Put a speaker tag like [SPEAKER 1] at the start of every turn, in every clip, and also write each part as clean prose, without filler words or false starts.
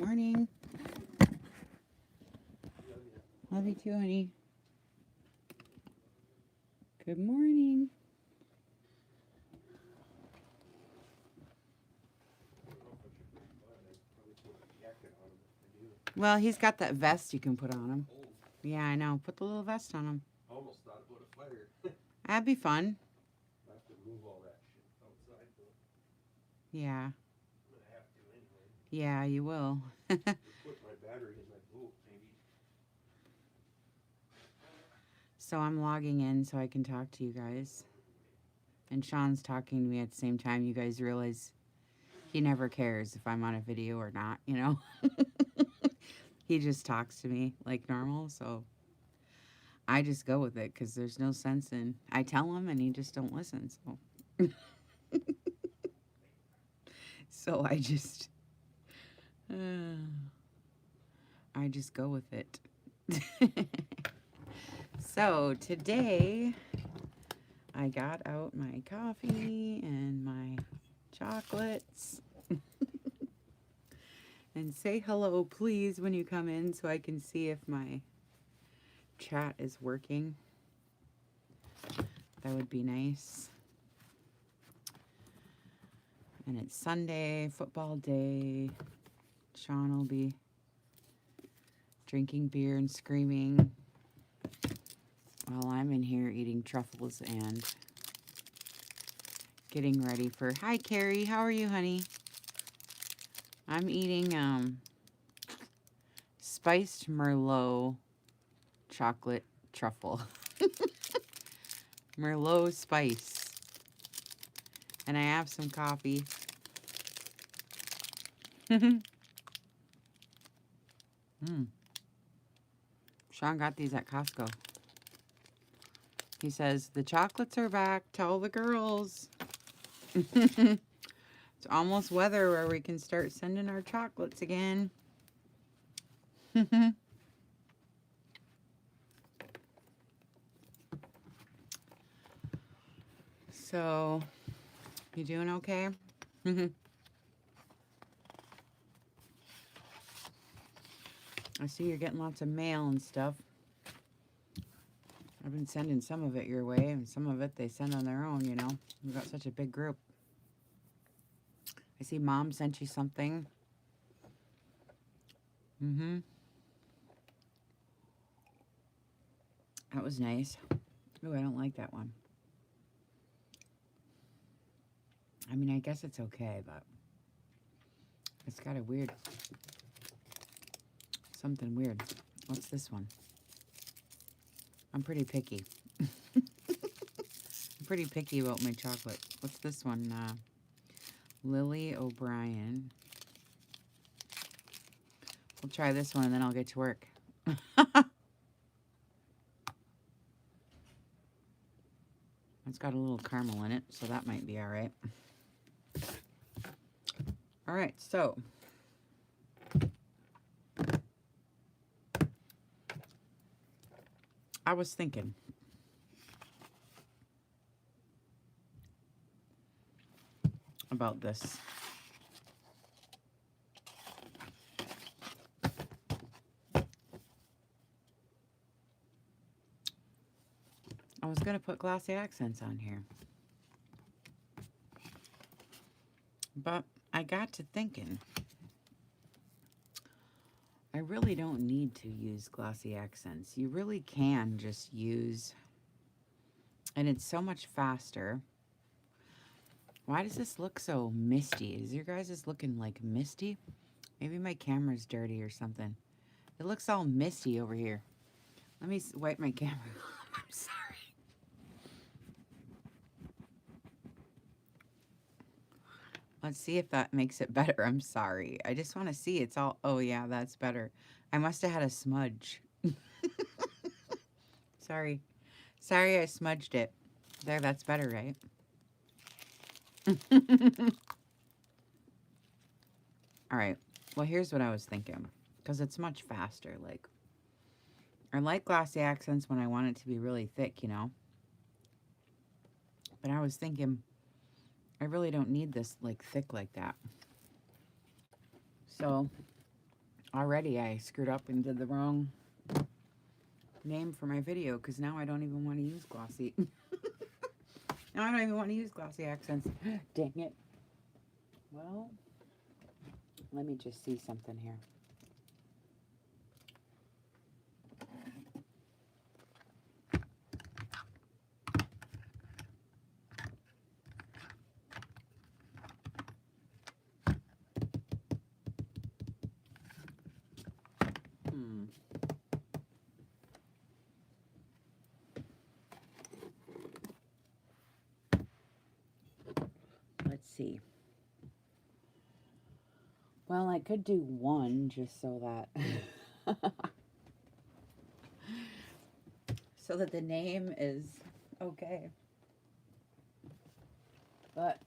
[SPEAKER 1] Morning. Love you too, honey. Good morning. Well, he's got that vest you can put on him. Yeah, I know. Put the little vest on him.
[SPEAKER 2] Almost thought about a fire.
[SPEAKER 1] That'd be fun.
[SPEAKER 2] I have to move all that shit outside though.
[SPEAKER 1] Yeah.
[SPEAKER 2] I'm gonna have to anyway.
[SPEAKER 1] Yeah, you will.
[SPEAKER 2] Put my battery in my boat, maybe.
[SPEAKER 1] So I'm logging in so I can talk to you guys. And Sean's talking to me at the same time. You guys realize he never cares if I'm on a video or not, you know? He just talks to me like normal, so I just go with it because there's no sense in. I tell him and he just don't listen, so. So I just go with it. So today I got out my coffee and my chocolates. And say hello, please, when you come in so I can see if my chat is working. That would be nice. And it's Sunday, football day. Sean will be drinking beer and screaming while I'm in here eating truffles and getting ready for... Hi, Carrie. How are you, honey? I'm eating spiced Merlot chocolate truffle. Merlot spice. And I have some coffee. Sean got these at Costco. He says, the chocolates are back. Tell the girls. It's almost weather where we can start sending our chocolates again. So, you doing okay? I see you're getting lots of mail and stuff. I've been sending some of it your way, and some of it they send on their own, you know. We've got such a big group. I see Mom sent you something. That was nice. Oh, I don't like that one. I mean, I guess it's okay, but it's got a weird... something weird. What's this one? I'm pretty picky. I'm pretty picky about my chocolate. What's this one? Lily O'Brien. We'll try this one and then I'll get to work. It's got a little caramel in it, so that might be all right. All right, so I was thinking about this. I was going to put glossy accents on here. But I got to thinking, I really don't need to use glossy accents. You really can just use, and it's so much faster. Why does this look so misty? Is your guys' looking like misty? Maybe my camera's dirty or something. It looks all misty over here. Let me wipe my camera. I'm sorry. Let's see if that makes it better. I'm sorry. I just want to see. It's all... Oh, yeah, that's better. I must have had a smudge. Sorry. Sorry I smudged it. There, that's better, right? All right. Well, here's what I was thinking. Because it's much faster. Like, I like glossy accents when I want it to be really thick, you know? But I was thinking, I really don't need this, like, thick like that. So, Already I screwed up and did the wrong name for my video because now I don't even want to use glossy. Now I don't even want to use glossy accents. Dang it. Well, let me just see something here. Let's see. Well, I could do one just so that so that the name is okay. But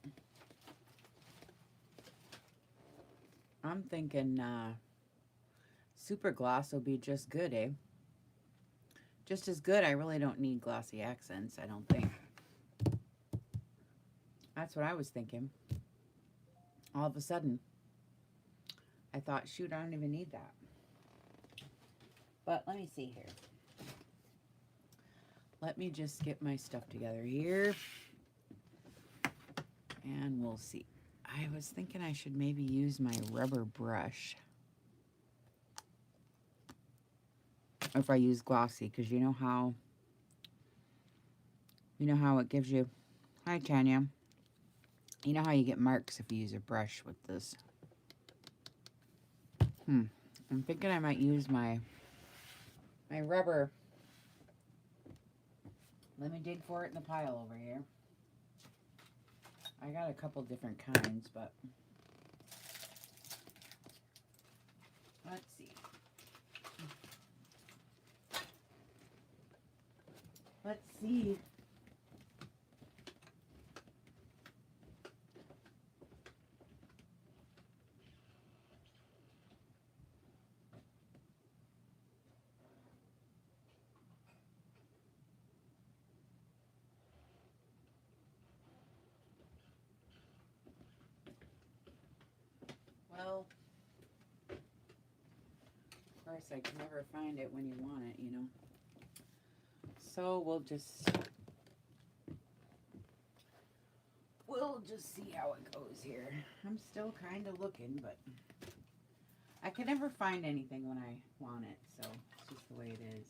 [SPEAKER 1] I'm thinking super gloss will be just good, eh? Just as good. I really don't need glossy accents, I don't think. That's what I was thinking. All of a sudden, I thought, shoot, I don't even need that. But let me see here. Let me just get my stuff together here. And we'll see. I was thinking I should maybe use my rubber brush. If I use glossy, because you know how it gives you, hi Tanya, you know how you get marks if you use a brush with this. I'm thinking I might use my rubber. Let me dig for it in the pile over here. I got a couple different kinds, but let's see. Let's see. Well, of course, I can never find it when you want it, you know. So we'll just see how it goes here. I'm still kind of looking, but I can never find anything when I want it, so it's just the way it is.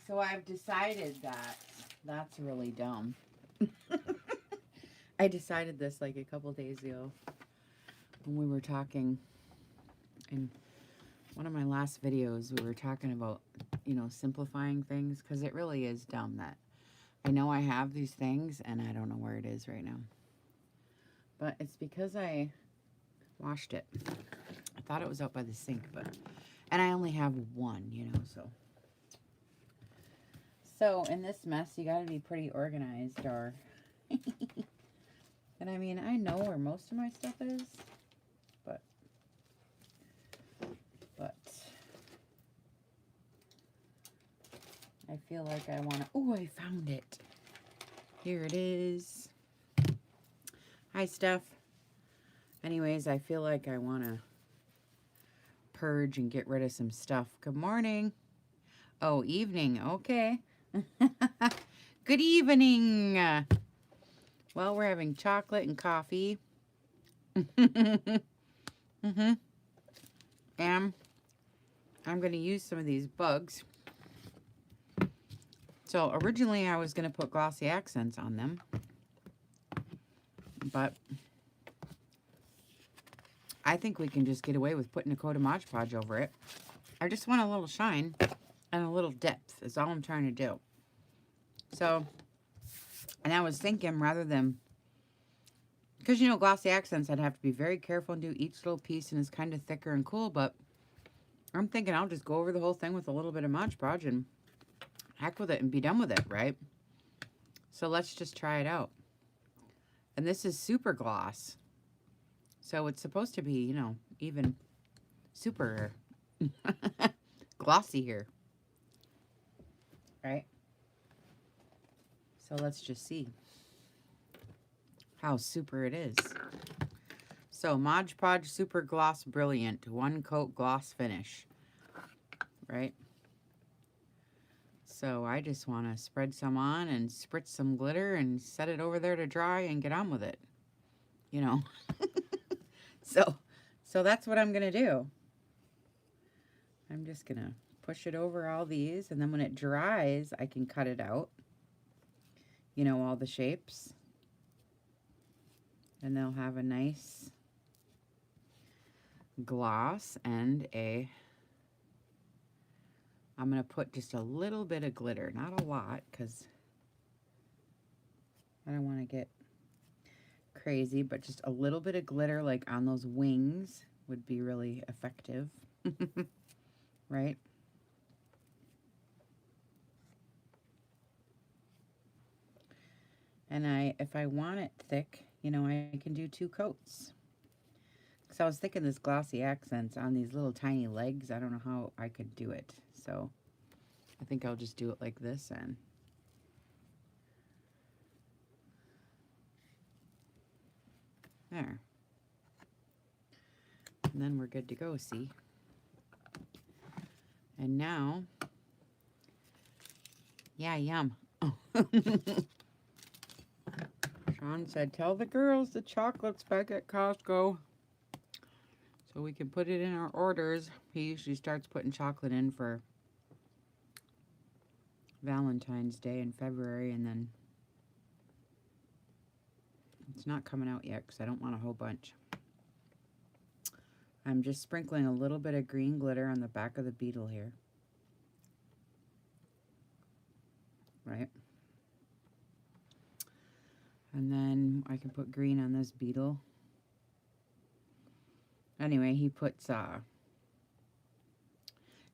[SPEAKER 1] So I've decided that that's really dumb. I decided this like a couple days ago when we were talking in one of my last videos. We were talking about, you know, simplifying things, because it really is dumb that I know I have these things and I don't know where it is right now. But it's because I washed it. I thought it was out by the sink, and I only have one, you know, so in this mess, you got to be pretty organized, or and I mean, I know where most of my stuff is, but I feel like I want to, oh, I found it. Here it is. Hi, Steph. Anyways, I feel like I want to purge and get rid of some stuff. Good morning. Oh, evening. Okay. Good evening. Well, we're having chocolate and coffee. And I'm going to use some of these bugs. So originally I was going to put glossy accents on them, but I think we can just get away with putting a coat of Mod Podge over it. I just want a little shine and a little depth is all I'm trying to do. So, and I was thinking, rather than, because, you know, glossy accents, I'd have to be very careful and do each little piece, and it's kind of thicker and cool, but I'm thinking I'll just go over the whole thing with a little bit of Mod Podge and heck with it and be done with it, right? So let's just try it out. And this is super gloss. So it's supposed to be, you know, even super glossy here. Right? So let's just see how super it is. So, Mod Podge Super Gloss Brilliant, 1-coat gloss finish, right? So I just want to spread some on and spritz some glitter and set it over there to dry and get on with it, you know. So that's what I'm going to do. I'm just going to push it over all these, and then when it dries, I can cut it out, you know, all the shapes. And they'll have a nice gloss and I'm going to put just a little bit of glitter, not a lot, because I don't want to get crazy, but just a little bit of glitter like on those wings would be really effective. Right? And if I want it thick, you know, I can do 2 coats. So I was thinking this glossy accents on these little tiny legs, I don't know how I could do it. So I think I'll just do it like this and there. And then we're good to go, see? And now, yeah, yum. Sean said, tell the girls the chocolate's back at Costco so we can put it in our orders. He usually starts putting chocolate in for Valentine's Day in February, and then it's not coming out yet because I don't want a whole bunch. I'm just sprinkling a little bit of green glitter on the back of the beetle here. Right? And then I can put green on this beetle. Anyway, he puts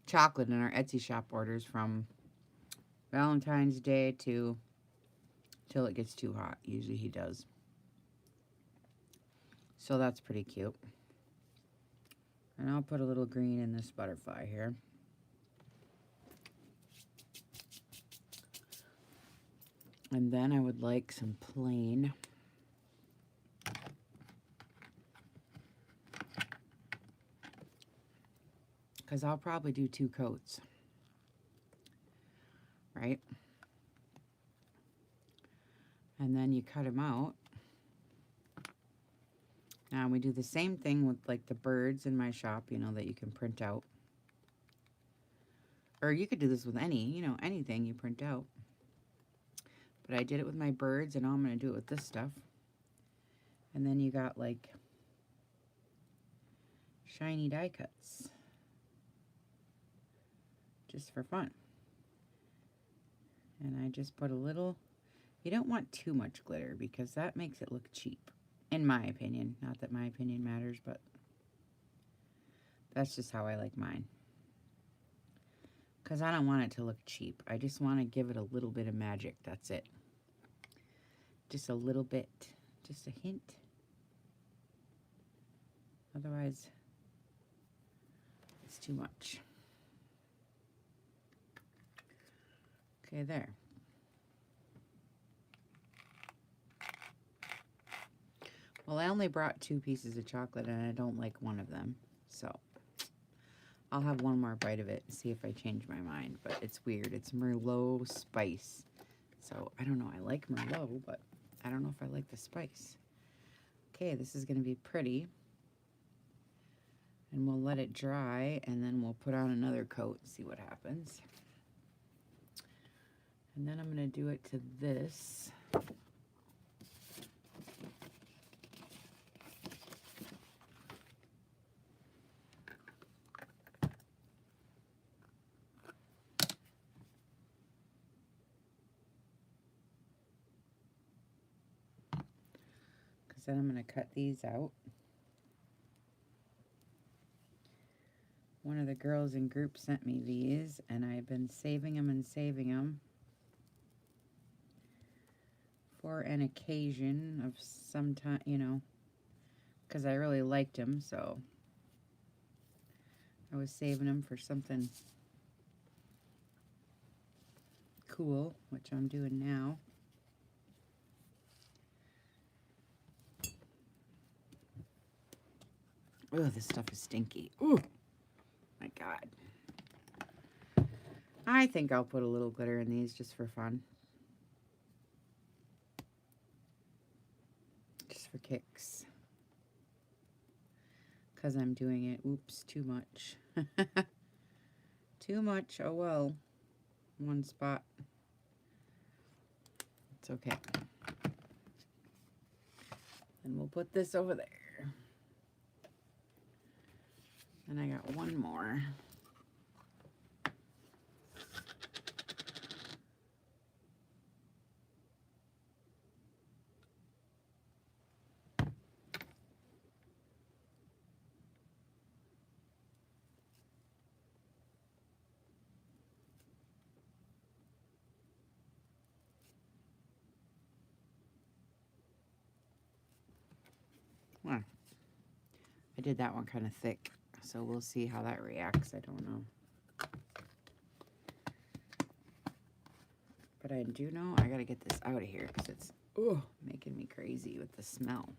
[SPEAKER 1] chocolate in our Etsy shop orders from Valentine's Day till it gets too hot. Usually he does. So that's pretty cute. And I'll put a little green in this butterfly here. And then I would like some plain. Because I'll probably do 2 coats. Right? And then you cut them out. Now we do the same thing with like the birds in my shop, you know, that you can print out. Or you could do this with any, you know, anything you print out. But I did it with my birds, and now I'm going to do it with this stuff. And then you got like shiny die cuts. Just for fun. And I just put a little, you don't want too much glitter because that makes it look cheap. In my opinion. Not that my opinion matters, but that's just how I like mine. Because I don't want it to look cheap. I just want to give it a little bit of magic. That's it. Just a little bit. Just a hint. Otherwise, it's too much. Okay, there. Well, I only brought 2 pieces of chocolate, and I don't like one of them. So I'll have one more bite of it and see if I change my mind. But it's weird. It's Merlot spice. So I don't know. I like Merlot, but I don't know if I like the spice. Okay, this is going to be pretty. And we'll let it dry, and then we'll put on another coat and see what happens. And then I'm going to do it to this. Then I'm going to cut these out. One of the girls in group sent me these, and I've been saving them for an occasion of some time, you know, because I really liked them, so I was saving them for something cool, which I'm doing now. Oh, this stuff is stinky. Ooh, my God. I think I'll put a little glitter in these just for fun. Just for kicks. Because I'm doing it. Oops, too much. Too much. Oh well. One spot. It's okay. And we'll put this over there. And I got one more. Well, I did that one kind of thick, so we'll see how that reacts. I don't know. But I do know I gotta get this out of here because it's making me crazy with the smell.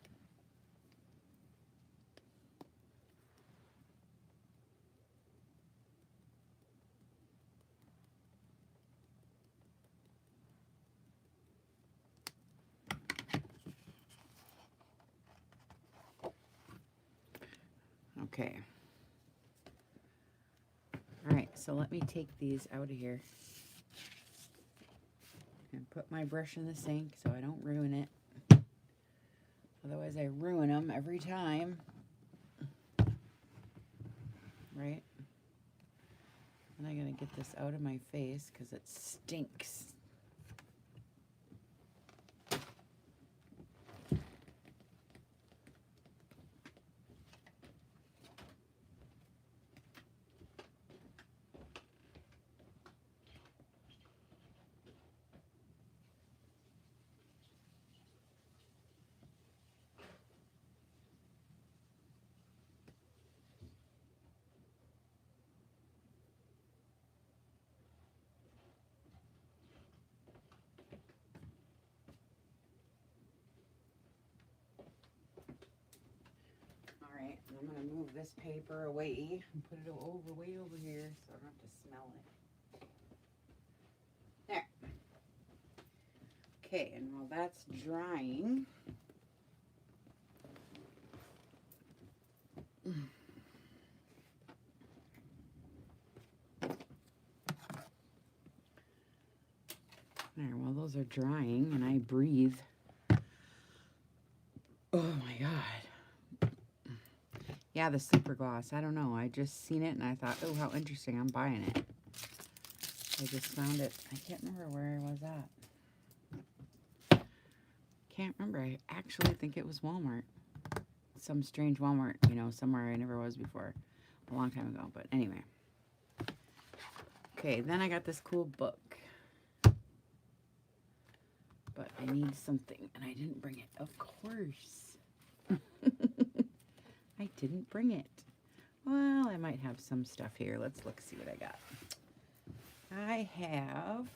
[SPEAKER 1] Okay. All right, so let me take these out of here and put my brush in the sink so I don't ruin it. Otherwise, I ruin them every time. Right? And I gotta get this out of my face because it stinks. Alright, I'm going to move this paper away and put it way over here so I don't have to smell it. There. Okay, and while that's drying, there, while those are drying and I breathe, oh my God. Yeah, the super gloss. I don't know. I just seen it and I thought, oh, how interesting. I'm buying it. I just found it. I can't remember where I was at. Can't remember. I actually think it was Walmart. Some strange Walmart, you know, somewhere I never was before. A long time ago. But anyway. Okay, then I got this cool book. But I need something, and I didn't bring it. Of course. I didn't bring it. Well, I might have some stuff here. Let's look, see what I got. I have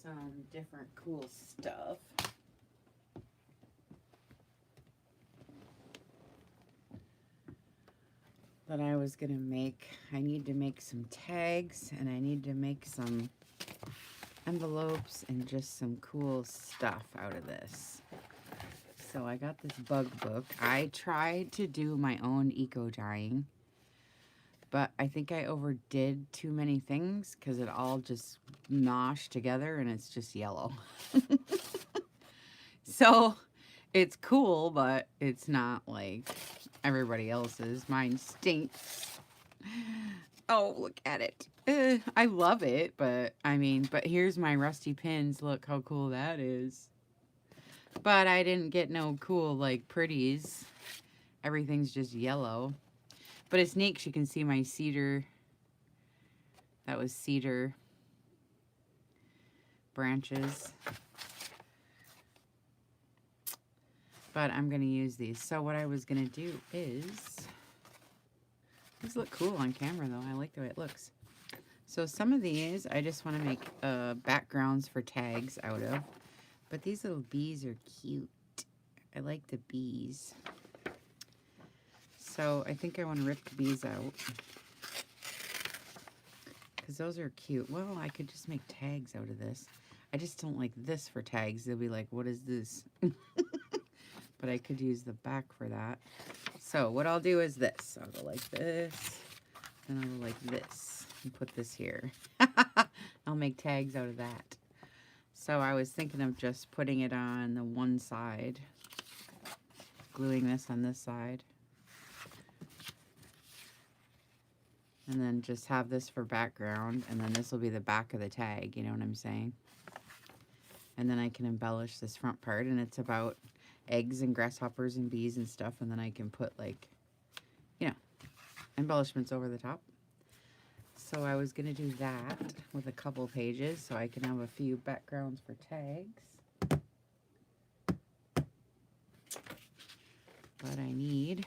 [SPEAKER 1] some different cool stuff. That I was gonna make. I need to make some tags and I need to make some envelopes and just some cool stuff out of this. So I got this bug book. I tried to do my own eco dyeing, but I think I overdid too many things because it all just noshed together and it's just yellow. So it's cool, but it's not like everybody else's. Mine stinks. Oh, look at it. I love it, but I mean, but here's my rusty pins. Look how cool that is. But I didn't get no cool, like, pretties. Everything's just yellow. But it's neat 'cause you can see my cedar. That was cedar branches. But I'm going to use these. So what I was going to do is... These look cool on camera, though. I like the way it looks. So some of these I just want to make backgrounds for tags out of. But these little bees are cute. I like the bees. So I think I want to rip the bees out. Because those are cute. Well, I could just make tags out of this. I just don't like this for tags. They'll be like, what is this? But I could use the back for that. So what I'll do is this. I'll go like this. Then I'll go like this. And put this here. I'll make tags out of that. So I was thinking of just putting it on the one side. Gluing this on this side. And then just have this for background. And then this will be the back of the tag. You know what I'm saying? And then I can embellish this front part. And it's about eggs and grasshoppers and bees and stuff. And then I can put, like, you know, embellishments over the top. So I was going to do that with a couple pages so I can have a few backgrounds for tags. But I need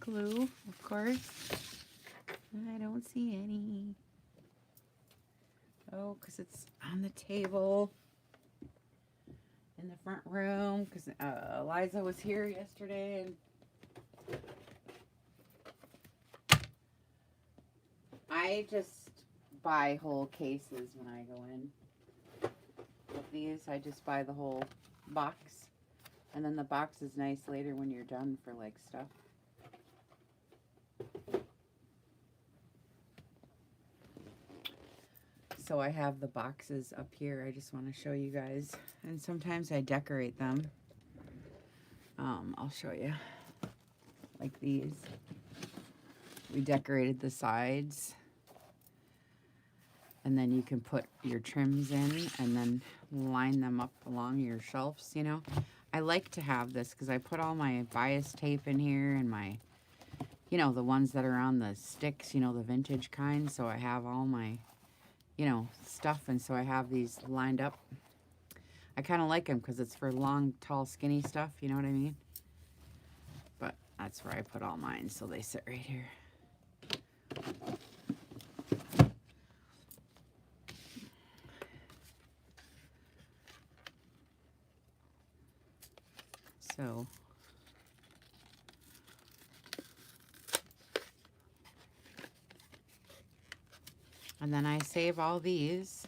[SPEAKER 1] glue, of course. I don't see any. Oh, because it's on the table in the front room because Eliza was here yesterday and I just buy whole cases when I go in. With these, I just buy the whole box. And then the box is nice later when you're done for like stuff. So I have the boxes up here. I just want to show you guys. And sometimes I decorate them. I'll show you. Like these. We decorated the sides. And then you can put your trims in and then line them up along your shelves, you know. I like to have this because I put all my bias tape in here and my, you know, the ones that are on the sticks, you know, the vintage kind. So I have all my, you know, stuff. And so I have these lined up. I kind of like them because it's for long, tall, skinny stuff. You know what I mean? But that's where I put all mine. So they sit right here. So and then I save all these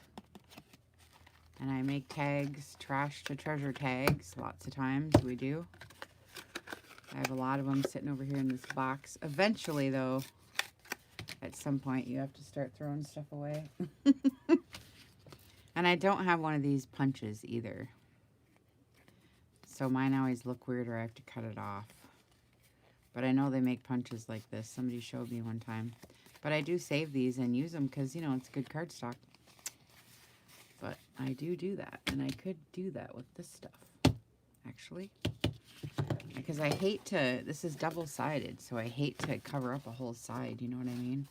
[SPEAKER 1] and I make tags, trash to treasure tags. Lots of times we do. I have a lot of them sitting over here in this box. Eventually though, at some point you have to start throwing stuff away. And I don't have one of these punches either. So mine always look weird or I have to cut it off. But I know they make punches like this. Somebody showed me one time. But I do save these and use them because, you know, it's good cardstock. But I do that. And I could do that with this stuff, actually. Because I hate to, this is double-sided, so I hate to cover up a whole side, you know what I mean?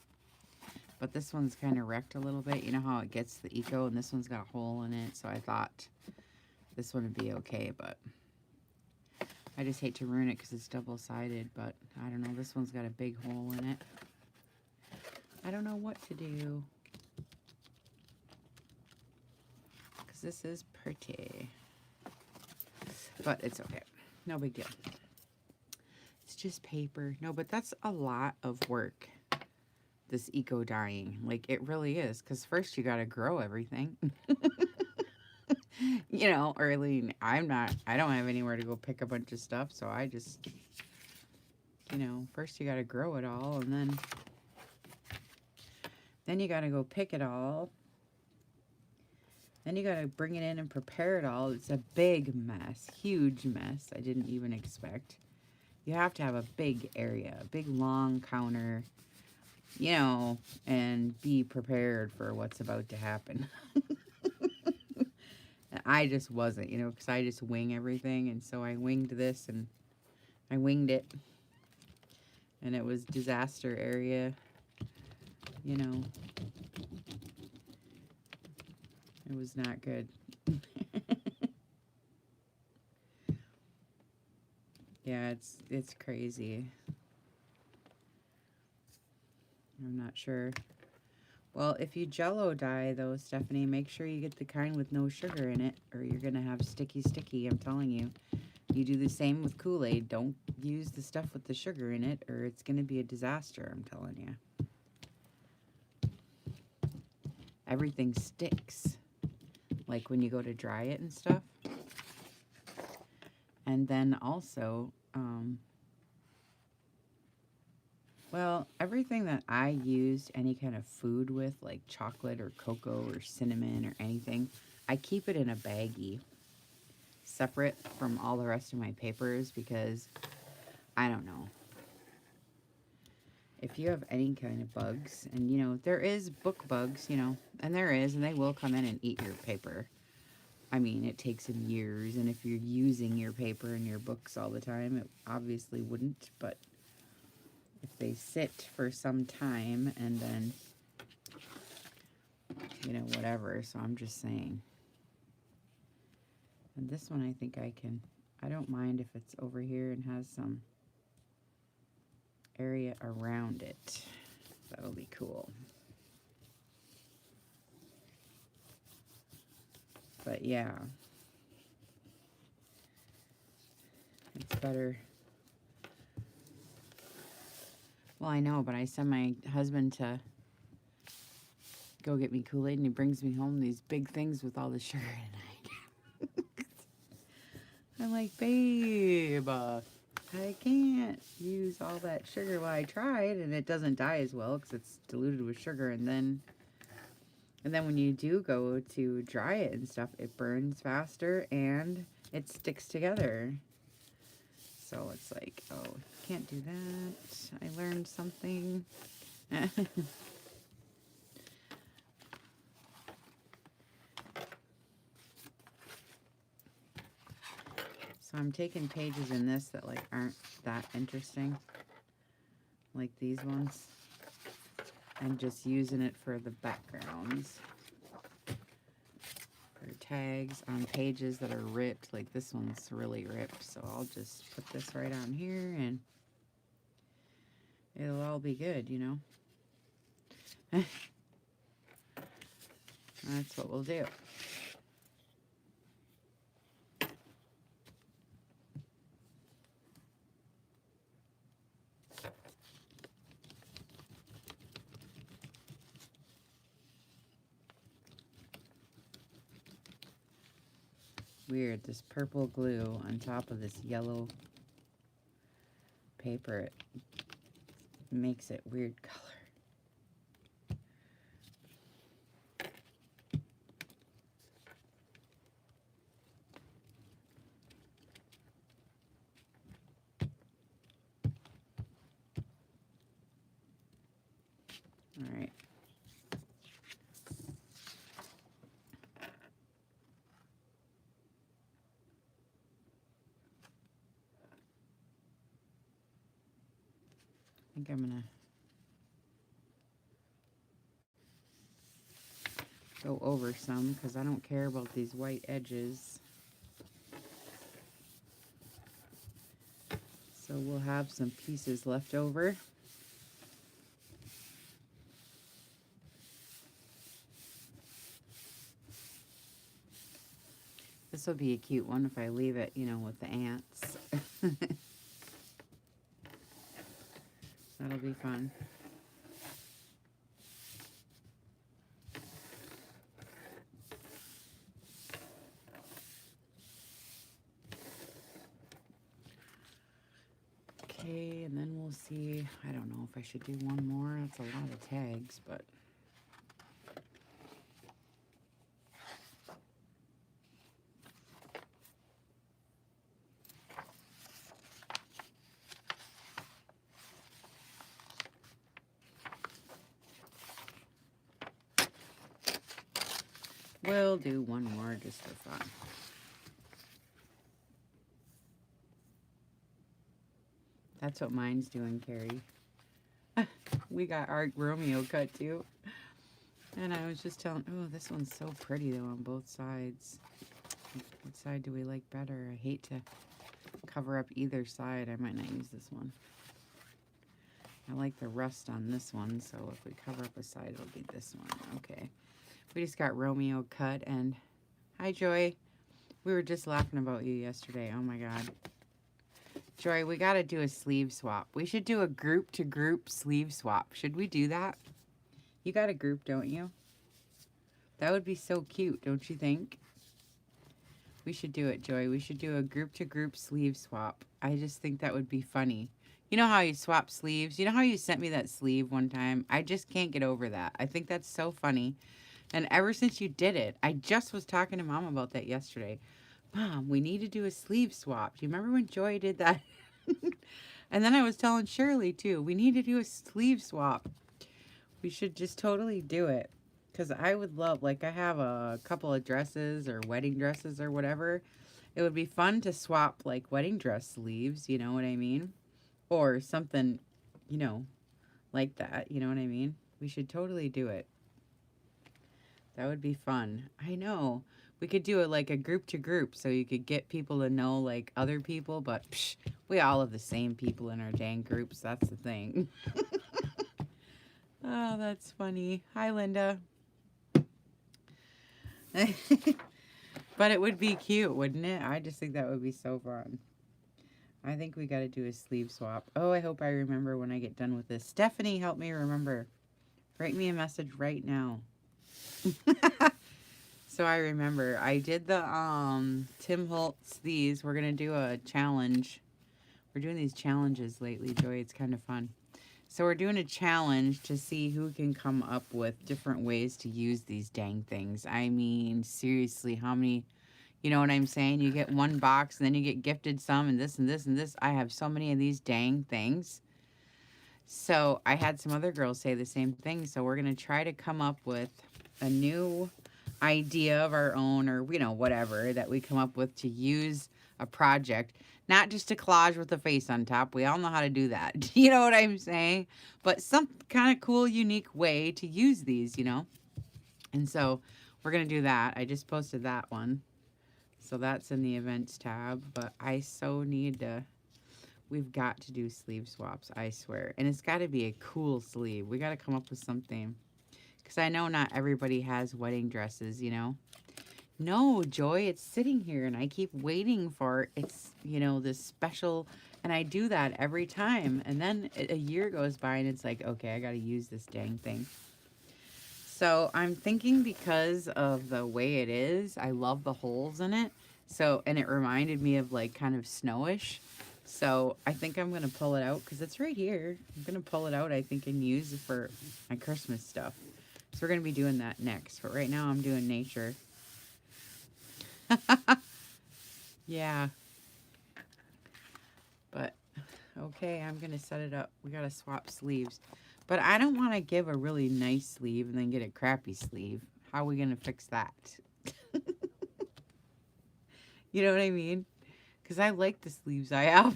[SPEAKER 1] But this one's kind of wrecked a little bit. You know how it gets the eco, and this one's got a hole in it. So I thought this one would be okay, but I just hate to ruin it because it's double-sided. But I don't know, this one's got a big hole in it. I don't know what to do. Because this is pretty. But it's okay. No big deal. It's just paper. No, but that's a lot of work. This eco dyeing. Like, it really is. Because first you got to grow everything. You know, or I don't have anywhere to go pick a bunch of stuff. So I just, you know, first you got to grow it all. And then you got to go pick it all. Then you got to bring it in and prepare it all. It's a big mess. Huge mess. I didn't even expect. You have to have a big area. A big, long counter. You know, and be prepared for what's about to happen. And I just wasn't, you know, because I just wing everything. And so I winged this and I winged it. And it was disaster area. You know. It was not good. Yeah, it's crazy. I'm not sure Well, if you Jello dye though, Stephanie, make sure you get the kind with no sugar in it, or you're gonna have sticky. I'm telling you. You do the same with Kool-Aid. Don't use the stuff with the sugar in it, or it's gonna be a disaster. I'm telling you. Everything sticks, like when you go to dry it and stuff. And then also, well, everything that I used any kind of food with, like chocolate or cocoa or cinnamon or anything, I keep it in a baggie, separate from all the rest of my papers, because I don't know. If you have any kind of bugs, and you know, there is book bugs, you know, and they will come in and eat your paper. I mean, it takes them years, and if you're using your paper and your books all the time, it obviously wouldn't, but if they sit for some time and then, you know, whatever, so I'm just saying. And this one I think I don't mind if it's over here and has some area around it. That'll be cool. But yeah, it's better. Well, I know, but I send my husband to go get me Kool-Aid, and he brings me home these big things with all the sugar in it. I'm like, babe, I can't use all that sugar. Well, I tried, and it doesn't dye as well because it's diluted with sugar, and then when you do go to dry it and stuff, it burns faster and it sticks together. So it's like, oh, can't do that. I learned something. So I'm taking pages in this that like aren't that interesting, like these ones, and just using it for the backgrounds, for tags on pages that are ripped. Like this one's really ripped, so I'll just put this right on here and it'll all be good, you know. That's what we'll do. Weird, this purple glue on top of this yellow paper, it makes it weird color. All right. I think I'm gonna go over some because I don't care about these white edges. So we'll have some pieces left over. This will be a cute one if I leave it, you know, with the ants. That'll be fun. Okay, and then we'll see. I don't know if I should do one more. That's a lot of tags, but we'll do one more just for fun. That's what mine's doing, Carrie. We got our Romeo cut too. And I was just telling, oh, this one's so pretty though on both sides. What side do we like better? I hate to cover up either side. I might not use this one. I like the rust on this one, so if we cover up a side, it'll be this one. Okay. We just got Romeo cut, and hi, Joy. We were just laughing about you yesterday. Oh, my God. Joy, we got to do a sleeve swap. We should do a group-to-group sleeve swap. Should we do that? You got a group, don't you? That would be so cute, don't you think? We should do it, Joy. We should do a group-to-group sleeve swap. I just think that would be funny. You know how you swap sleeves? You know how you sent me that sleeve one time? I just can't get over that. I think that's so funny. And ever since you did it, I just was talking to Mom about that yesterday. Mom, we need to do a sleeve swap. Do you remember when Joy did that? And then I was telling Shirley, too. We need to do a sleeve swap. We should just totally do it. Because I would love, like I have a couple of dresses or wedding dresses or whatever. It would be fun to swap like wedding dress sleeves, you know what I mean? Or something, you know, like that, you know what I mean? We should totally do it. That would be fun. I know. We could do it like a group to group so you could get people to know like other people, but psh, we all have the same people in our dang groups. That's the thing. Oh, that's funny. Hi, Linda. But it would be cute, wouldn't it? I just think that would be so fun. I think we got to do a sleeve swap. Oh, I hope I remember when I get done with this. Stephanie, help me remember. Write me a message right now. So I remember. I did the Tim Holtz these. We're going to do a challenge. We're doing these challenges lately, Joy. It's kind of fun. So we're doing a challenge to see who can come up with different ways to use these dang things. I mean, seriously, how many, you know what I'm saying? You get one box and then you get gifted some and this and this and this. I have so many of these dang things. So I had some other girls say the same thing. So we're going to try to come up with a new idea of our own or, you know, whatever that we come up with to use a project. Not just a collage with a face on top. We all know how to do that. You know what I'm saying? But some kind of cool, unique way to use these, you know? And so we're going to do that. I just posted that one. So that's in the events tab. But I so need to... We've got to do sleeve swaps, I swear. And it's got to be a cool sleeve. We got to come up with something. Because I know not everybody has wedding dresses, you know? No, Joy, it's sitting here and I keep waiting for it's, you know, this special, and I do that every time. And then a year goes by and it's like, okay, I got to use this dang thing. So I'm thinking because of the way it is, I love the holes in it. So, and it reminded me of like kind of snowish. So I think I'm going to pull it out because it's right here. I'm going to pull it out, I think, and use it for my Christmas stuff. So we're going to be doing that next. But right now I'm doing nature. Yeah. But, okay, I'm going to set it up. We got to swap sleeves. But I don't want to give a really nice sleeve and then get a crappy sleeve. How are we going to fix that? You know what I mean? Because I like the sleeves I have.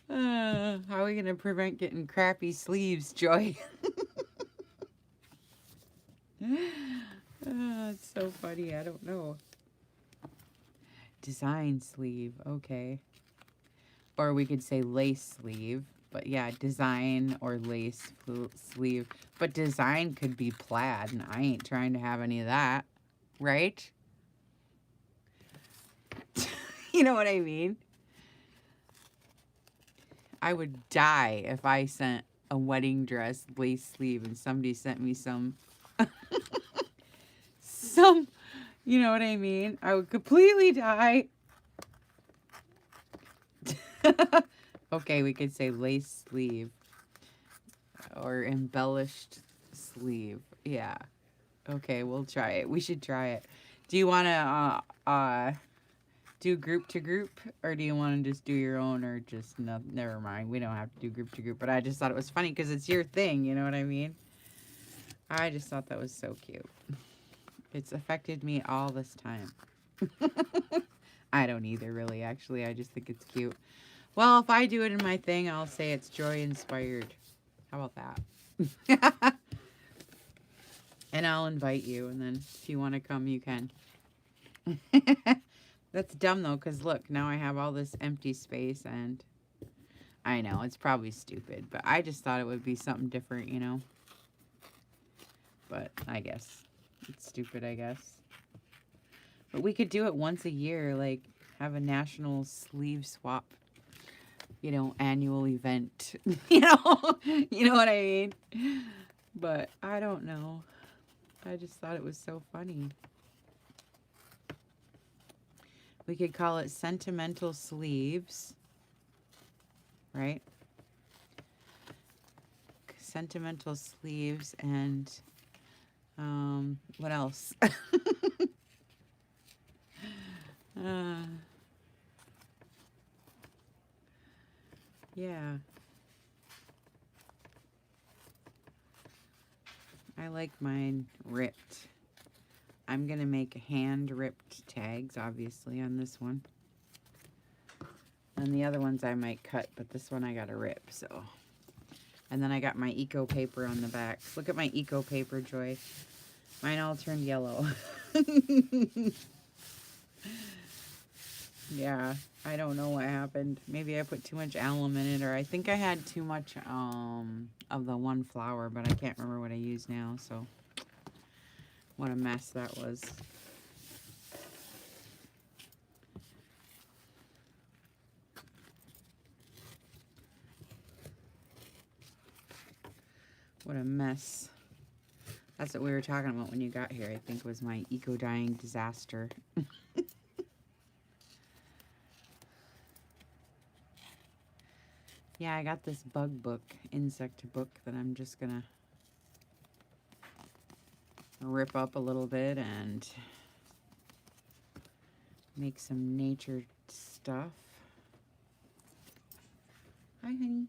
[SPEAKER 1] How are we going to prevent getting crappy sleeves, Joy? It's so funny. I don't know. Design sleeve. Okay. Or we could say lace sleeve. But yeah, design or lace sleeve. But design could be plaid, and I ain't trying to have any of that. Right? You know what I mean? I would die if I sent a wedding dress lace sleeve and somebody sent me some... you know what I mean? I would completely die. Okay, we could say lace sleeve or embellished sleeve. Yeah. Okay, we'll try it. We should try it. Do you want to do group to group, or do you want to just do your own, or just no, never mind. We don't have to do group to group, but I just thought it was funny because it's your thing, you know what I mean? I just thought that was so cute. It's affected me all this time. I don't either, really, actually. I just think it's cute. Well, if I do it in my thing, I'll say it's joy inspired. How about that? And I'll invite you, and then if you want to come, you can. That's dumb, though, because look, now I have all this empty space, and I know, it's probably stupid, but I just thought it would be something different, you know? But I guess it's stupid, I guess. But we could do it once a year, like have a national sleeve swap, you know, annual event. You know what I mean? But I don't know. I just thought it was so funny. We could call it sentimental sleeves, right? Sentimental sleeves and what else? uh, yeah. I like mine ripped. I'm going to make hand ripped tags, obviously, on this one. And the other ones I might cut, but this one I got to rip, so. And then I got my eco paper on the back. Look at my eco paper, Joy. Mine all turned yellow. Yeah, I don't know what happened. Maybe I put too much alum in it, or I think I had too much of the one flour, but I can't remember what I use now, so what a mess that was. What a mess. That's what we were talking about when you got here, I think, was my eco-dyeing disaster. Yeah, I got this bug book, insect book, that I'm just gonna rip up a little bit and make some nature stuff. Hi, honey.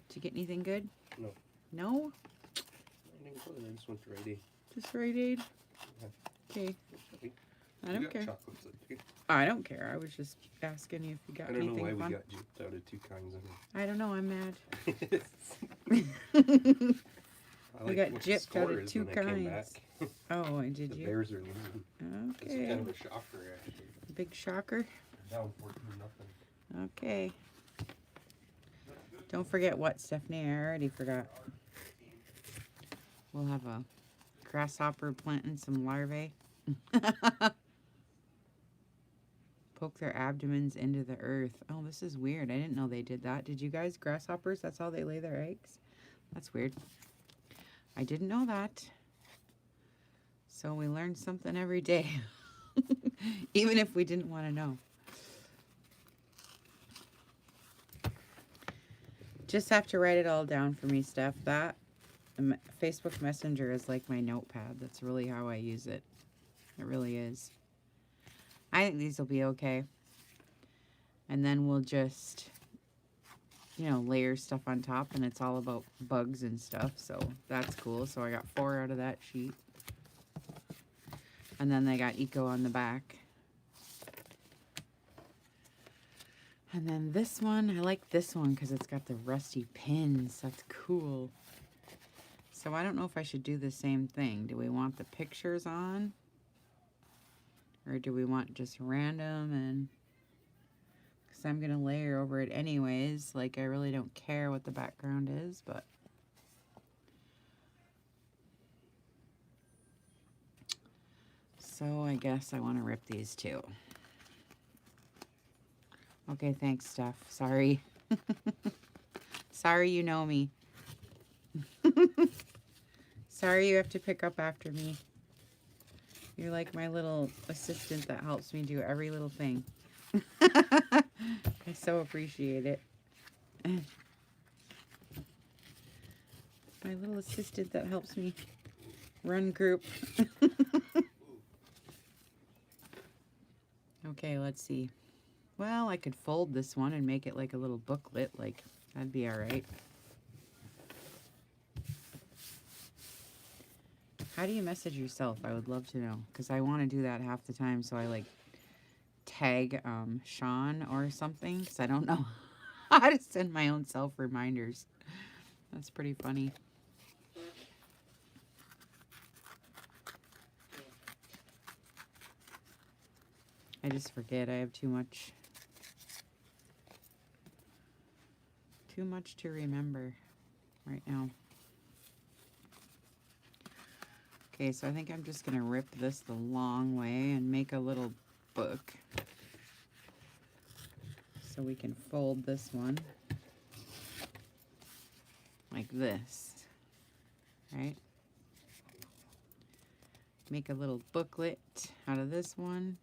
[SPEAKER 1] Did you get anything good?
[SPEAKER 2] No.
[SPEAKER 1] No?
[SPEAKER 2] I didn't go there. I just went to Rite Aid.
[SPEAKER 1] Just Rite Aid?
[SPEAKER 2] Yeah.
[SPEAKER 1] Okay. I
[SPEAKER 2] You
[SPEAKER 1] don't
[SPEAKER 2] got
[SPEAKER 1] care.
[SPEAKER 2] chocolates, I think.
[SPEAKER 1] I don't care. I was just asking you if you got
[SPEAKER 2] I don't know
[SPEAKER 1] anything
[SPEAKER 2] why
[SPEAKER 1] fun.
[SPEAKER 2] we got duped out of two kinds of
[SPEAKER 1] I don't know. I'm mad.
[SPEAKER 2] them. I
[SPEAKER 1] We
[SPEAKER 2] like
[SPEAKER 1] got
[SPEAKER 2] what the
[SPEAKER 1] gypped out
[SPEAKER 2] score
[SPEAKER 1] of
[SPEAKER 2] is
[SPEAKER 1] two
[SPEAKER 2] when I came
[SPEAKER 1] kinds.
[SPEAKER 2] back.
[SPEAKER 1] Oh, and did
[SPEAKER 2] The
[SPEAKER 1] you?
[SPEAKER 2] Bears are losing. It's
[SPEAKER 1] Okay.
[SPEAKER 2] kind of a shocker, actually.
[SPEAKER 1] Big shocker.
[SPEAKER 2] They're down 14-0.
[SPEAKER 1] Okay. Don't forget what, Stephanie? I already forgot. We'll have a grasshopper planting some larvae. Poke their abdomens into the earth. Oh, this is weird. I didn't know they did that. Did you guys? Grasshoppers, that's how they lay their eggs? That's weird. I didn't know that. So we learned something every day. Even if we didn't want to know. Just have to write it all down for me, Steph. That Facebook Messenger is like my notepad. That's really how I use it. It really is. I think these will be okay. And then we'll just, you know, layer stuff on top, and it's all about bugs and stuff. So that's cool. So I got 4 out of that sheet. And then they got eco on the back. And then this one, I like this one because it's got the rusty pins. That's cool. So I don't know if I should do the same thing. Do we want the pictures on? Or do we want just random? And because I'm going to layer over it anyways. Like, I really don't care what the background is, but so I guess I want to rip these too. Okay, thanks, Steph. Sorry. Sorry you know me. Sorry you have to pick up after me. You're like my little assistant that helps me do every little thing. I so appreciate it. My little assistant that helps me run group. Okay, let's see. Well, I could fold this one and make it like a little booklet. Like, that'd be all right. How do you message yourself? I would love to know, because I want to do that half the time. So I like tag Sean or something, because I don't know how to send my own self reminders. That's pretty funny. I just forget. I have too much Too much to remember right now. Okay, so I think I'm just going to rip this the long way and make a little book. So we can fold this one like this, right? Make a little booklet out of this one.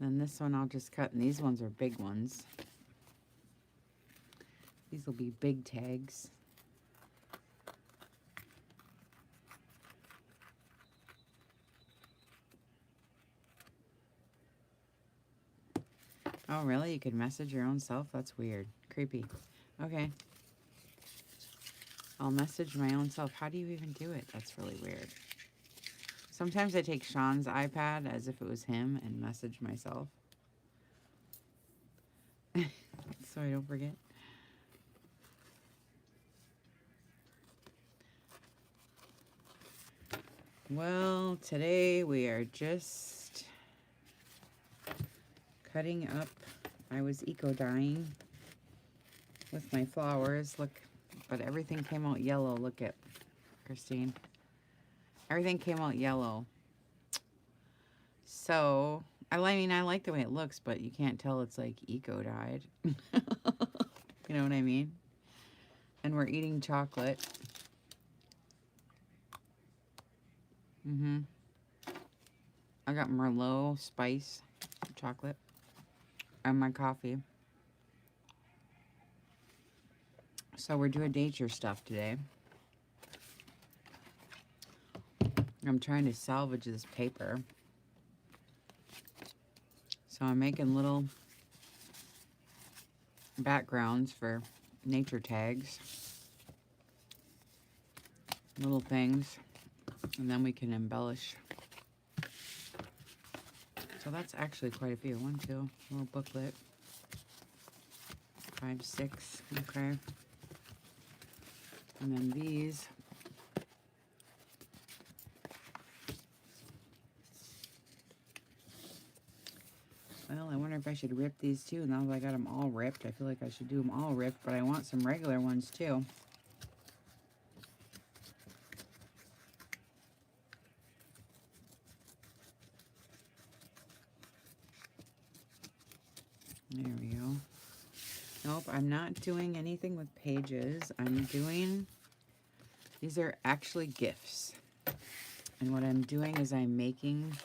[SPEAKER 1] Then this one I'll just cut, and these ones are big ones. These will be big tags. Oh, really? You could message your own self? That's weird. Creepy. Okay. I'll message my own self. How do you even do it? That's really weird. Sometimes I take Sean's iPad as if it was him and message myself. So I don't forget. Well, today we are just cutting up. I was eco-dyeing with my flowers. Look, but everything came out yellow. Look at Christine. Everything came out yellow. So, I mean, I like the way it looks, but you can't tell it's like eco-dyed. You know what I mean? And we're eating chocolate. I got Merlot spice chocolate and my coffee. So we're doing nature stuff today. I'm trying to salvage this paper. So I'm making little backgrounds for nature tags. Little things. And then we can embellish. So that's actually quite a few. 1, 2, little booklet. 5, 6, okay. And then these. Well, I wonder if I should rip these too. Now that I got them all ripped, I feel like I should do them all ripped, but I want some regular ones too. There we go. Nope, I'm not doing anything with pages. I'm doing, these are actually gifts. And what I'm doing is I'm making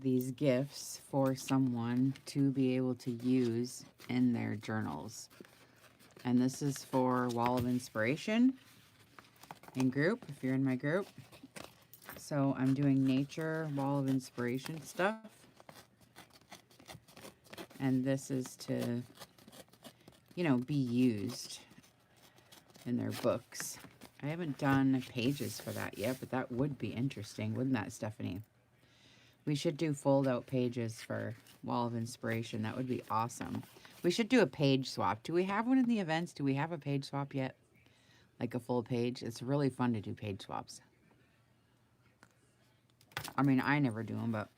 [SPEAKER 1] these gifts for someone to be able to use in their journals. And this is for Wall of Inspiration in group, if you're in my group. So I'm doing nature Wall of Inspiration stuff. And this is to, you know, be used in their books. I haven't done pages for that yet, but that would be interesting, wouldn't that, Stephanie? We should do fold-out pages for Wall of Inspiration. That would be awesome. We should do a page swap. Do we have one in the events? Do we have a page swap yet? Like a full page? It's really fun to do page swaps. I mean, I never do them, but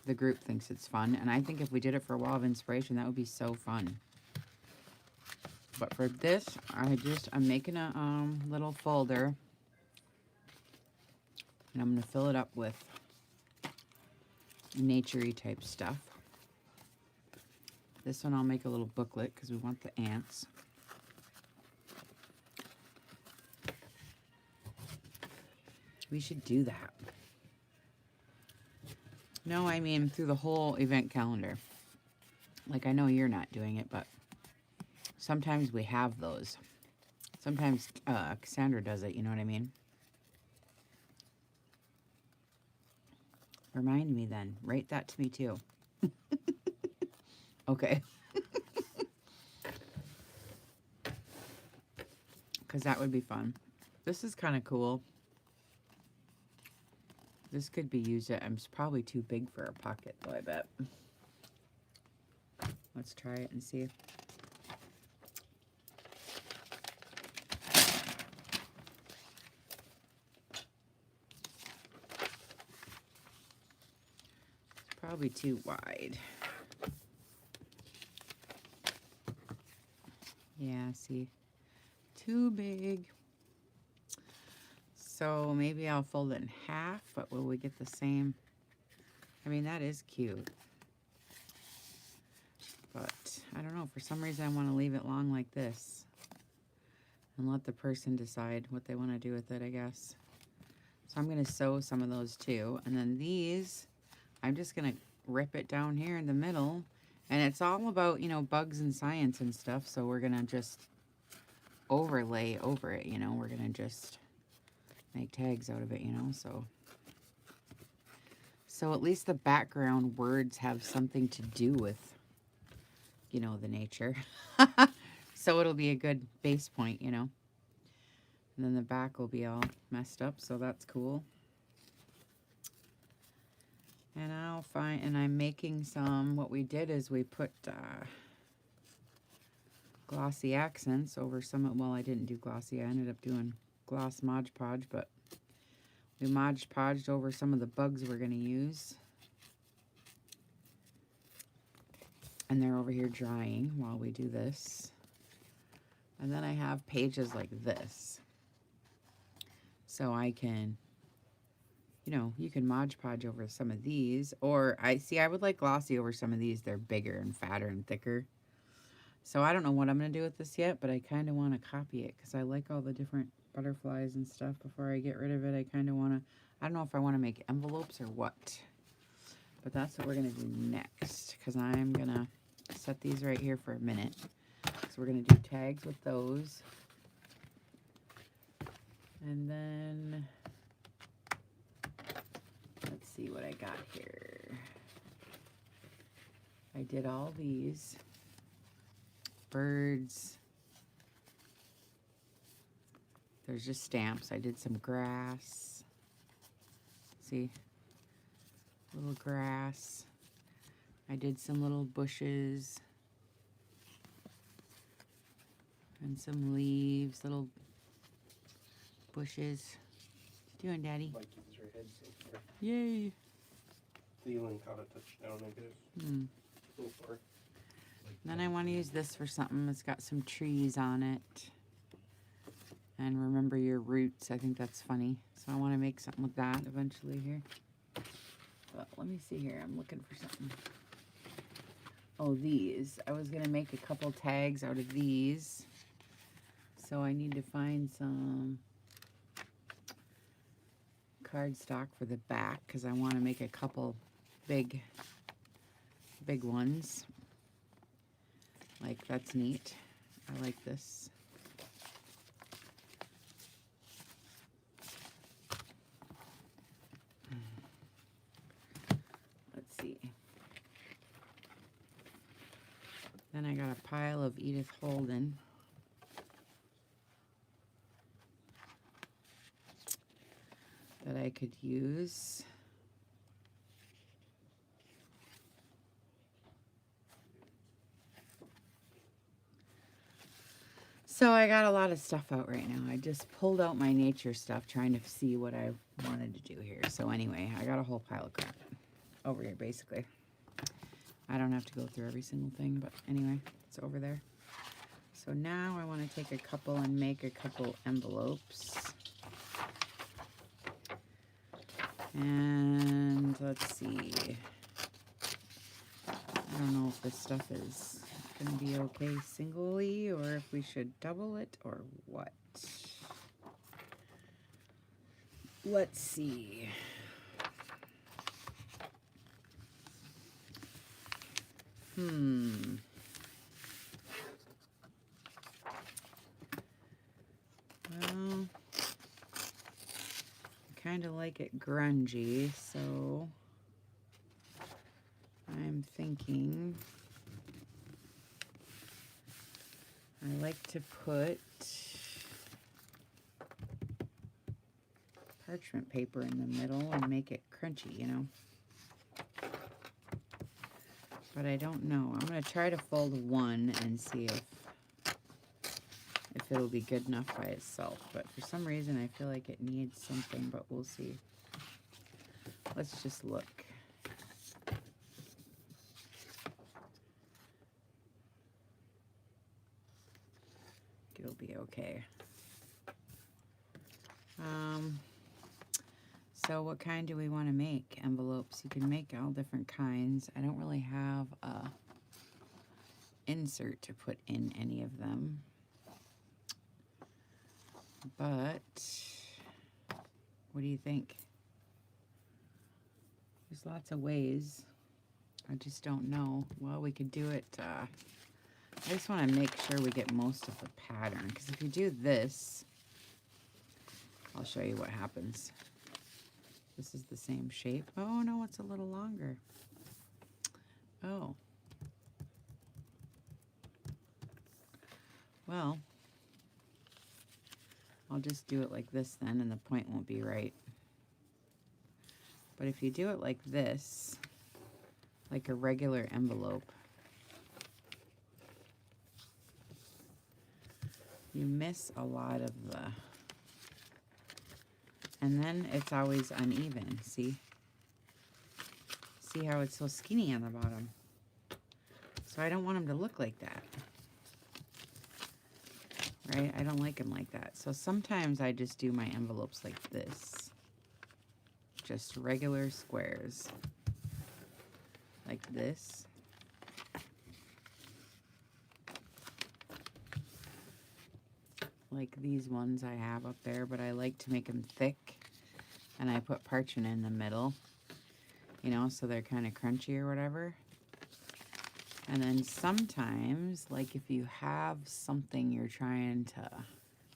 [SPEAKER 1] the group thinks it's fun. And I think if we did it for Wall of Inspiration, that would be so fun. But for this, I'm making a little folder. And I'm going to fill it up with nature-y type stuff. This one I'll make a little booklet because we want the ants. We should do that. No, I mean through the whole event calendar. Like, I know you're not doing it, but sometimes we have those. Sometimes Cassandra does it, you know what I mean? Remind me then. Write that to me too. Okay. Because that would be fun. This is kind of cool. This could be used at, it's probably too big for a pocket though, I bet. Let's try it and see. It's probably too wide. Yeah, see, too big. So maybe I'll fold it in half, but will we get the same? I mean, that is cute. But I don't know, for some reason I want to leave it long like this. And let the person decide what they want to do with it, I guess. So I'm going to sew some of those too. And then these, I'm just going to rip it down here in the middle. And it's all about, you know, bugs and science and stuff. So we're going to just overlay over it, you know. We're going to just make tags out of it, you know. So at least the background words have something to do with, you know, the nature. So it'll be a good base point, you know. And then the back will be all messed up, so that's cool. And I'm making some, what we did is we put glossy accents over some of, well, I didn't do glossy, I ended up doing gloss Mod Podge, but we Mod Podged over some of the bugs we're going to use. And they're over here drying while we do this. And then I have pages like this. So I can, you know, you can Mod Podge over some of these. Or I would like glossy over some of these. They're bigger and fatter and thicker. So I don't know what I'm going to do with this yet, but I kind of want to copy it because I like all the different butterflies and stuff. Before I get rid of it, I kind of want to, I don't know if I want to make envelopes or what. But that's what we're going to do next because I'm going to set these right here for a minute. So we're going to do tags with those. And then, let's see what I got here. I did all these. Birds. There's just stamps. I did some grass. See? Little grass. I did some little bushes. And some leaves, little bushes. What you doing, Daddy?
[SPEAKER 2] Like use your head so far.
[SPEAKER 1] Yay!
[SPEAKER 2] Feeling how to touch down, I guess. So far.
[SPEAKER 1] Then I want to use this for something. It's got some trees on it. And remember your roots. I think that's funny. So I want to make something with that eventually here. But let me see here. I'm looking for something. Oh, these. I was going to make a couple tags out of these. So I need to find some cardstock for the back because I want to make a couple big ones. Like, that's neat. I like this. Let's see. Then I got a pile of Edith Holden. That I could use. So I got a lot of stuff out right now. I just pulled out my nature stuff trying to see what I wanted to do here. So anyway, I got a whole pile of crap over here basically. I don't have to go through every single thing, but anyway, it's over there. So now I want to take a couple and make a couple envelopes. And let's see. I don't know if this stuff is going to be okay singly or if we should double it or what. Let's see. Well, I kind of like it grungy, so I'm thinking I like to put parchment paper in the middle and make it crunchy, you know. But I don't know. I'm going to try to fold one and see if it'll be good enough by itself. But for some reason, I feel like it needs something, but we'll see. Let's just look. you'll be okay. So what kind do we want to make? Envelopes. You can make all different kinds. I don't really have a insert to put in any of them. But what do you think? There's lots of ways. I just don't know. Well, we could do it. I just want to make sure we get most of the pattern. Because if you do this, I'll show you what happens. This is the same shape. Oh, no, it's a little longer. Oh. Well, I'll just do it like this then, and the point won't be right. But if you do it like this, like a regular envelope, you miss a lot of the... And then it's always uneven, see? See how it's so skinny on the bottom? So I don't want them to look like that. Right? I don't like them like that. So sometimes I just do my envelopes like this. Just regular squares. Like this. Like these ones I have up there, but I like to make them thick, and I put parchment in the middle, you know, so they're kind of crunchy or whatever. And then sometimes, like if you have something you're trying to,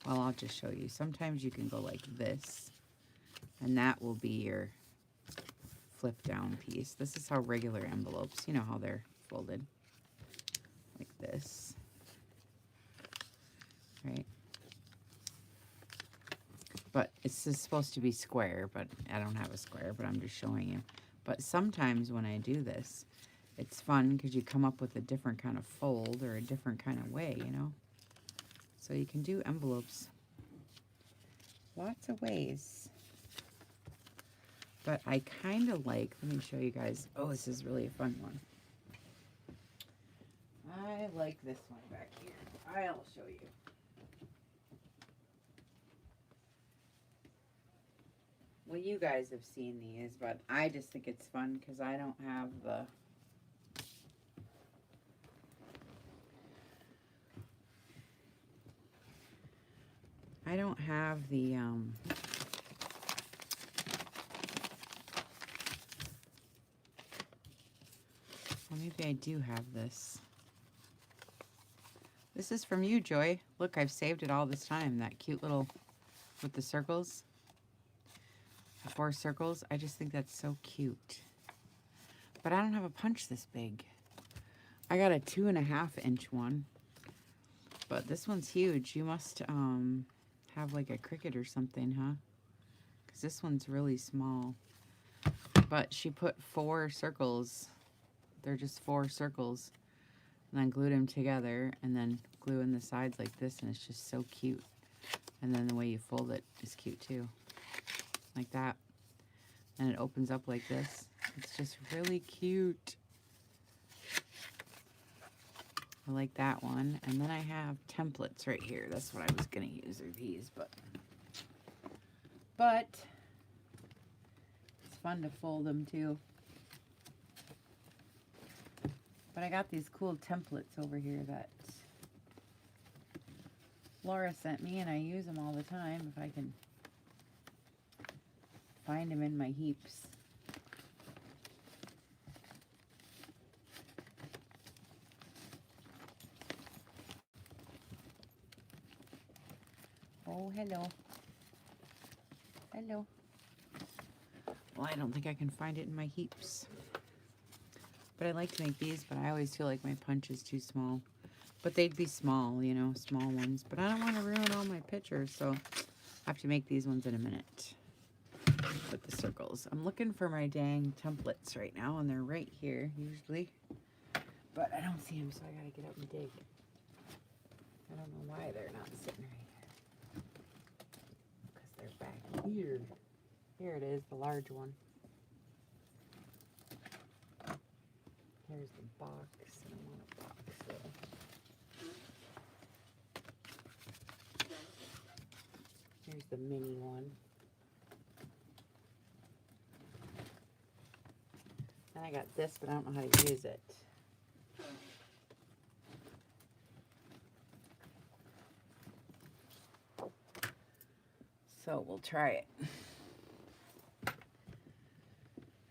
[SPEAKER 1] well, I'll just show you. Sometimes you can go like this, and that will be your flip down piece. This is how regular envelopes, you know how they're folded, like this, right? But it's just supposed to be square, but I don't have a square, but I'm just showing you. But sometimes when I do this, it's fun because you come up with a different kind of fold or a different kind of way, you know? So you can do envelopes lots of ways. But I kind of like, let me show you guys. Oh, this is really a fun one. I like this one back here. I'll show you. Well, you guys have seen these, but I just think it's fun because I don't have the... Well, maybe I do have this. This is from you, Joy. Look, I've saved it all this time. That cute little, with the circles. The 4 circles. I just think that's so cute. But I don't have a punch this big. I got a 2.5-inch one. But this one's huge. You must have like a Cricut or something, huh? Because this one's really small. But she put 4 circles. They're just 4 circles. And then glued them together. And then glue in the sides like this. And it's just so cute. And then the way you fold it is cute too. Like that. And it opens up like this. It's just really cute. I like that one. And then I have templates right here. That's what I was going to use, are these. But it's fun to fold them too. But I got these cool templates over here that Laura sent me, and I use them all the time if I can find them in my heaps. Oh, hello. Hello. Well, I don't think I can find it in my heaps. But I like to make these, but I always feel like my punch is too small. But they'd be small, you know, small ones. But I don't want to ruin all my pictures, so I have to make these ones in a minute. With the circles. I'm looking for my dang templates right now, and they're right here, usually. But I don't see them, so I gotta get up and dig. I don't know why they're not sitting right here. Because they're back here. Here it is, the large one. Here's the box. I don't want a box though. the mini one. And I got this, but I don't know how to use it. So we'll try it.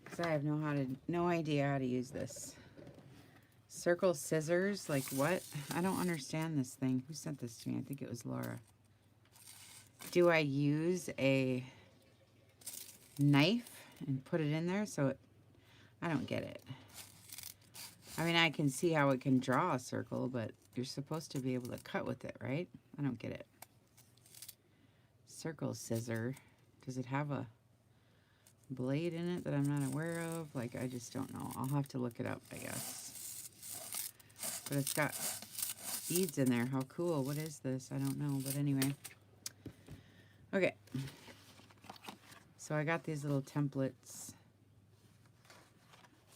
[SPEAKER 1] Because I have no idea how to use this. Circle scissors, like what? I don't understand this thing. Who sent this to me? I think it was Laura. Do I use a knife and put it in there so it... I don't get it. I mean, I can see how it can draw a circle, but you're supposed to be able to cut with it, right? I don't get it. Circle scissor. Does it have a blade in it that I'm not aware of? Like, I just don't know. I'll have to look it up, I guess. But it's got beads in there. How cool. What is this? I don't know. But anyway. Okay. So I got these little templates.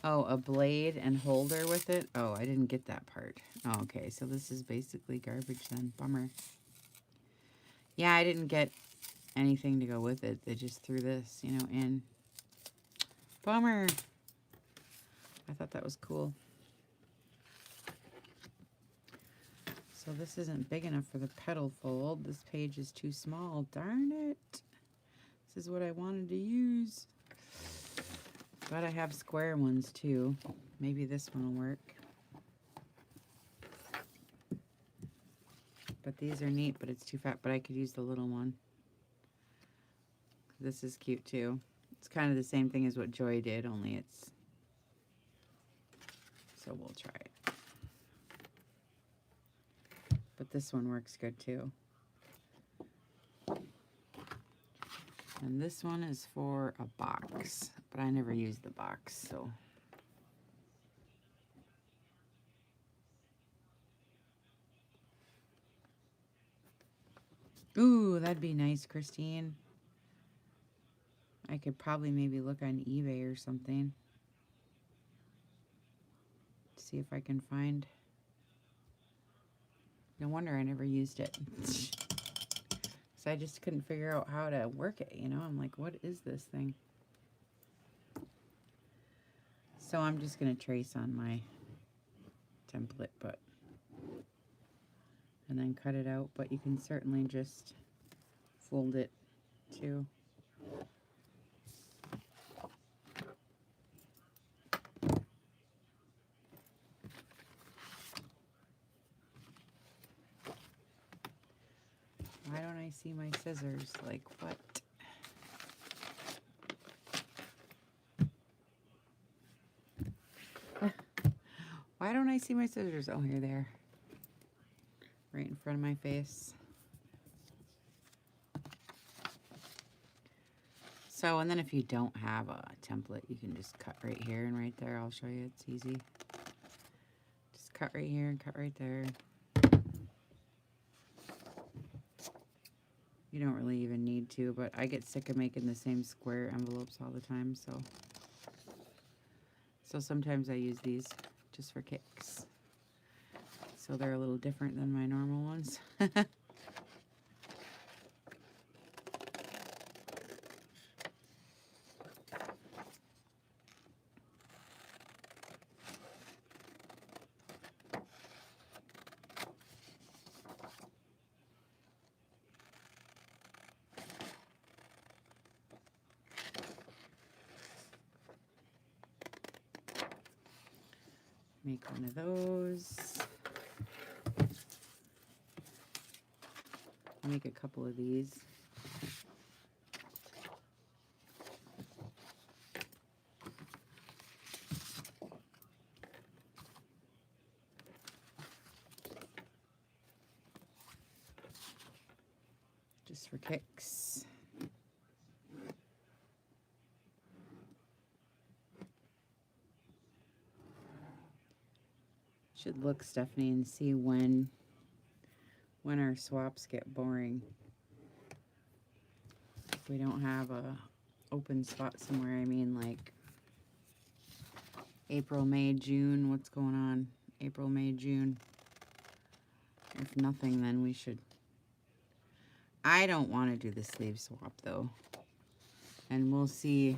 [SPEAKER 1] Oh, a blade and holder with it? Oh, I didn't get that part. Oh, okay. So this is basically garbage then. Bummer. Yeah, I didn't get anything to go with it. They just threw this, you know, in. Bummer. I thought that was cool. So this isn't big enough for the petal fold. This page is too small. Darn it. This is what I wanted to use. But I have square ones too. Maybe this one will work. But these are neat, but it's too fat. But I could use the little one. This is cute too. It's kind of the same thing as what Joy did, only it's... So we'll try it. But this one works good too. And this one is for a box, but I never use the box, so. Ooh, that'd be nice, Christine. I could probably maybe look on eBay or something. See if I can find. No wonder I never used it. So I just couldn't figure out how to work it, you know? I'm like, what is this thing? So I'm just going to trace on my template, but... And then cut it out, but you can certainly just fold it too. Why don't I see my scissors? Like, what? Why don't I see my scissors? Oh, here they are. Right in front of my face. So, and then if you don't have a template, you can just cut right here and right there. I'll show you. It's easy. Just cut right here and cut right there. You don't really even need to, but I get sick of making the same square envelopes all the time, so sometimes I use these just for kicks. So they're a little different than my normal ones. Make one of those. Make a couple of these. Just for kicks. Should look, Stephanie, and see when our swaps get boring. If we don't have a open spot somewhere, I mean like April, May, June, what's going on? April, May, June. If nothing, then we should I don't want to do the sleeve swap though. And we'll see.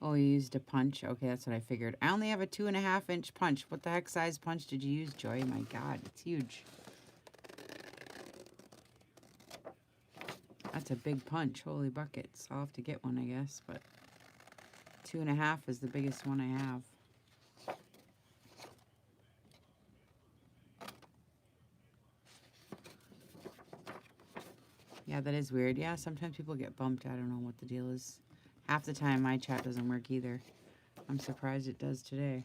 [SPEAKER 1] Oh, you used a punch? Okay, that's what I figured. I only have a 2.5-inch punch. What the heck size punch did you use, Joy? My God, it's huge. That's a big punch. Holy buckets. I'll have to get one, I guess, but 2.5 is the biggest one I have. Yeah, that is weird. Yeah, sometimes people get bumped. I don't know what the deal is. Half the time my chat doesn't work either. I'm surprised it does today.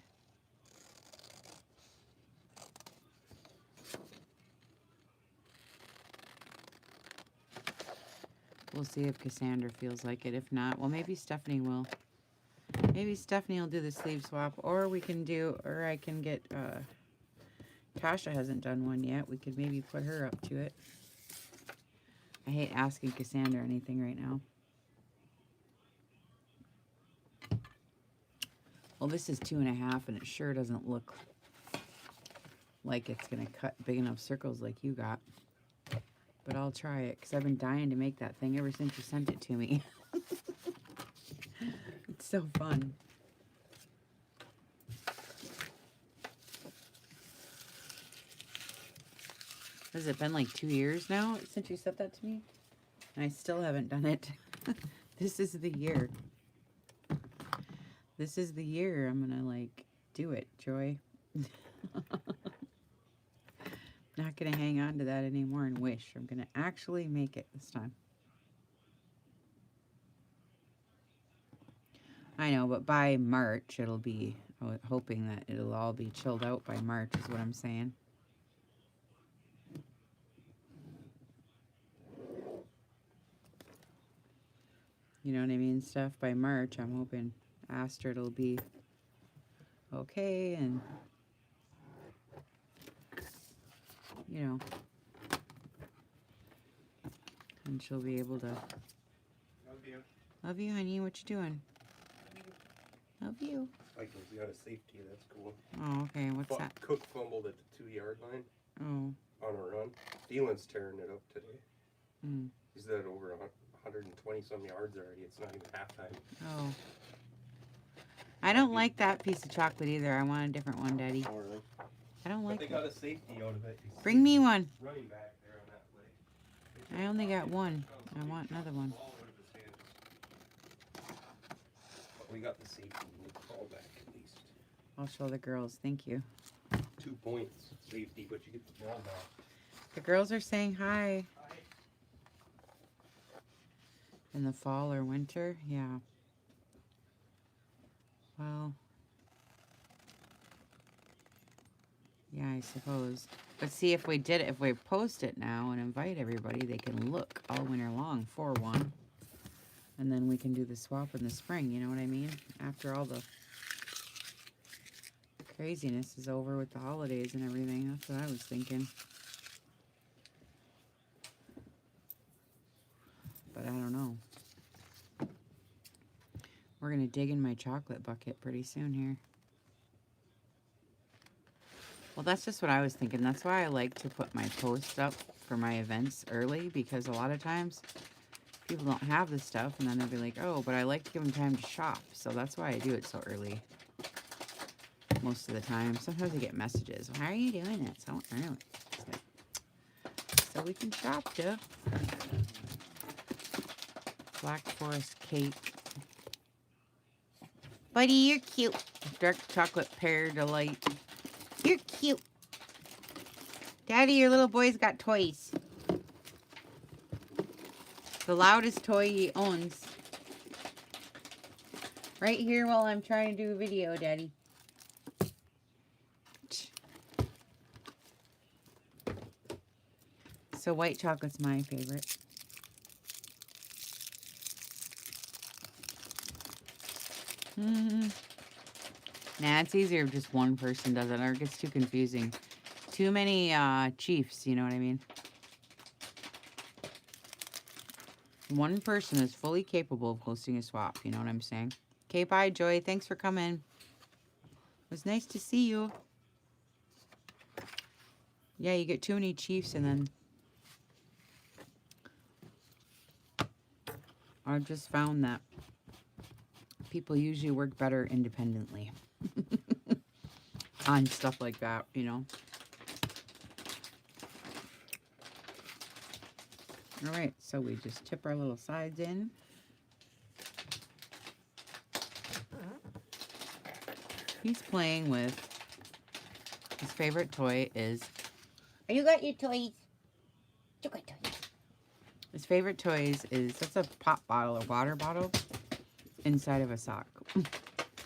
[SPEAKER 1] We'll see if Cassandra feels like it. If not, well, maybe Stephanie will. Maybe Stephanie will do the sleeve swap, or we can do, or I can get, Tasha hasn't done one yet. We could maybe put her up to it. I hate asking Cassandra anything right now. Well, this is 2.5, and it sure doesn't look like it's going to cut big enough circles like you got. But I'll try it, because I've been dying to make that thing ever since you sent it to me. It's so fun. Has it been like 2 years now since you sent that to me? And I still haven't done it. This is the year. This is the year I'm gonna like do it, Joy. Not gonna hang on to that anymore and wish. I'm gonna actually make it this time. I know, but by March it'll be, hoping that it'll all be chilled out by March is what I'm saying. You know what I mean? Stuff by March, I'm hoping Astrid will be okay, and you know, and she'll be able to.
[SPEAKER 2] Love you.
[SPEAKER 1] Love you, honey. What you doing? Love you.
[SPEAKER 2] Michael's got a safety. That's cool.
[SPEAKER 1] Oh, okay. What's that?
[SPEAKER 2] Cook fumbled at the 2-yard line.
[SPEAKER 1] Oh.
[SPEAKER 2] On a run. Thielen's tearing it up today.
[SPEAKER 1] Hmm.
[SPEAKER 2] He's at over 120 some yards already. It's not even halftime.
[SPEAKER 1] Oh. I don't like that piece of chocolate either. I want a different one, Daddy.
[SPEAKER 2] Oh, really?
[SPEAKER 1] I don't like
[SPEAKER 2] But they
[SPEAKER 1] it.
[SPEAKER 2] got a safety out of it.
[SPEAKER 1] Bring me one.
[SPEAKER 2] Running back there on that play.
[SPEAKER 1] I only got one. I want another one.
[SPEAKER 2] But we got the safety and the call back at least.
[SPEAKER 1] I'll show the girls. Thank you.
[SPEAKER 2] 2 points safety, but you get the ball back.
[SPEAKER 1] The girls are saying hi.
[SPEAKER 2] Hi.
[SPEAKER 1] In the fall or winter? Yeah. Well. Yeah, I suppose. But see, if we did it, if we post it now and invite everybody, they can look all winter long for one. And then we can do the swap in the spring, you know what I mean? After all the craziness is over with the holidays and everything. That's what I was thinking. But I don't know. We're going to dig in my chocolate bucket pretty soon here. Well, that's just what I was thinking. That's why I like to put my posts up for my events early, because a lot of times people don't have the stuff, and then they'll be like, oh, but I like to give them time to shop. So that's why I do it so early. Most of the time. Sometimes I get messages. Why are you doing it so early? It's like, so we can shop, duh. Black Forest cake. Buddy, you're cute. Dark chocolate pear delight. You're cute. Daddy, your little boy's got toys. The loudest toy he owns. Right here while I'm trying to do a video, Daddy. So white chocolate's my favorite. Nah, it's easier if just one person does it, or it gets too confusing. Too many chiefs, you know what I mean? One person is fully capable of hosting a swap, you know what I'm saying? Okay, bye, Joy. Thanks for coming. was nice to see you. Yeah, you get too many Chiefs and then I've just found that people usually work better independently on stuff like that, you know. All right, so we just tip our little sides in. He's playing with his favorite toy is. You got your toys. You got toys. His favorite toys is that's a pop bottle or water bottle inside of a sock.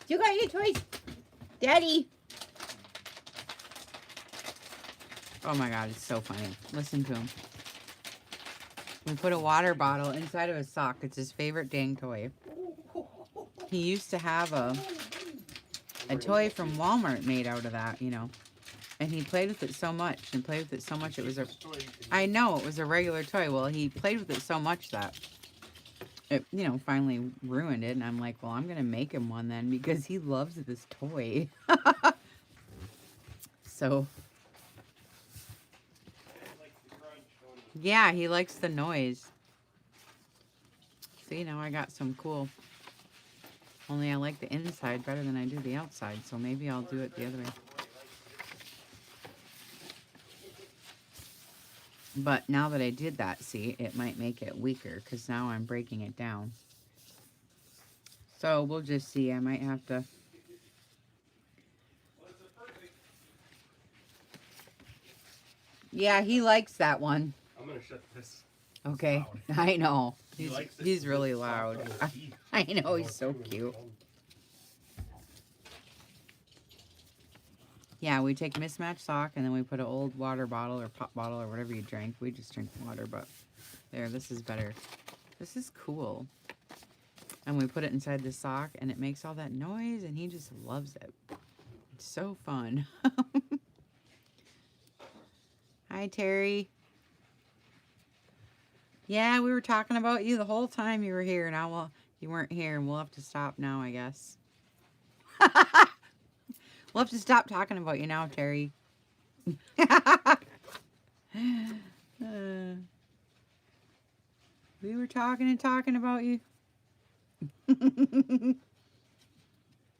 [SPEAKER 1] You got your toys, Daddy. Oh my God, it's so funny. Listen to him. We put a water bottle inside of a sock. It's his favorite dang toy. He used to have a toy from Walmart made out of that, you know. And he played with it so much and played with it so much. It was a, I know it was a regular toy. Well, he played with it so much that it, you know, finally ruined it. And I'm like, well, I'm going to make him one then because he loves this toy. So, yeah, he likes the noise. See, now I got some cool. Only I like the inside better than I do the outside. So maybe I'll do it the other way. But now that I did that, see, it might make it weaker because now I'm breaking it down. So we'll just see. I might have to. Yeah, he likes that one.
[SPEAKER 2] I'm gonna shut this.
[SPEAKER 1] Okay, I know.
[SPEAKER 2] He likes it.
[SPEAKER 1] He's really loud. I know, he's so cute. Yeah, we take mismatched sock and then we put an old water bottle or pop bottle or whatever you drink. We just drink water, but there, this is better. This is cool. And we put it inside the sock and it makes all that noise and he just loves it. It's so fun. Hi, Terry. Yeah, we were talking about you the whole time you were here. Now, well, you weren't here and we'll have to stop now, I guess. We'll have to stop talking about you now, Terry. We were talking and talking about you.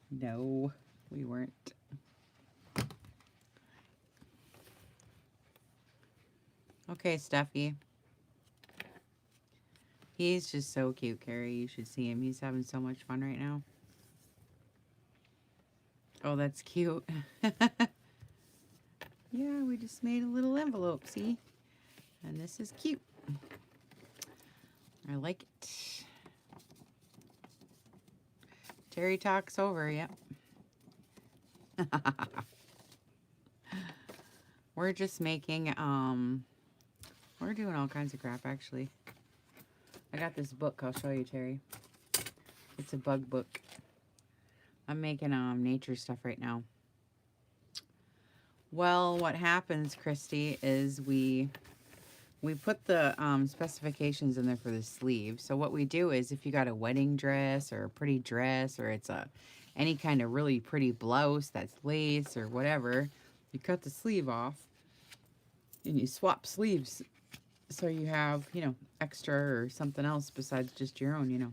[SPEAKER 1] No, we weren't. Okay, Steffi. He's just so cute, Carrie. You should see him. He's having so much fun right now. Oh, that's cute. Yeah, we just made a little envelope, see? And this is cute. I like it. Terry talks over, yep. We're just making, we're doing all kinds of crap, actually. I got this book I'll show you, Terry. It's a bug book. I'm making nature stuff right now. Well, what happens, Christy, is we put the specifications in there for the sleeve. So what we do is if you got a wedding dress or a pretty dress or it's any kind of really pretty blouse that's lace or whatever, you cut the sleeve off and you swap sleeves so you have, you know, extra or something else besides just your own, you know.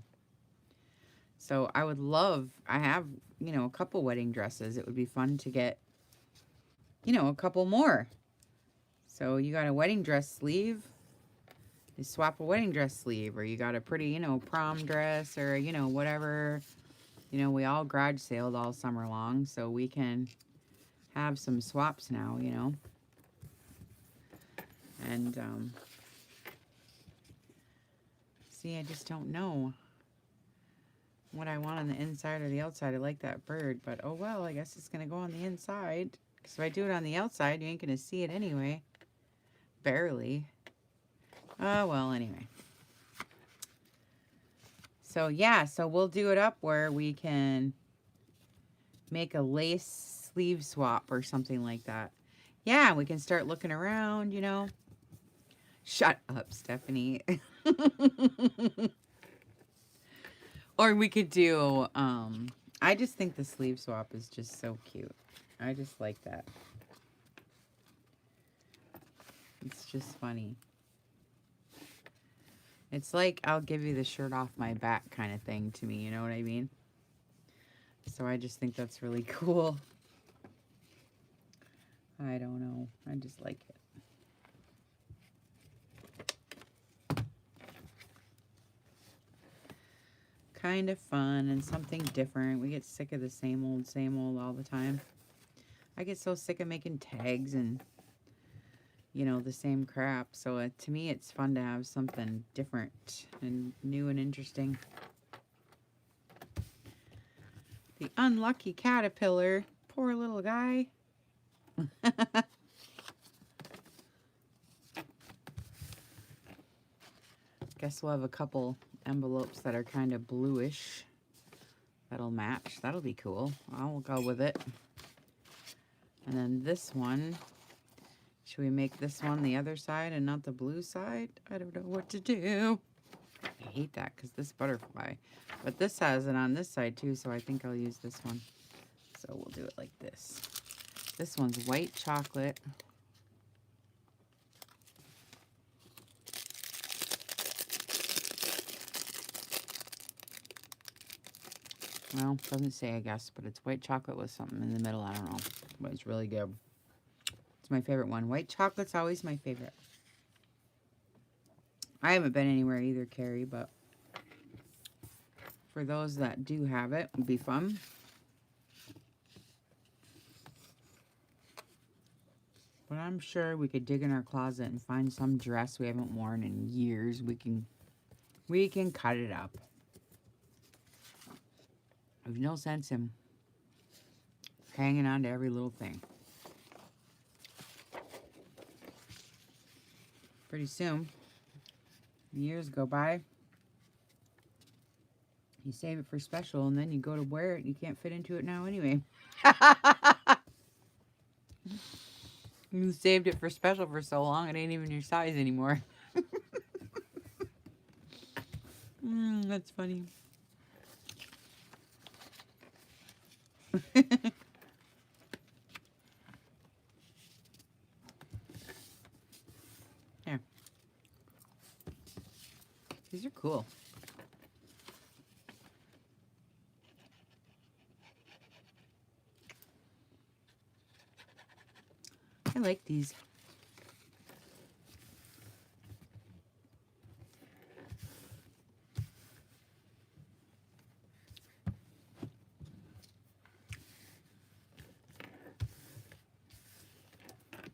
[SPEAKER 1] So I would love, I have, you know, a couple wedding dresses. It would be fun to get, you know, a couple more. So you got a wedding dress sleeve, you swap a wedding dress sleeve, or you got a pretty, you know, prom dress or, you know, whatever. You know, we all garage sailed all summer long, so we can have some swaps now, you know. And, see, I just don't know what I want on the inside or the outside. I like that bird, but oh well, I guess it's going to go on the inside. Because if I do it on the outside, you ain't going to see it anyway. Barely. Oh, well, anyway. So, yeah, so we'll do it up where we can make a lace sleeve swap or something like that. Yeah, we can start looking around, you know. Shut up, Stephanie. Or we could do I just think the sleeve swap is just so cute. I just like that. It's just funny. It's like I'll give you the shirt off my back kind of thing to me, you know what I mean? So I just think that's really cool. I don't know. I just like it. Kind of fun and something different. We get sick of the same old all the time. I get so sick of making tags and, you know, the same crap. So to me, it's fun to have something different and new and interesting. The unlucky caterpillar. Poor little guy. Guess we'll have a couple envelopes that are kind of bluish. That'll match. That'll be cool. I'll go with it. And then this one. Should we make this one the other side and not the blue side? I don't know what to do. I hate that because this butterfly. But this has it on this side too, so I think I'll use this one. So we'll do it like this. This one's white chocolate. Well, it doesn't say, I guess, but it's white chocolate with something in the middle. I don't know, but it's really good. It's my favorite one. White chocolate's always my favorite. I haven't been anywhere either, Carrie, but for those that do have it, it'd be fun. But I'm sure we could dig in our closet and find some dress we haven't worn in years. We can cut it up. There's no sense in hanging on to every little thing. Pretty soon, years go by, you save it for special, and then you go to wear it, and you can't fit into it now anyway. You saved it for special for so long, it ain't even your size anymore. That's funny. Here. These are cool. I like these.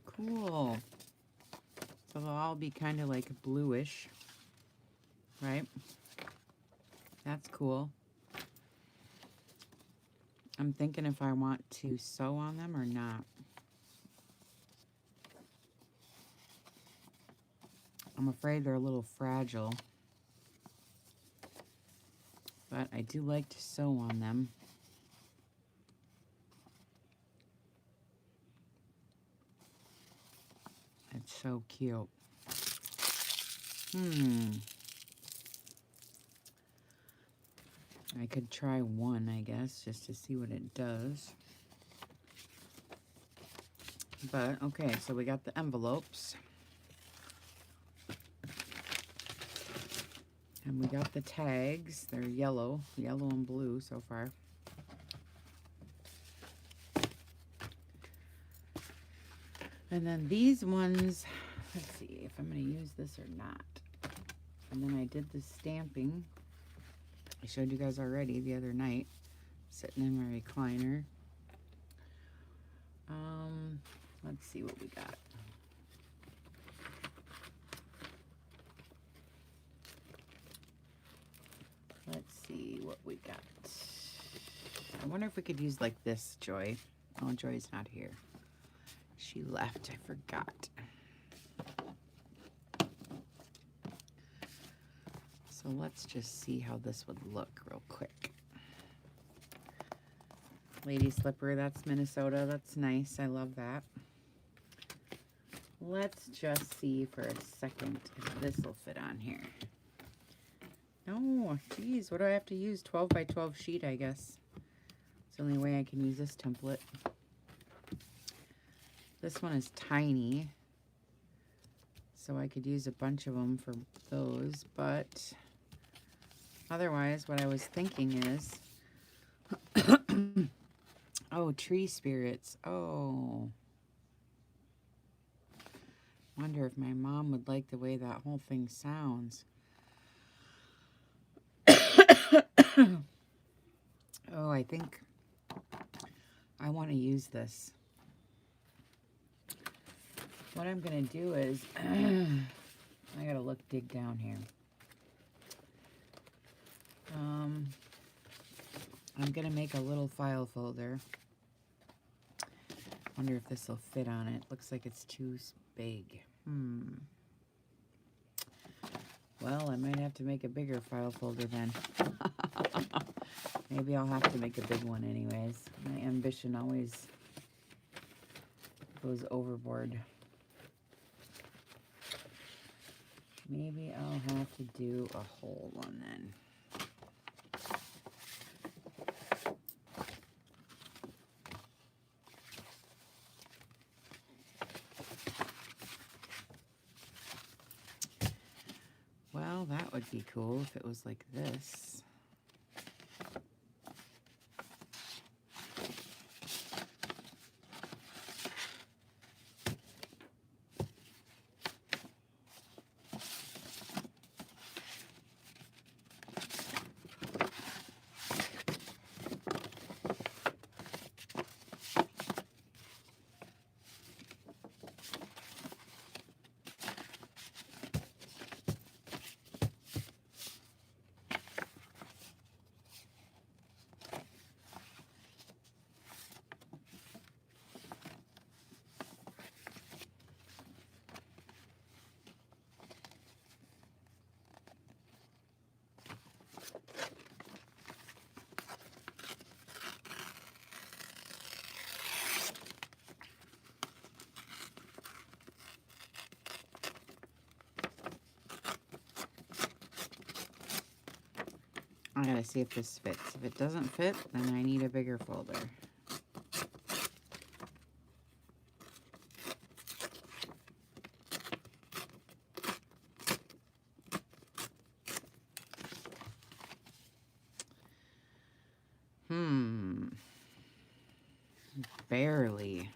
[SPEAKER 1] Cool. So they'll all be kind of like bluish, right? That's cool. I'm thinking if I want to sew on them or not. I'm afraid they're a little fragile, but I do like to sew on them. It's so cute. I could try one, I guess, just to see what it does. But, okay, so we got the envelopes. And we got the tags. They're yellow and blue so far. And then these ones, let's see if I'm going to use this or not. And then I did the stamping. I showed you guys already the other night, sitting in my recliner. Let's see what we got. Let's see what we got. I wonder if we could use like this, Joy. Oh, Joy's not here. She left. I forgot. So let's just see how this would look real quick. Lady slipper, that's Minnesota. That's nice. I love that. Let's just see for a second if this will fit on here. No, geez, what do I have to use? 12 by 12 sheet, I guess. the only way I can use this template. This one is tiny, so I could use a bunch of them for those, but otherwise what I was thinking is, oh, tree spirits. Oh. Wonder if my mom would like the way that whole thing sounds. Oh, I think I want to use this. What I'm going to do is, I got to dig down here. I'm going to make a little file folder. Wonder if this will fit on it. Looks like it's too big. Well, I might have to make a bigger file folder then. Maybe I'll have to make a big one anyways. My ambition always goes overboard. Maybe I'll have to do a whole one then. Well, that would be cool if it was like this. I gotta see if this fits. If it doesn't fit, then I need a bigger folder. Barely.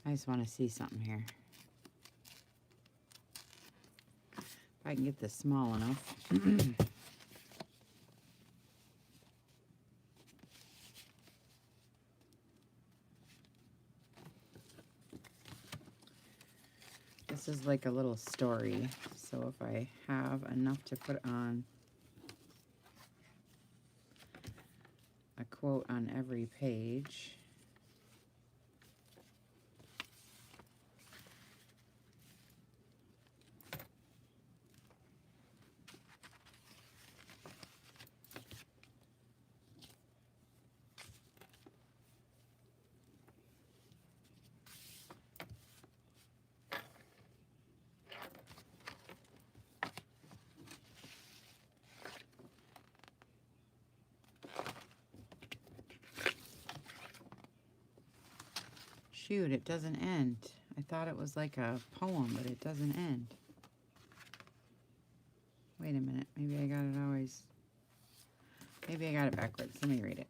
[SPEAKER 1] I just want to see something here. If I can get this small enough. This is like a little story, so if I have enough to put on a quote on every page. shoot, it doesn't end. I thought it was like a poem, but it doesn't end. Wait a minute. Maybe I got it always. Maybe I got it backwards. Let me read it.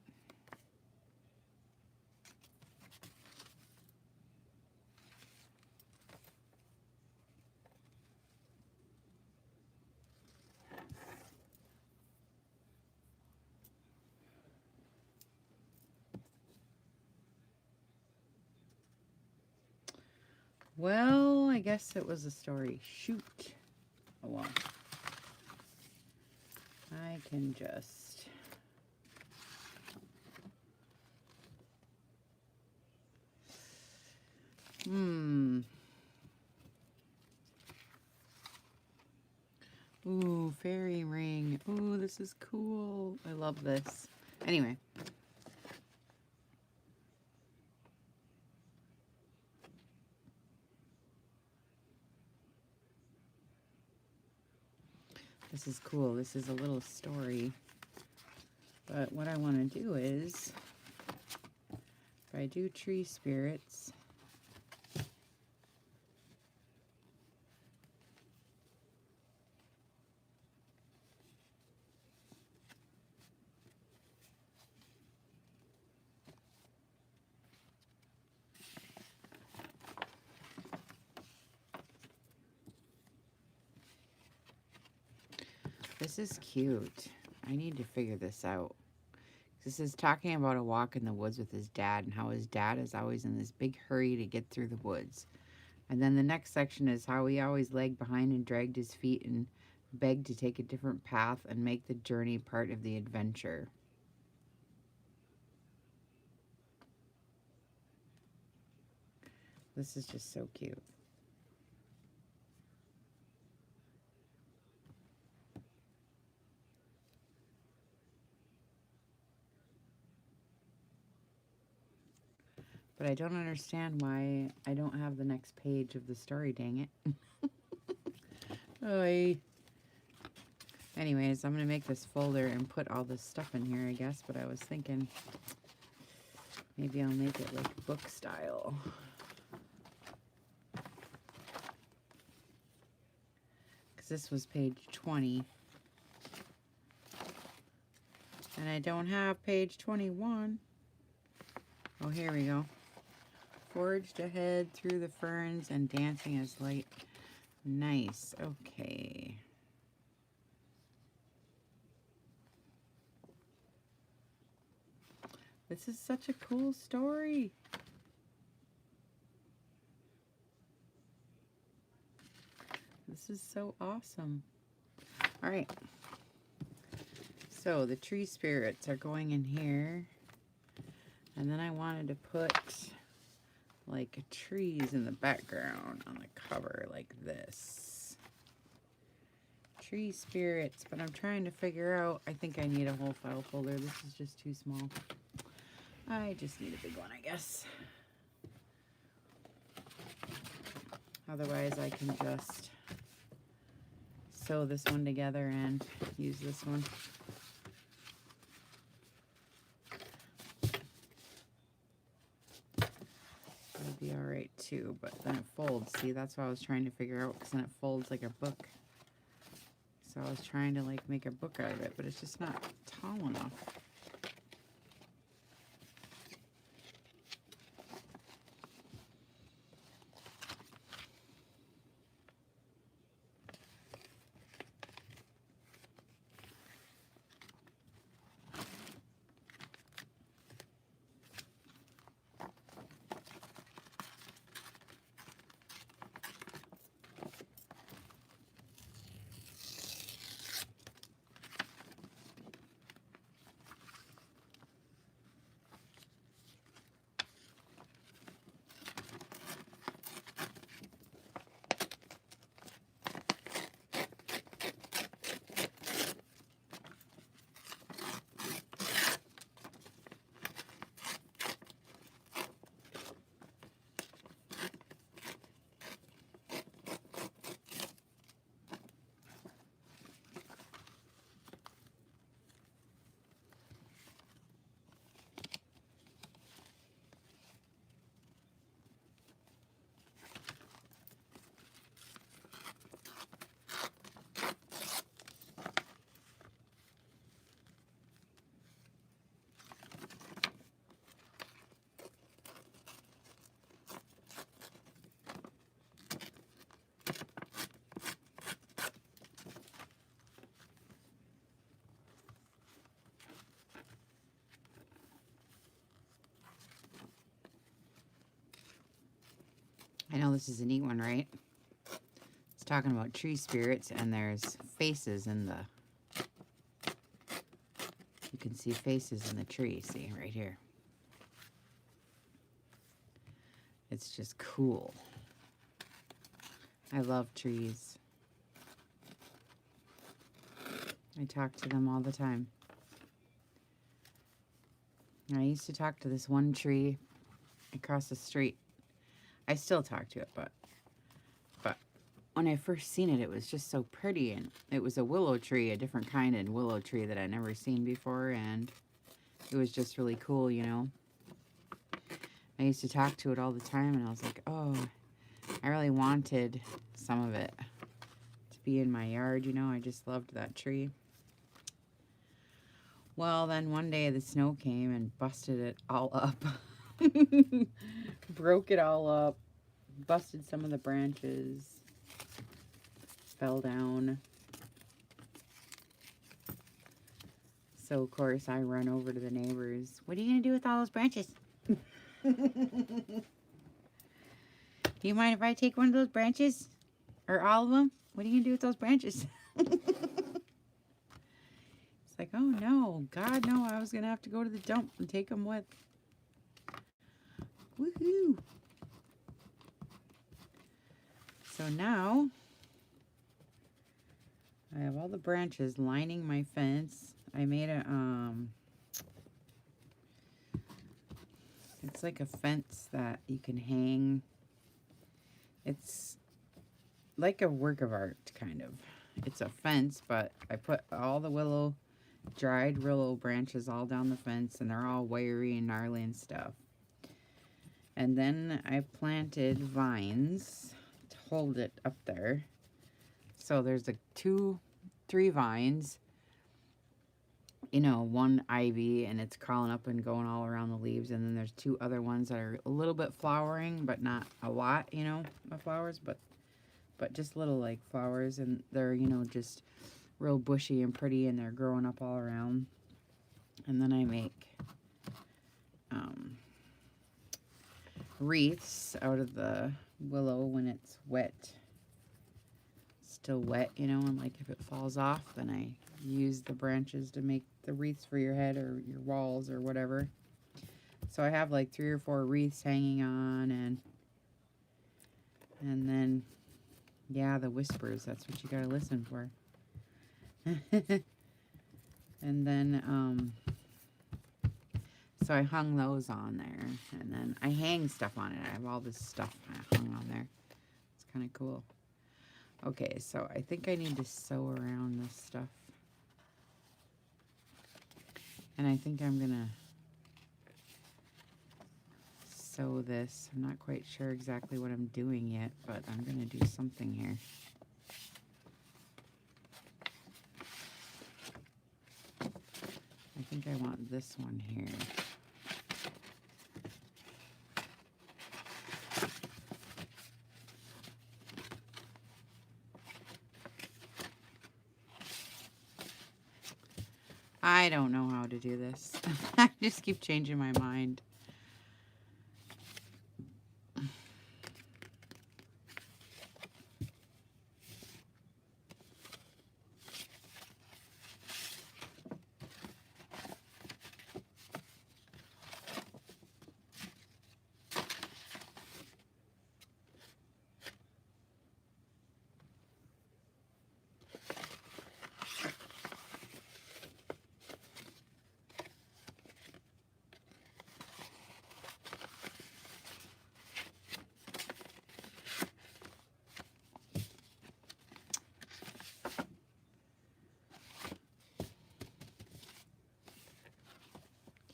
[SPEAKER 1] Well, I guess it was a story. Shoot. Oh well. I can just... Ooh, fairy ring. Ooh, this is cool. I love this. Anyway. This is cool. This is a little story. But what I want to do is, if I do tree spirits, this is cute. I need to figure this out. This is talking about a walk in the woods with his dad and how his dad is always in this big hurry to get through the woods. And then the next section is how he always lagged behind and dragged his feet and begged to take a different path and make the journey part of the adventure. This is just so cute. But I don't understand why I don't have the next page of the story, dang it. Oy. Anyways, I'm going to make this folder and put all this stuff in here, I guess. But I was thinking maybe I'll make it like book style. Because this was page 20. And I don't have page 21. Oh, here we go. Forged ahead through the ferns and dancing as light. Nice. Okay. This is such a cool story. This is so awesome. All right. So the tree spirits are going in here. And then I wanted to put like trees in the background on the cover like this. Tree spirits, but I'm trying to figure out, I think I need a whole file folder. This is just too small. I just need a big one, I guess. Otherwise I can just sew this one together and use this one. That'd be all right too, but then it folds. See, that's what I was trying to figure out, because then it folds like a book. So I was trying to like make a book out of it, but it's just not tall enough. I know this is a neat one, right? It's talking about tree spirits, and there's faces in the... You can see faces in the tree, see, right here. It's just cool. I love trees. I talk to them all the time. I used to talk to this one tree across the street. I still talk to it, but when I first seen it, it was just so pretty, and it was a willow tree, a different kind of willow tree that I'd never seen before, and it was just really cool, you know. I used to talk to it all the time, and I was like, oh, I really wanted some of it to be in my yard, you know. I just loved that tree. Well, then one day the snow came and busted it all up. Broke it all up. Busted some of the branches. Fell down. So, of course, I run over to the neighbors. What are you going to do with all those branches? Do you mind if I take one of those branches? Or all of them? What are you going to do with those branches? It's like, oh no, God, no, I was going to have to go to the dump and take them with. Woohoo! So now, I have all the branches lining my fence. I made a, it's like a fence that you can hang. It's like a work of art, kind of. It's a fence, but I put all the dried willow branches all down the fence, and they're all wiry and gnarly and stuff. And then I planted vines to hold it up there. So there's 3 vines, you know, one ivy, and it's crawling up and going all around the leaves. And then there's 2 other ones that are a little bit flowering, but not a lot, you know, of flowers, but just little like flowers, and they're, you know, just real bushy and pretty, and they're growing up all around. And then I make wreaths out of the willow when it's wet, still wet, you know, and like if it falls off, then I use the branches to make the wreaths for your head or your walls or whatever. So I have like 3 or 4 wreaths hanging on, and then, yeah, the whispers, that's what you gotta listen for. And then, so I hung those on there, and then I hang stuff on it. I have all this stuff hung on there. It's kind of cool. Okay, so I think I need to sew around this stuff. And I think I'm gonna sew this. I'm not quite sure exactly what I'm doing yet, but I'm gonna do something here. I think I want this one here. I don't know how to do this. I just keep changing my mind.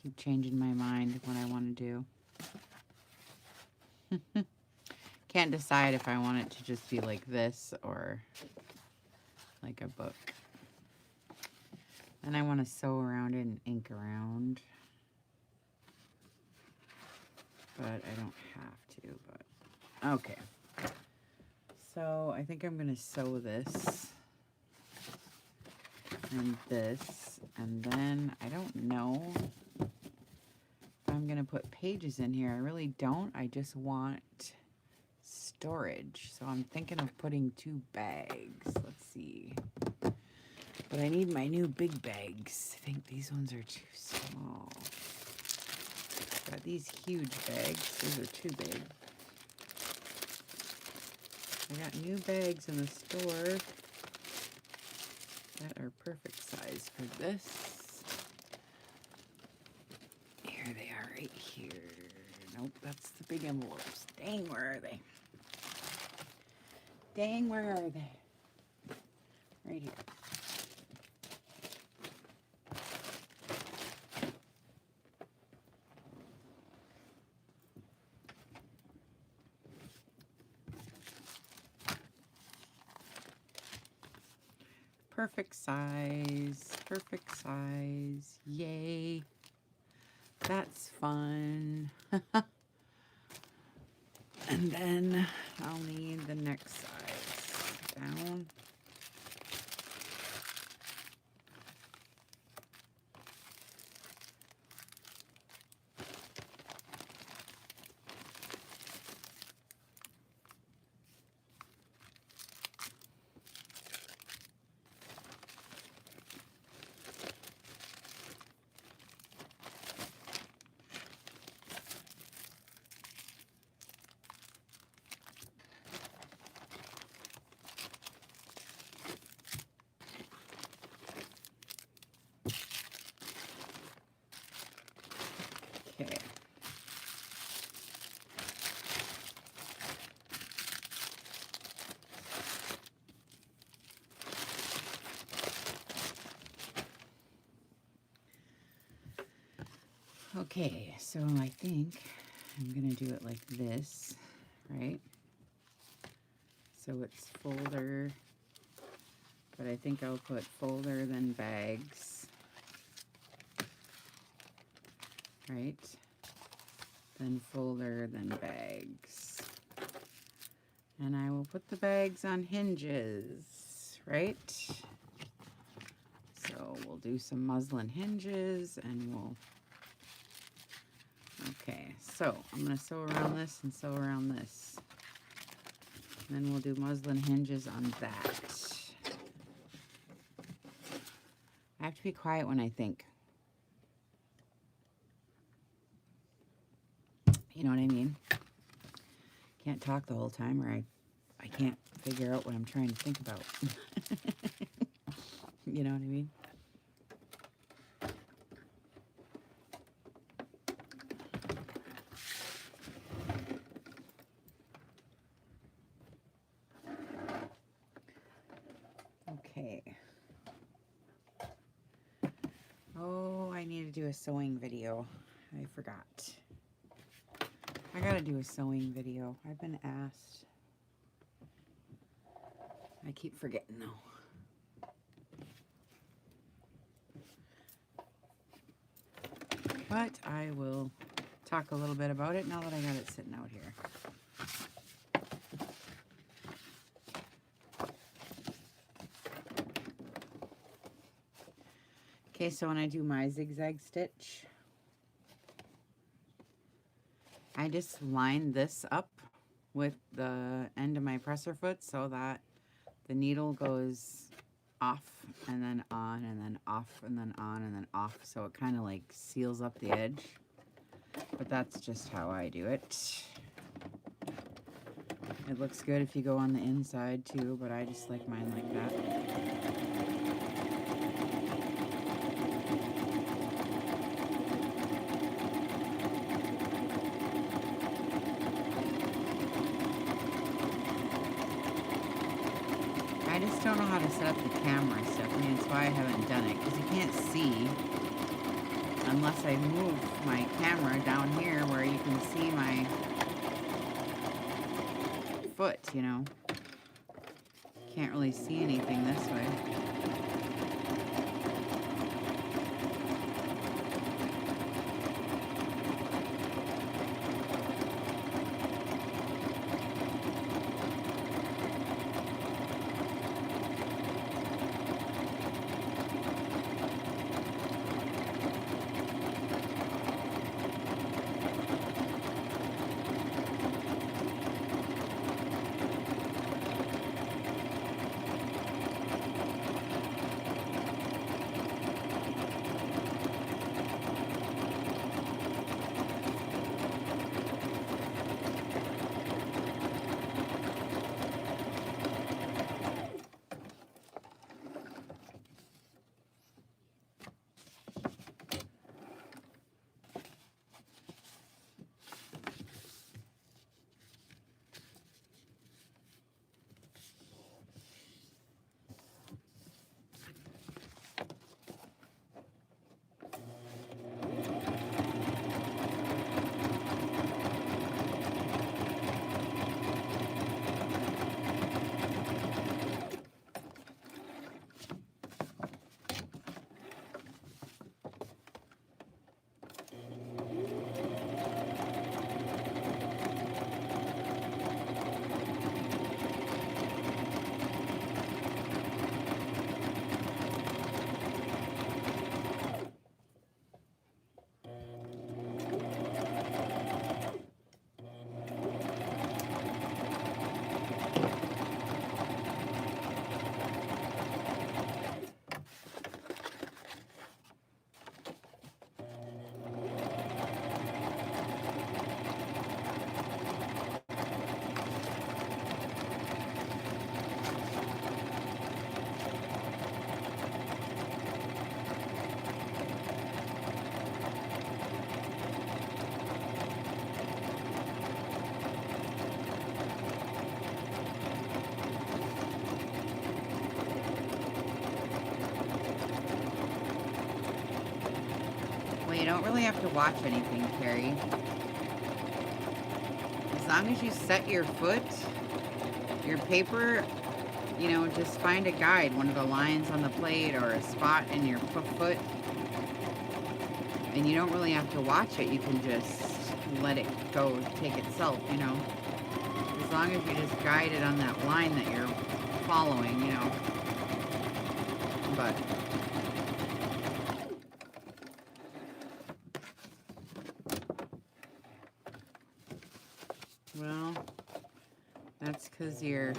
[SPEAKER 1] Keep changing my mind what I want to do. Can't decide if I want it to just be like this or like a book. And I want to sew around it and ink around. But I don't have to, but okay. So I think I'm going to sew this and this, and then I don't know if I'm going to put pages in here. I really don't. I just want storage. So I'm thinking of putting 2 bags. Let's see. But I need my new big bags. I think these ones are too small. Got these huge bags. These are too big. I got new bags in the store that are perfect size for this. Here they are right here. Nope, that's the big envelopes. Dang, where are they? Dang, where are they? Right here. Perfect size, yay. That's fun. And then I'll need the next size down. Okay. Okay, so I think I'm gonna do it like this, right? So it's folder, but I think I'll put folder then bags, right? Then folder, then bags. And I will put the bags on hinges, right? So we'll do some muslin hinges and we'll, okay, so I'm gonna sew around this and sew around this. And then we'll do muslin hinges on that. I have to be quiet when I think. You know what I mean? Can't talk the whole time or I can't figure out what I'm trying to think about. You know what I mean? Okay. Oh, I need to do a sewing video. I forgot. I gotta do a sewing video. I've been asked. I keep forgetting though. But I will talk a little bit about it now that I got it sitting out here. Okay, so when I do my zigzag stitch, I just line this up with the end of my presser foot so that the needle goes off and then on and then off and then on and then off, so it kind of like seals up the edge. But that's just how I do it. It looks good if you go on the inside too, but I just like mine like that. I just don't know how to set up the camera stuff. I mean, that's why I haven't done it, because you can't see unless I move my camera down here where you can see my foot, you know. Can't really see anything this way. really have to watch anything, Carrie. As long as you set your foot, your paper, you know, just find a guide, one of the lines on the plate or a spot in your foot. And you don't really have to watch it. You can just let it go, take itself, you know. As long as you just guide it on that line that you're following, you know. But well, that's because you're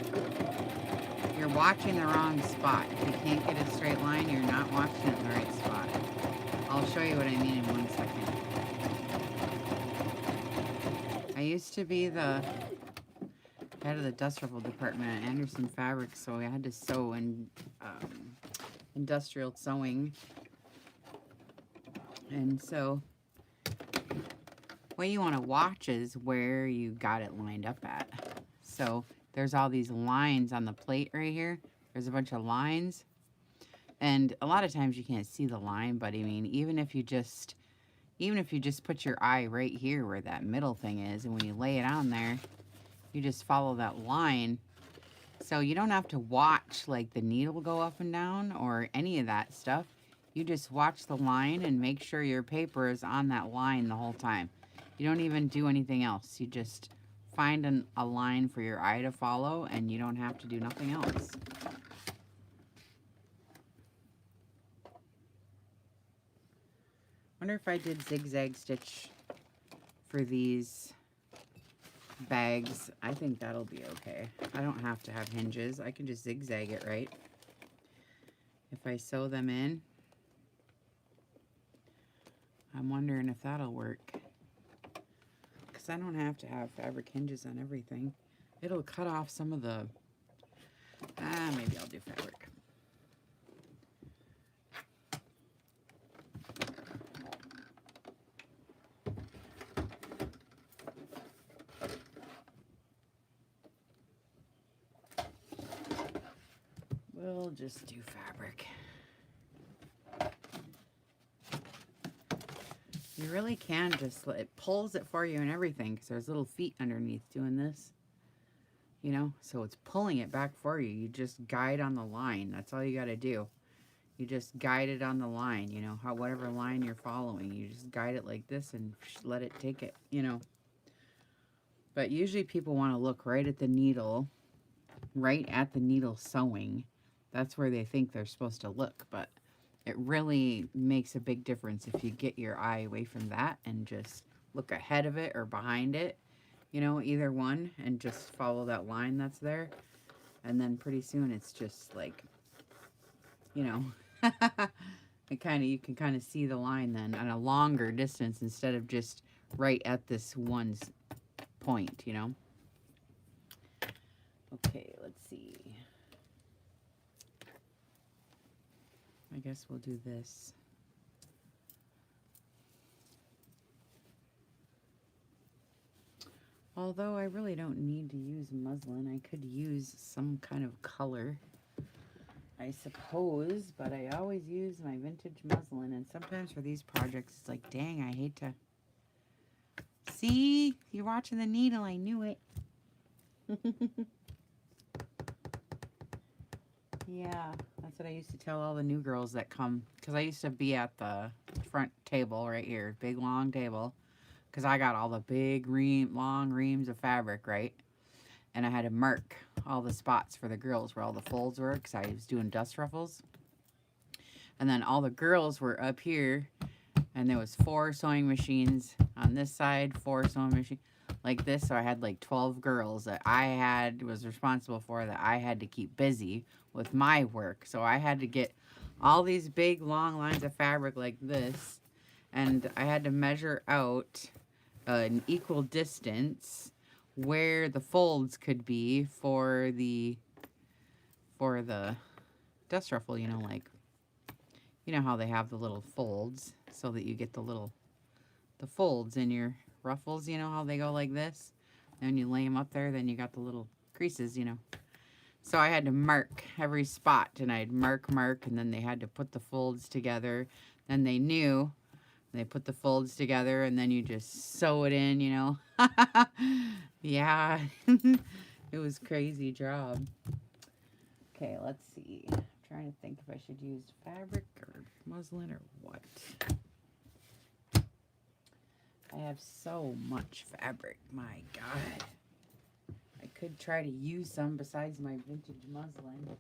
[SPEAKER 1] watching the wrong spot. If you can't get a straight line, you're not watching it in the right spot. I'll show you what I mean in 1 second. I used to be the head of the dust ruffle department at Anderson Fabrics, so I had to sew in industrial sewing. And so what you want to watch is where you got it lined up at. So there's all these lines on the plate right here. There's a bunch of lines. And a lot of times you can't see the line, but I mean, even if you just put your eye right here where that middle thing is, and when you lay it on there, you just follow that line. So you don't have to watch like the needle go up and down or any of that stuff. You just watch the line and make sure your paper is on that line the whole time. You don't even do anything else. You just find a line for your eye to follow, and you don't have to do nothing else. Wonder if I did zigzag stitch for these bags. I think that'll be okay. I don't have to have hinges. I can just zigzag it, right? If I sew them in, I'm wondering if that'll work. Because I don't have to have fabric hinges on everything. It'll cut off some of the... maybe I'll do fabric. We'll just do fabric. You really can just, it pulls it for you and everything, because there's little feet underneath doing this. You know, so it's pulling it back for you. You just guide on the line. That's all you got to do. You just guide it on the line, you know, whatever line you're following. You just guide it like this and let it take it, you know. But usually people want to look right at the needle sewing. That's where they think they're supposed to look, but it really makes a big difference if you get your eye away from that and just look ahead of it or behind it, you know, either one, and just follow that line that's there. And then pretty soon it's just like, you know, you can kind of see the line then on a longer distance instead of just right at this one point, you know. Okay, let's see. I guess we'll do this. Although I really don't need to use muslin, I could use some kind of color, I suppose, but I always use my vintage muslin, and sometimes for these projects, it's like, dang, I hate to... See? You're watching the needle, I knew it. Yeah, that's what I used to tell all the new girls that come, because I used to be at the front table right here, big long table, because I got all the big long reams of fabric, right? And I had to mark all the spots for the girls where all the folds were, because I was doing dust ruffles. And then all the girls were up here, and there was 4 sewing machines on this side, 4 sewing machines like this. So I had like 12 girls that was responsible for, that I had to keep busy with my work. So I had to get all these big long lines of fabric like this, and I had to measure out an equal distance where the folds could be for the dust ruffle, you know, like, you know how they have the little folds so that you get the folds in your ruffles, you know how they go like this, and you lay them up there, then you got the little creases, you know. So I had to mark every spot, and I'd mark, and then they had to put the folds together. Then they knew They put the folds together and then you just sew it in, you know. Yeah. It was crazy job. Okay, let's see. I'm trying to think if I should use fabric or muslin or what. I have so much fabric. My God. I could try to use some besides my vintage muslin.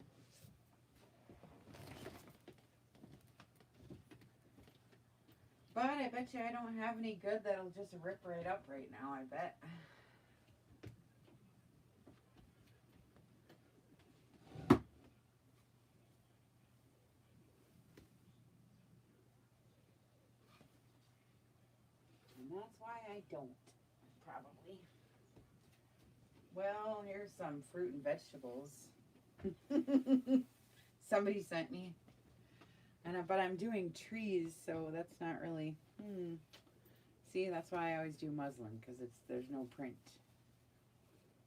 [SPEAKER 1] But I bet you I don't have any good that'll just rip right up right now, I bet. And that's why I don't, probably. Well, here's some fruit and vegetables. Somebody sent me. But I'm doing trees, so that's not really, See, that's why I always do muslin, because there's no print.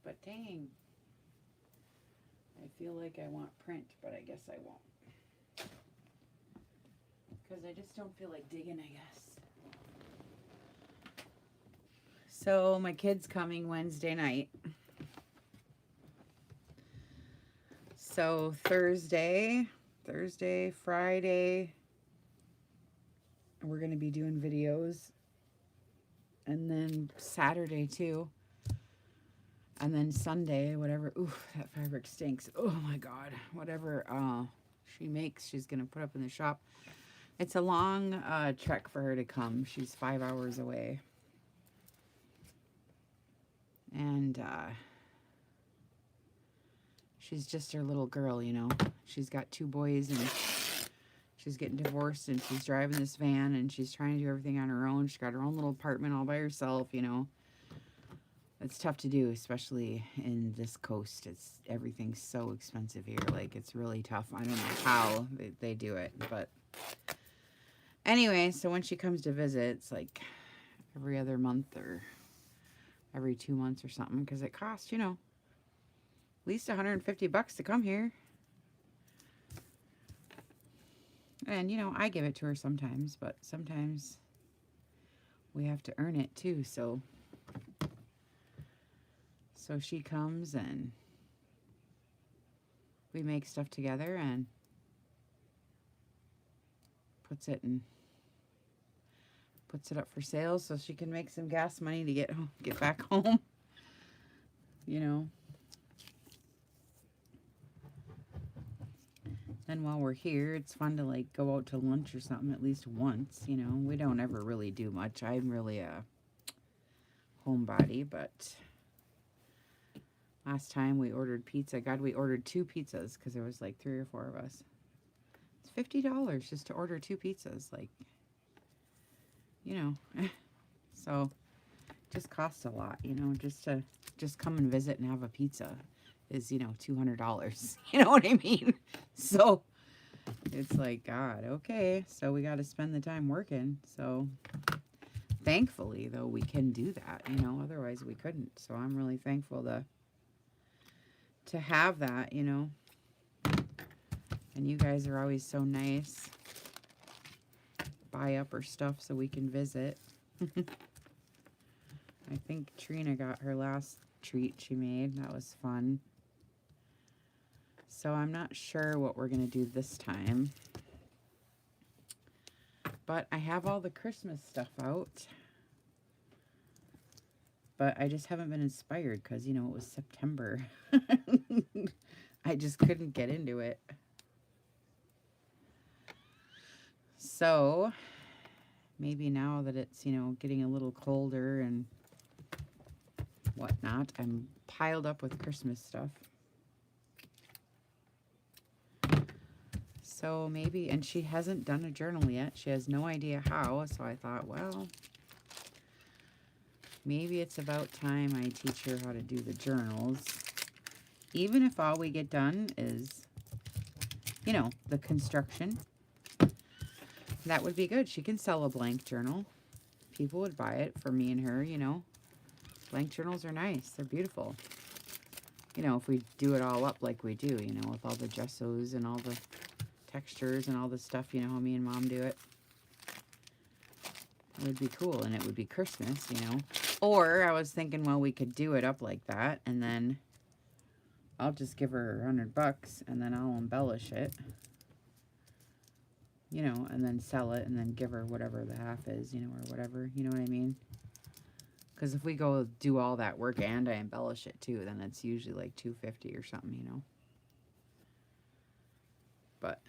[SPEAKER 1] But dang. I feel like I want print, but I guess I won't. Because I just don't feel like digging, I guess. So my kid's coming Wednesday night. So Thursday, Friday, we're going to be doing videos. And then Saturday too. And then Sunday, whatever. Ooh, that fabric stinks. Oh my God. Whatever she makes, she's going to put up in the shop. It's a long trek for her to come. She's 5 hours away. And she's just her little girl, you know. She's got 2 boys and she's getting divorced and she's driving this van and she's trying to do everything on her own. She's got her own little apartment all by herself, you know. It's tough to do, especially in this coast. Everything's so expensive here. Like, it's really tough. I don't know how they do it, but anyway, so when she comes to visit, it's like every other month or every 2 months or something, because it costs, you know, at least $150 to come here. And, you know, I give it to her sometimes, but sometimes we have to earn it too, so she comes and we make stuff together and puts it up for sale so she can make some gas money to get back home. You know. Then while we're here, it's fun to like go out to lunch or something at least once, you know. We don't ever really do much. I'm really a homebody, but last time we ordered pizza. God, we ordered 2 pizzas because there was like 3 or 4 of us. It's $50 just to order 2 pizzas, like, you know. So just costs a lot, you know, just come and visit and have a pizza is, you know, $200. You know what I mean? So it's like, God, okay. So we got to spend the time working. So thankfully, though, we can do that, you know, otherwise we couldn't. So I'm really thankful to have that, you know. And you guys are always so nice. Buy up her stuff so we can visit. I think Trina got her last treat she made. That was fun. So I'm not sure what we're going to do this time. But I have all the Christmas stuff out. But I just haven't been inspired because, you know, it was September. I just couldn't get into it. So maybe now that it's, you know, getting a little colder and whatnot, I'm piled up with Christmas stuff. So maybe, and she hasn't done a journal yet. She has no idea how. So I thought, well, maybe it's about time I teach her how to do the journals. Even if all we get done is, you know, the construction. That would be good. She can sell a blank journal. People would buy it for me and her, you know. Blank journals are nice. They're beautiful. You know, if we do it all up like we do, you know, with all the gessos and all the textures and all the stuff, you know how me and Mom do it. It would be cool, and it would be Christmas, you know. Or I was thinking, well, we could do it up like that, and then I'll just give her $100, and then I'll embellish it, you know, and then sell it, and then give her whatever the half is, you know, or whatever, you know what I mean? Because if we go do all that work and I embellish it too, then it's usually like $250 or something, you know. But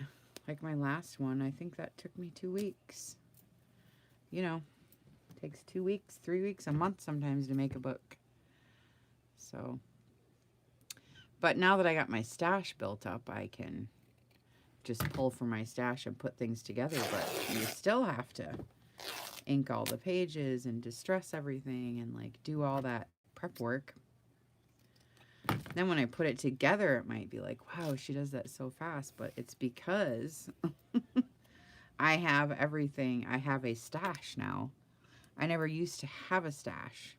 [SPEAKER 1] like my last one, I think that took me 2 weeks. You know, takes 2 weeks, 3 weeks, a month sometimes to make a book. So, but now that I got my stash built up, I can just pull from my stash and put things together. But you still have to ink all the pages and distress everything and like do all that prep work. Then when I put it together, it might be like, wow, she does that so fast. But it's because I have everything. I have a stash now. I never used to have a stash.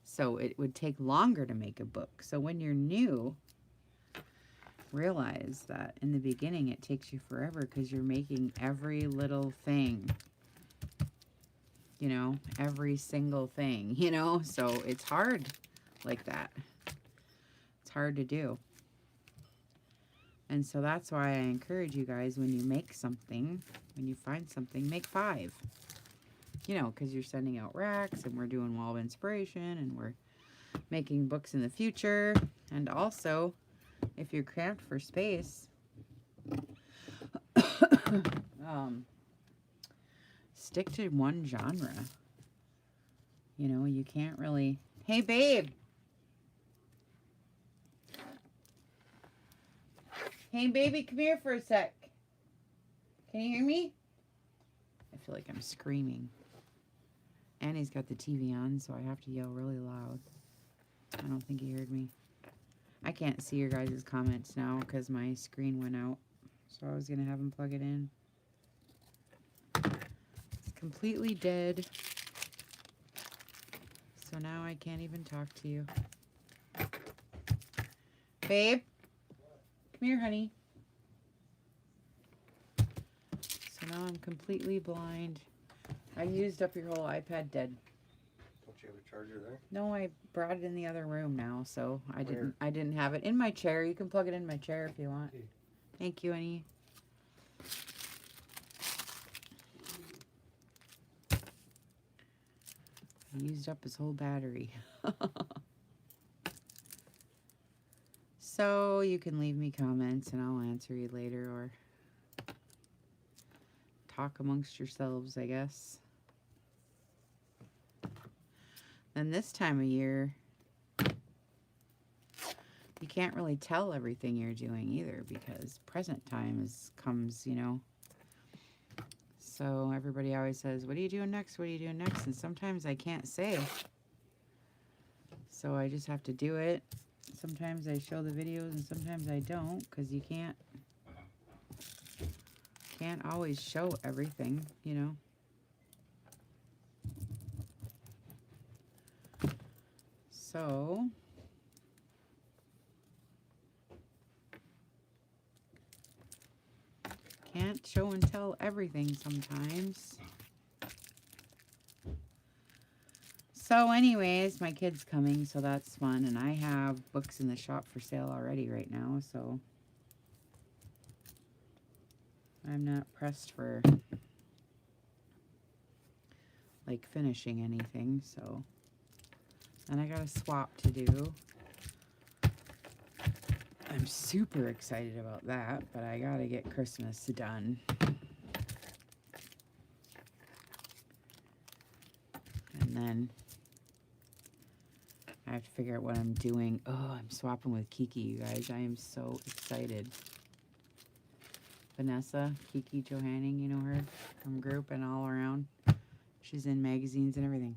[SPEAKER 1] So it would take longer to make a book. So when you're new, realize that in the beginning it takes you forever because you're making every little thing. You know, every single thing, you know? So it's hard like that. It's hard to do. And so that's why I encourage you guys, when you make something, when you find something, make 5. You know, because you're sending out racks, and we're doing Wall of Inspiration, and we're making books in the future. And also, if you're cramped for space, stick to one genre. You know, you can't really... Hey, babe! Hey, baby, come here for a sec. Can you hear me? I feel like I'm screaming. And he's got the TV on, so I have to yell really loud. I don't think he heard me. I can't see your guys' comments now because my screen went out. So I was going to have him plug it in. It's completely dead. So now I can't even talk to you. Babe? Come here, honey. So now I'm completely blind. I used up your whole iPad dead.
[SPEAKER 2] Don't you have a charger there?
[SPEAKER 1] No, I brought it in the other room now, so I didn't have it in my chair. You can plug it in my chair if you want. Thank you, Annie. I used up his whole battery. So you can leave me comments and I'll answer you later, or talk amongst yourselves, I guess. And this time of year, you can't really tell everything you're doing either, because present time comes, you know. So everybody always says, what are you doing next? What are you doing next? And sometimes I can't say. So I just have to do it. Sometimes I show the videos and sometimes I don't, because you can't always show everything, you know. So can't show and tell everything sometimes. So anyways, my kid's coming, so that's fun. And I have books in the shop for sale already right now, so I'm not pressed for like finishing anything. So, and I got a swap to do. I'm super excited about that, but I gotta get Christmas done. And then I have to figure out what I'm doing. Oh, I'm swapping with Kiki, you guys. I am so excited. Vanessa, Kiki Johanning, you know her from group and all around. She's in magazines and everything.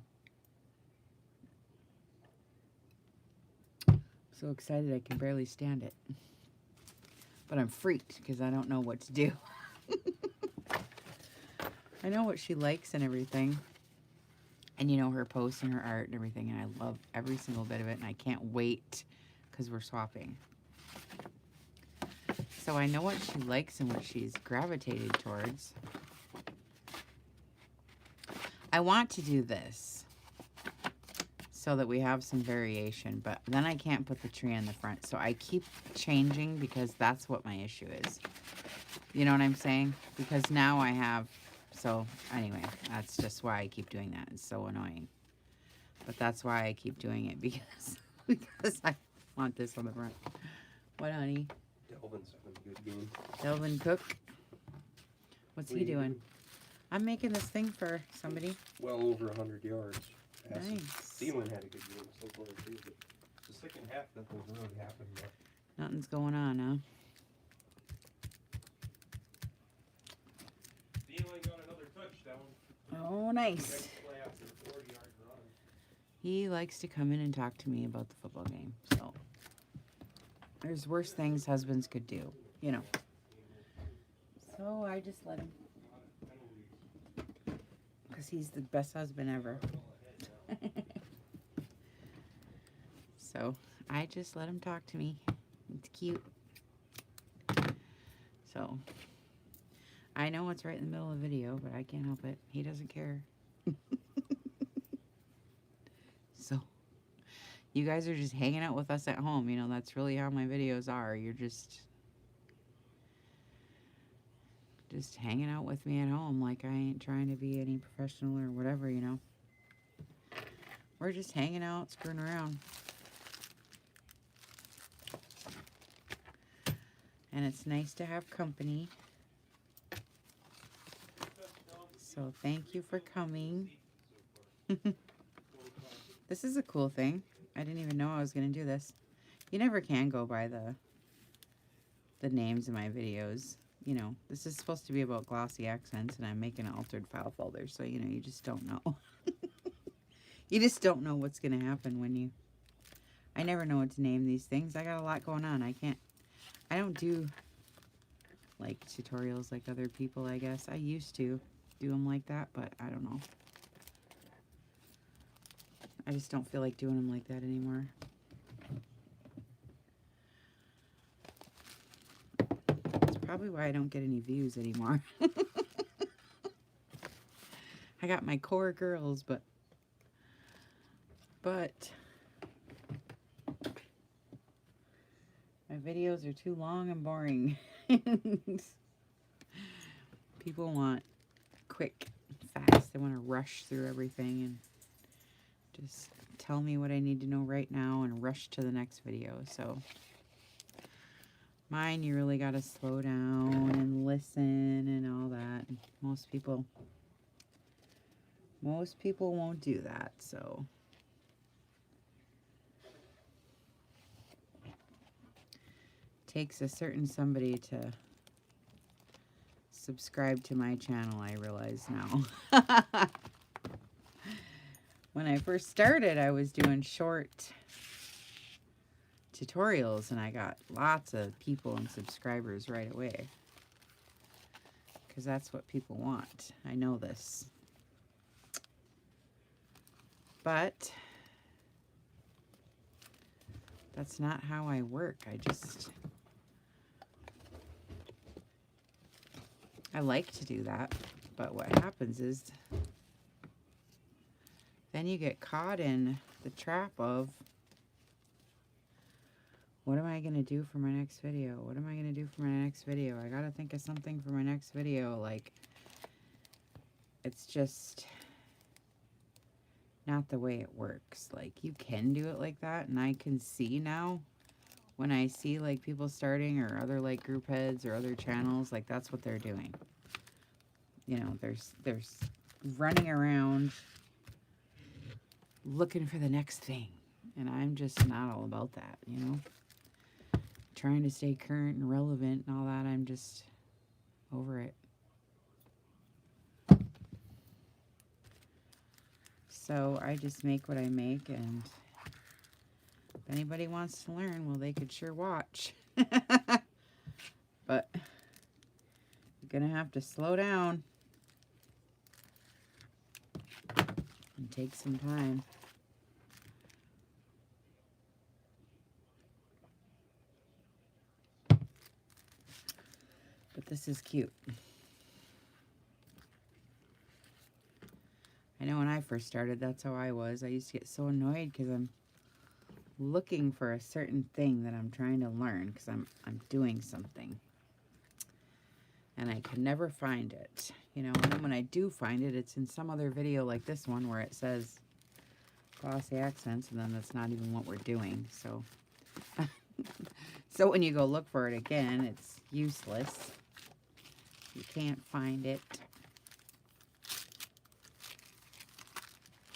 [SPEAKER 1] So excited I can barely stand it. But I'm freaked because I don't know what to do. I know what she likes and everything. And you know, her posts and her art and everything, and I love every single bit of it, and I can't wait because we're swapping. So I know what she likes and what she's gravitated towards. I want to do this so that we have some variation, but then I can't put the tree in the front. So I keep changing because that's what my issue is. You know what I'm saying? Because now I have, so anyway, that's just why I keep doing that. It's so annoying. But that's why I keep doing it, because I want this on the front. What, honey?
[SPEAKER 2] Delvin's having a good game.
[SPEAKER 1] Delvin Cook? What's he doing? I'm making this thing for somebody.
[SPEAKER 2] Well over 100 yards.
[SPEAKER 1] Nice.
[SPEAKER 2] Thielen had a good game so far too, but the second half nothing's really happened yet.
[SPEAKER 1] Nothing's going on, huh?
[SPEAKER 2] Thielen got another touchdown.
[SPEAKER 1] Oh, nice.
[SPEAKER 2] Next play after a 40-yard run.
[SPEAKER 1] He likes to come in and talk to me about the football game, so there's worse things husbands could do, you know. So I just let him. Because he's the best husband ever. So I just let him talk to me. It's cute. So I know it's right in the middle of the video, but I can't help it. He doesn't care. So you guys are just hanging out with us at home. You know, that's really how my videos are. You're just hanging out with me at home, like I ain't trying to be any professional or whatever, you know. We're just hanging out, screwing around. And it's nice to have company. So thank you for coming. This is a cool thing. I didn't even know I was going to do this. You never can go by the names of my videos. You know, this is supposed to be about glossy accents, and I'm making an altered file folder, so, you know, you just don't know. You just don't know what's going to happen when you... I never know what to name these things. I got a lot going on. I don't do, like, tutorials like other people, I guess. I used to do them like that, but I don't know. I just don't feel like doing them like that anymore. Probably why I don't get any views anymore. I got my core girls, but my videos are too long and boring. People want quick, fast. They want to rush through everything and just tell me what I need to know right now and rush to the next video. So mine, you really got to slow down and listen and all that. Most people won't do that, so. Takes a certain somebody to subscribe to my channel, I realize now. When I first started, I was doing short tutorials, and I got lots of people and subscribers right away, because that's what people want. I know this, but that's not how I work. I like to do that, but what happens is then you get caught in the trap of, what am I going to do for my next video? What am I going to do for my next video? I got to think of something for my next video. Like, it's just not the way it works. Like, you can do it like that, and I can see now when I see, like, people starting or other, like, group heads or other channels, like, that's what they're doing. You know, there's running around looking for the next thing, and I'm just not all about that, you know? Trying to stay current and relevant and all that, I'm just over it. So I just make what I make, and if anybody wants to learn, well, they could sure watch. But you're gonna have to slow down and take some time. But this is cute. I know when I first started, that's how I was. I used to get so annoyed because I'm looking for a certain thing that I'm trying to learn because I'm doing something. And I can never find it, you know. And then when I do find it, it's in some other video like this one where it says glossy accents, and then that's not even what we're doing. So, so when you go look for it again, it's useless. You can't find it.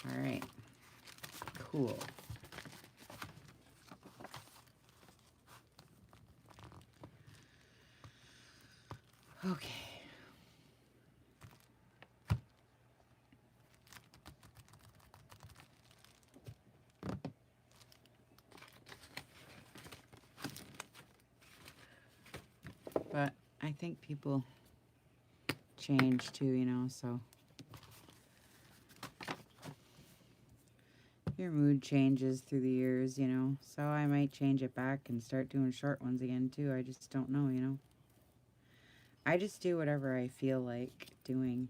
[SPEAKER 1] All right, cool. Okay. But I think people change too, you know, so your mood changes through the years, you know, so I might change it back and start doing short ones again too. I just don't know, you know. I just do whatever I feel like doing.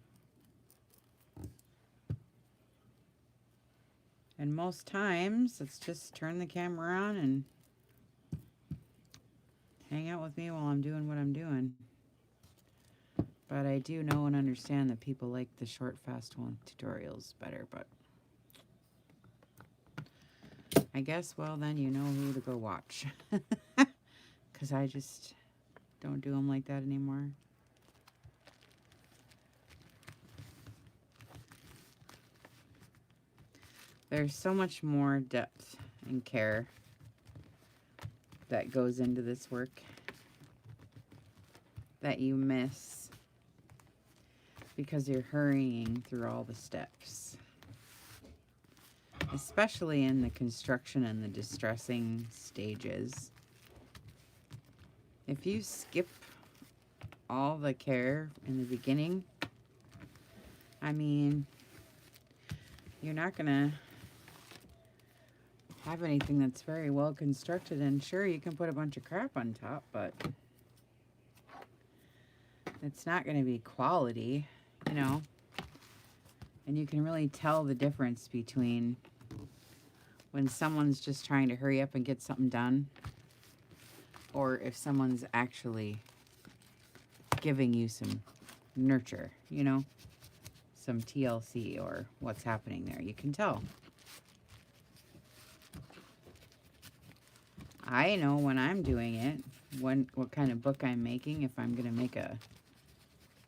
[SPEAKER 1] And most times, it's just turn the camera on and hang out with me while I'm doing what I'm doing. But I do know and understand that people like the short, fast one tutorials better, but I guess, well, then you know who to go watch. Because I just don't do them like that anymore. There's so much more depth and care that goes into this work that you miss because you're hurrying through all the steps. Especially in the construction and the distressing stages. If you skip all the care in the beginning, I mean, you're not gonna have anything that's very well constructed. And sure, you can put a bunch of crap on top, but it's not gonna be quality, you know. And you can really tell the difference between when someone's just trying to hurry up and get something done, or if someone's actually giving you some nurture, you know, some TLC or what's happening there. You can tell. I know when I'm doing it, what kind of book I'm making, if I'm going to make a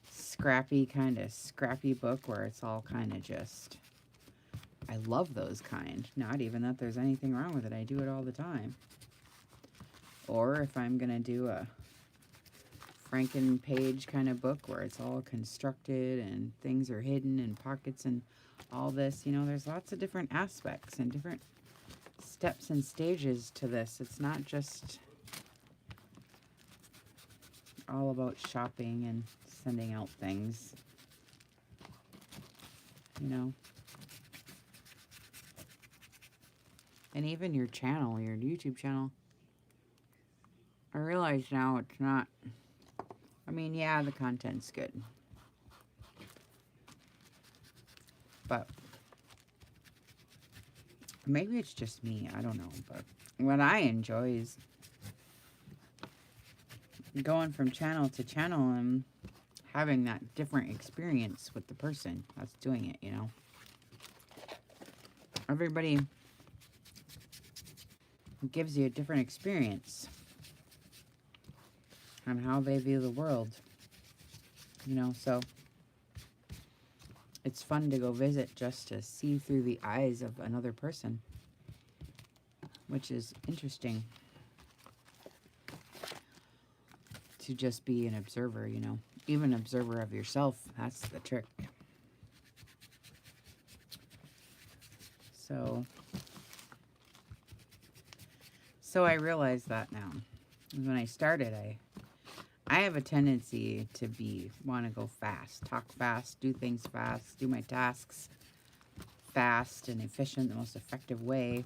[SPEAKER 1] scrappy book where it's all kind of just, I love those kind. Not even that there's anything wrong with it. I do it all the time. Or if I'm going to do a Franken page kind of book where it's all constructed and things are hidden and pockets and all this, you know, there's lots of different aspects and different steps and stages to this. It's not just all about shopping and sending out things, you know. And even your channel, your YouTube channel, I realize now it's not, I mean, yeah, the content's good, but maybe it's just me, I don't know, but what I enjoy is going from channel to channel and having that different experience with the person that's doing it, you know. Everybody gives you a different experience on how they view the world, you know, so it's fun to go visit just to see through the eyes of another person, which is interesting to just be an observer, you know, even an observer of yourself. That's the trick. So I realize that now. When I started, I have a tendency to want to go fast, talk fast, do things fast, do my tasks fast and efficient, the most effective way.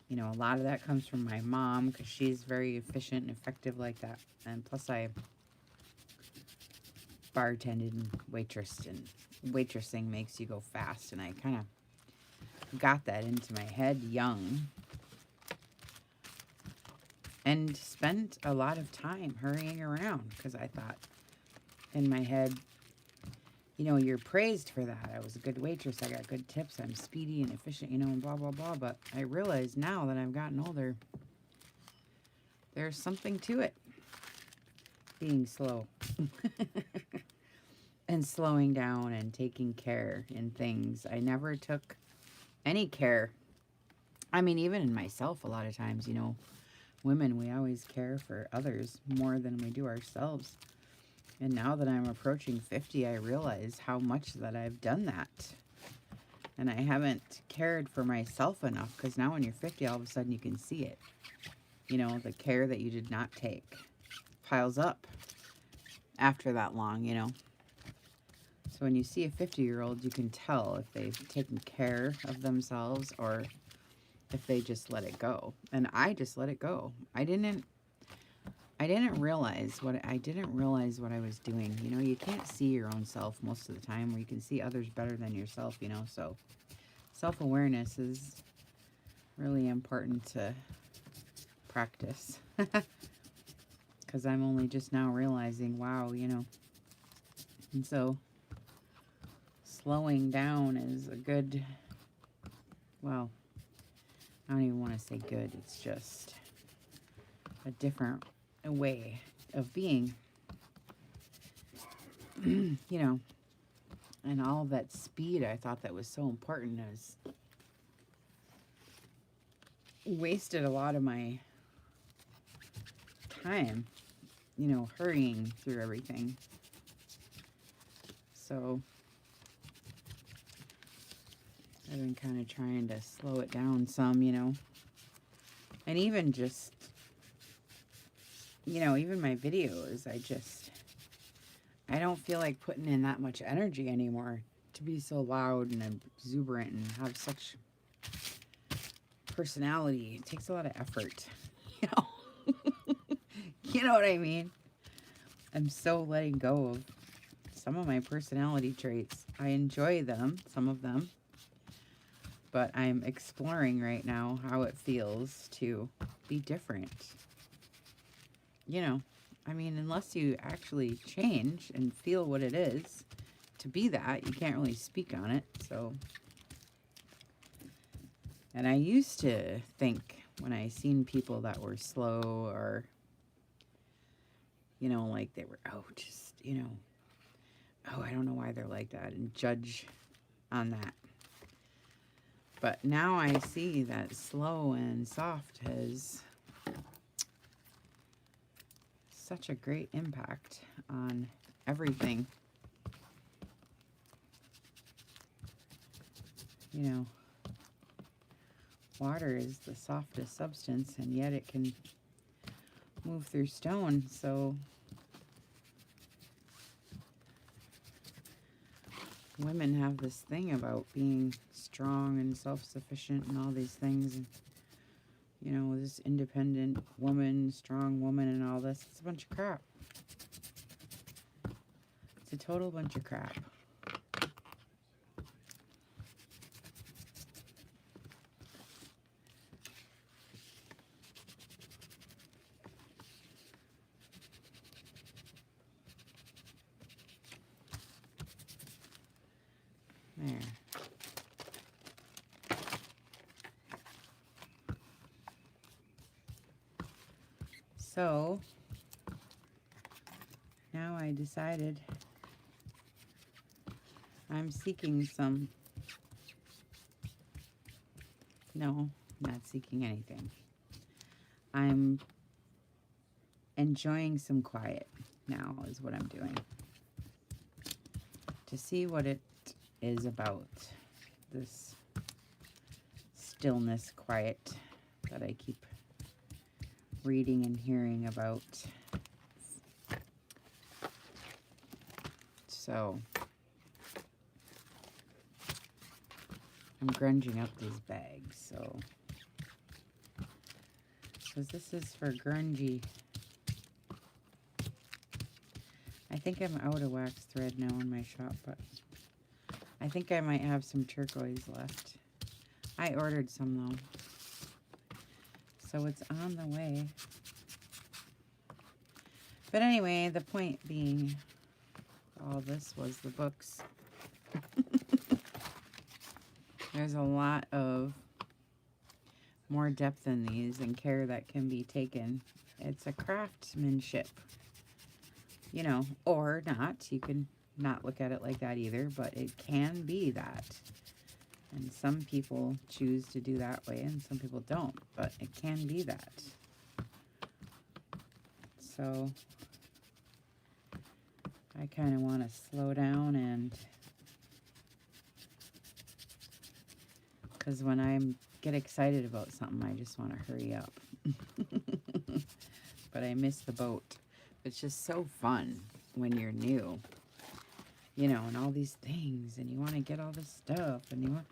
[SPEAKER 1] You know, a lot of that comes from my mom because she's very efficient and effective like that. And plus I bartended and waitressed and waitressing makes you go fast, and I kind of got that into my head young and spent a lot of time hurrying around because I thought in my head, you know, you're praised for that. I was a good waitress. I got good tips. I'm speedy and efficient, you know, and blah, blah, blah. But I realize now that I've gotten older, there's something to it. Being slow. And slowing down and taking care in things. I never took any care. I mean, even in myself, a lot of times, you know, women, we always care for others more than we do ourselves. And now that I'm approaching 50, I realize how much that I've done that. And I haven't cared for myself enough, because now when you're 50, all of a sudden you can see it. You know, the care that you did not take piles up after that long, you know. So when you see a 50-year-old, you can tell if they've taken care of themselves or if they just let it go. And I just let it go. I didn't realize what I was doing. You know, you can't see your own self most of the time, or you can see others better than yourself, you know. So self-awareness is really important to practice. Because I'm only just now realizing, wow, you know. And so slowing down is a good, well, I don't even want to say good. It's just a different way of being, you know. And all of that speed, I thought that was so important, is wasted a lot of my time, you know, hurrying through everything. So I've been kind of trying to slow it down some, you know. And even just, you know, even my videos, I don't feel like putting in that much energy anymore to be so loud and exuberant and have such personality. It takes a lot of effort, you know. You know what I mean? I'm so letting go of some of my personality traits. I enjoy them, some of them. But I'm exploring right now how it feels to be different. You know, I mean, unless you actually change and feel what it is to be that, you can't really speak on it. So, and I used to think when I seen people that were slow or, you know, like they were, oh, just, you know, oh, I don't know why they're like that, and judge on that. But now I see that slow and soft has such a great impact on everything. You know, water is the softest substance, and yet it can move through stone. So women have this thing about being strong and self-sufficient and all these things. And, you know, this independent woman, strong woman and all this. It's a bunch of crap. It's a total bunch of crap. There. So now I decided I'm seeking some, no, not seeking anything. I'm enjoying some quiet now is what I'm doing. To see what it is about, this stillness, quiet that I keep reading and hearing about. So I'm grunging up these bags, so because this is for grungy. I think I'm out of wax thread now in my shop, but I think I might have some turquoise left. I ordered some though. So it's on the way. But anyway, the point being, all this was the books. There's a lot of more depth in these and care that can be taken. It's a craftsmanship, you know, or not. You can not look at it like that either, but it can be that. And some people choose to do that way and some people don't, but it can be that. So I kind of want to slow down, and because when I get excited about something, I just want to hurry up. But I miss the boat. It's just so fun when you're new, you know, and all these things, and you want to get all this stuff, and you want,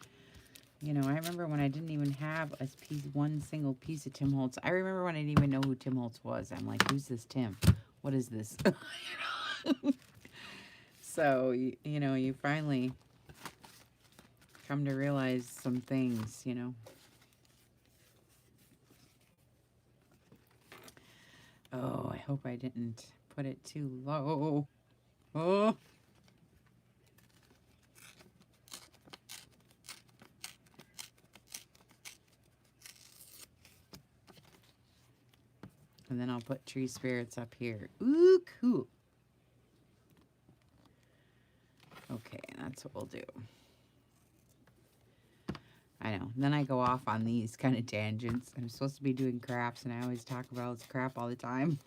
[SPEAKER 1] you know, I remember when I didn't even have one single piece of Tim Holtz. I remember when I didn't even know who Tim Holtz was. I'm like, who's this Tim? What is this? You know? So, you know, you finally come to realize some things, you know. Oh, I hope I didn't put it too low. Oh. And then I'll put tree spirits up here. Ooh, cool. Okay, that's what we'll do. I know. Then I go off on these kind of tangents. I'm supposed to be doing crafts, and I always talk about this crap all the time.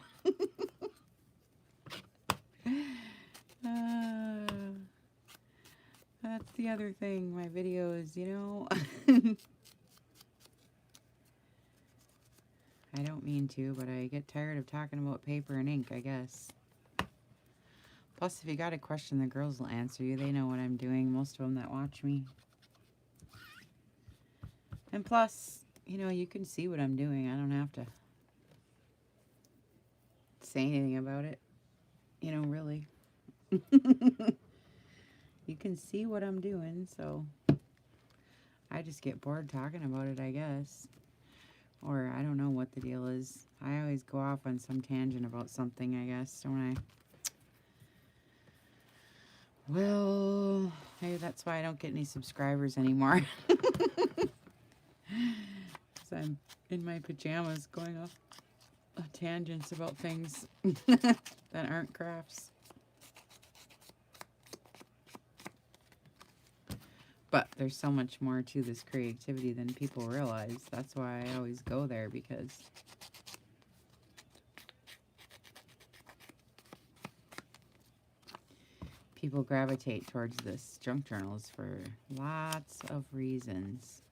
[SPEAKER 1] That's the other thing. My videos, you know. I don't mean to, but I get tired of talking about paper and ink, I guess. Plus, if you got a question, the girls will answer you. They know what I'm doing, most of them that watch me. And plus, you know, you can see what I'm doing. I don't have to say anything about it. You know, really. You can see what I'm doing, so I just get bored talking about it, I guess. Or I don't know what the deal is. I always go off on some tangent about something, I guess, don't I? Well, maybe that's why I don't get any subscribers anymore. So I'm in my pajamas going off tangents about things that aren't crafts. But there's so much more to this creativity than people realize. That's why I always go there, because people gravitate towards this junk journals for lots of reasons.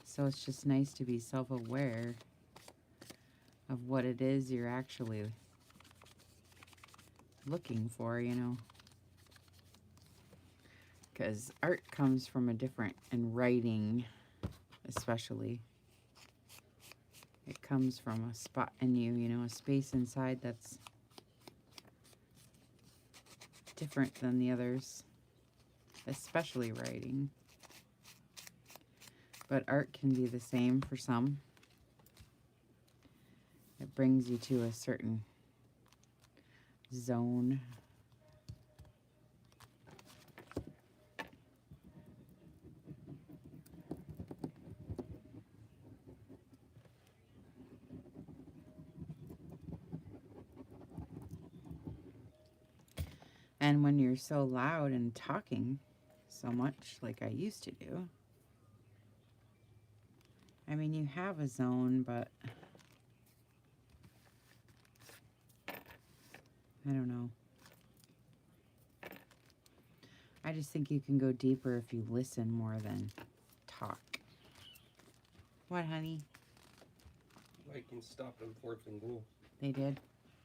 [SPEAKER 1] So it's just nice to be self-aware of what it is you're actually looking for, you know. Because art comes from a different, and writing especially, it comes from a spot in you, you know, a space inside that's different than the others, especially writing. But art can be the same for some. It brings you to a certain zone. And when you're so loud and talking so much like I used to do, I mean, you have a zone, but I don't know. I just think you can go deeper if you listen more than talk. What, honey?
[SPEAKER 2] I can stop them fourth and goal.
[SPEAKER 1] They did?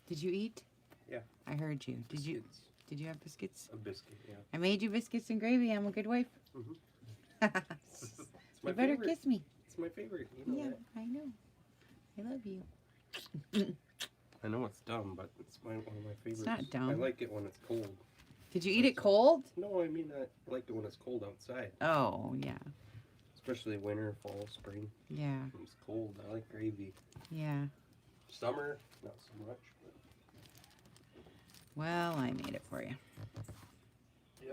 [SPEAKER 1] Did you eat?
[SPEAKER 2] Yeah.
[SPEAKER 1] I heard you. Did you?
[SPEAKER 2] Biscuits.
[SPEAKER 1] Did you have biscuits?
[SPEAKER 2] A biscuit, yeah.
[SPEAKER 1] I made you biscuits and gravy. I'm a good wife.
[SPEAKER 2] Mm-hmm. It's my
[SPEAKER 1] You better
[SPEAKER 2] favorite.
[SPEAKER 1] kiss me.
[SPEAKER 2] It's my favorite. You know
[SPEAKER 1] Yeah,
[SPEAKER 2] that.
[SPEAKER 1] I know. I love you.
[SPEAKER 2] I know it's dumb, but it's one of my favorites.
[SPEAKER 1] not dumb.
[SPEAKER 2] I like it when it's cold.
[SPEAKER 1] Did you eat it cold?
[SPEAKER 2] No, I mean I like it when it's cold outside,
[SPEAKER 1] Oh, yeah.
[SPEAKER 2] especially winter, fall, spring.
[SPEAKER 1] Yeah.
[SPEAKER 2] When it's cold, I like gravy.
[SPEAKER 1] Yeah.
[SPEAKER 2] Summer, not so much. But
[SPEAKER 1] Well, I made it for you.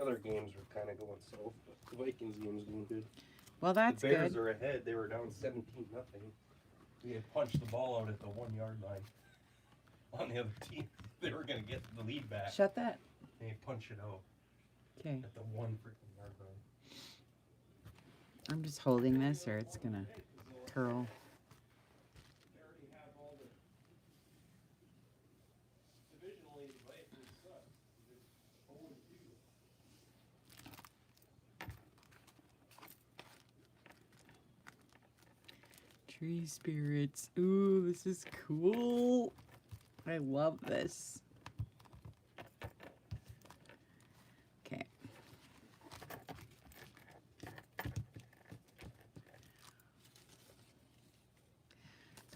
[SPEAKER 2] the other games were kind of going south, but the Vikings game's doing good.
[SPEAKER 1] Well, that's
[SPEAKER 2] the Bears
[SPEAKER 1] good.
[SPEAKER 2] are ahead. They were down 17-0. We had punched the ball out at the 1 yard line. On the other team, they were gonna get the lead back.
[SPEAKER 1] Shut that.
[SPEAKER 2] They punch it out.
[SPEAKER 1] Okay.
[SPEAKER 2] At the 1 freaking yard line.
[SPEAKER 1] I'm just holding this or it's gonna curl. Tree spirits. Ooh, this is cool. I love this. Okay.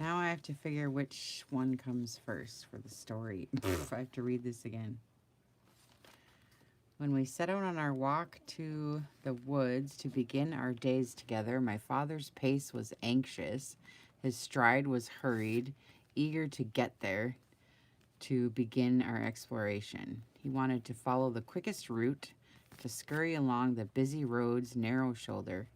[SPEAKER 1] Now I have to figure which one comes first for the story. I have to read this again. When we set out on our walk to the woods to begin our days together, my father's pace was anxious. His stride was hurried, eager to get there to begin our exploration. He wanted to follow the quickest route, to scurry along the busy road's narrow shoulder,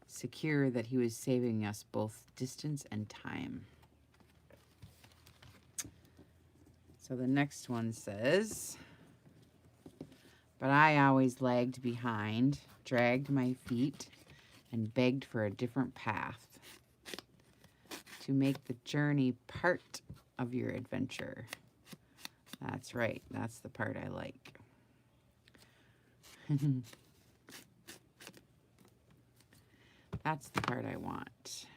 [SPEAKER 1] secure that he was saving us both distance and time. So the next one says, but I always lagged behind, dragged my feet, and begged for a different path. To make the journey part of your adventure. That's right. That's the part I like. That's the part I want.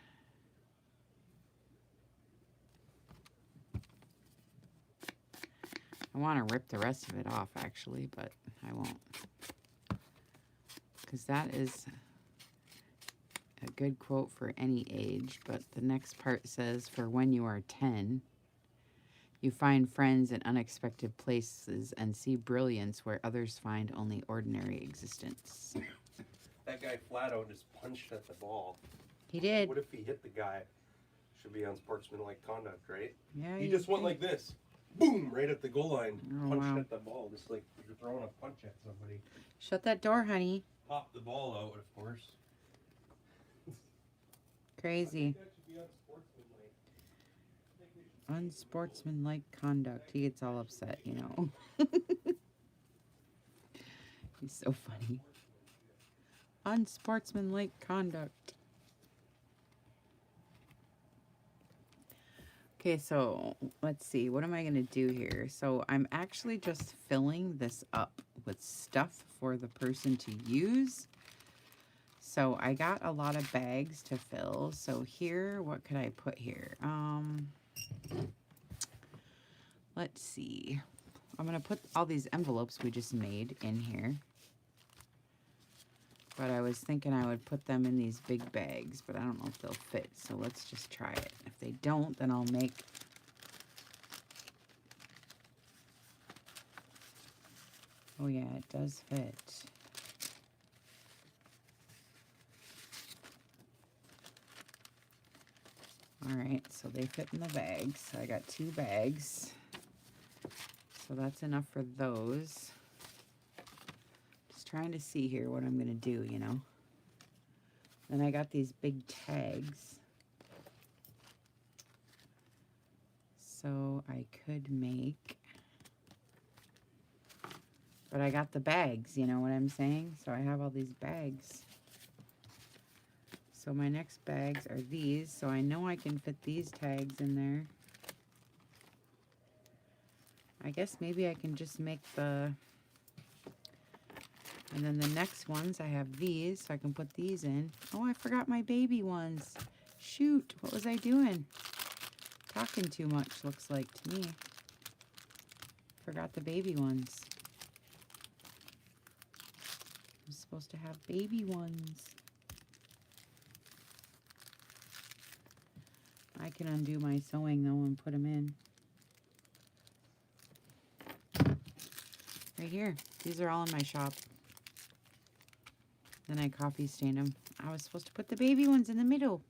[SPEAKER 1] I want to rip the rest of it off, actually, but I won't. Because that is a good quote for any age, but the next part says, for when you are 10, you find friends in unexpected places and see brilliance where others find only ordinary existence.
[SPEAKER 2] That guy flat out just punched at the ball.
[SPEAKER 1] He did.
[SPEAKER 2] What if he hit the guy? Should be on sportsmanlike conduct, right?
[SPEAKER 1] Yeah.
[SPEAKER 2] He just went like this. Boom! Right at the goal line.
[SPEAKER 1] Oh,
[SPEAKER 2] Punched
[SPEAKER 1] wow.
[SPEAKER 2] at the ball, just like you're throwing a punch at somebody.
[SPEAKER 1] Shut that door, honey.
[SPEAKER 2] Pop the ball out, of course.
[SPEAKER 1] Crazy.
[SPEAKER 2] That should be unsportsmanlike.
[SPEAKER 1] Unsportsmanlike conduct. He gets all upset, you know. He's so funny. Unsportsmanlike conduct. Okay, so let's see. What am I going to do here? So I'm actually just filling this up with stuff for the person to use. So I got a lot of bags to fill. So here, what could I put here? Let's see. I'm going to put all these envelopes we just made in here. But I was thinking I would put them in these big bags, but I don't know if they'll fit. So let's just try it. If they don't, then I'll make... Oh yeah, it does fit. Alright, so they fit in the bags. I got 2 bags. So that's enough for those. Just trying to see here what I'm going to do, you know. Then I got these big tags. So I could make... But I got the bags, you know what I'm saying? So I have all these bags. So my next bags are these. So I know I can fit these tags in there. I guess maybe I can just make the... And then the next ones, I have these, so I can put these in. Oh, I forgot my baby ones. Shoot, what was I doing? Talking too much, looks like to me. Forgot the baby ones. I'm supposed to have baby ones. I can undo my sewing though and put them in. Right here. These are all in my shop. Then I coffee stain them. I was supposed to put the baby ones in the middle.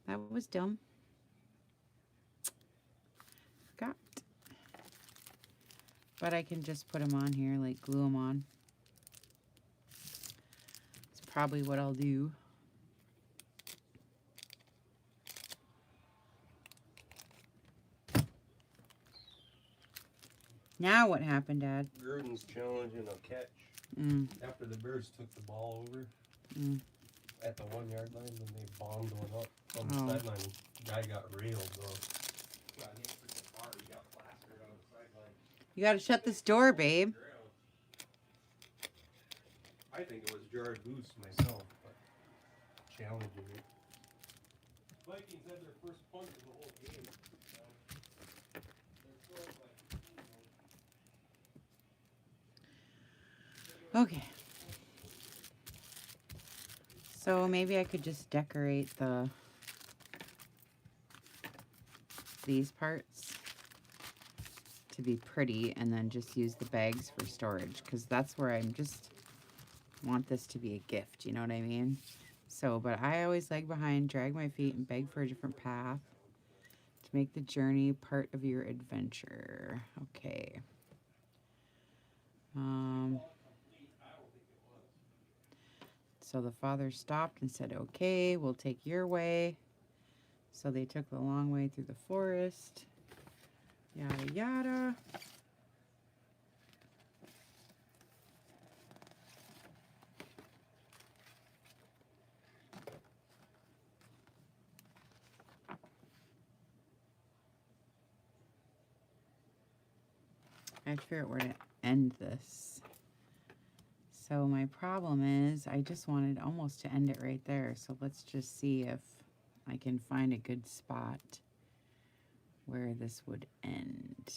[SPEAKER 1] That was dumb. Forgot. But I can just put them on here, like glue them on. It's probably what I'll do. Now what happened, Dad?
[SPEAKER 2] Gurdon's challenging a catch after the Bears took the ball over at the 1 yard line, and they bombed one up on the sideline. The guy got railed, though. Got hit pretty hard. He got plastered on the sideline.
[SPEAKER 1] You gotta shut this door, babe.
[SPEAKER 2] I think it was Jared Goose myself, but challenging it. Vikings had their first punt of the whole game.
[SPEAKER 1] Okay. So maybe I could just decorate these parts to be pretty and then just use the bags for storage, because that's where I'm just want this to be a gift, you know what I mean? So, but I always lag behind, drag my feet, and beg for a different path to make the journey part of your adventure. Okay. So the father stopped and said, okay, we'll take your way. So they took the long way through the forest. Yada, yada. I have to figure out where to end this. So my problem is I just wanted almost to end it right there. So let's just see if I can find a good spot where this would end.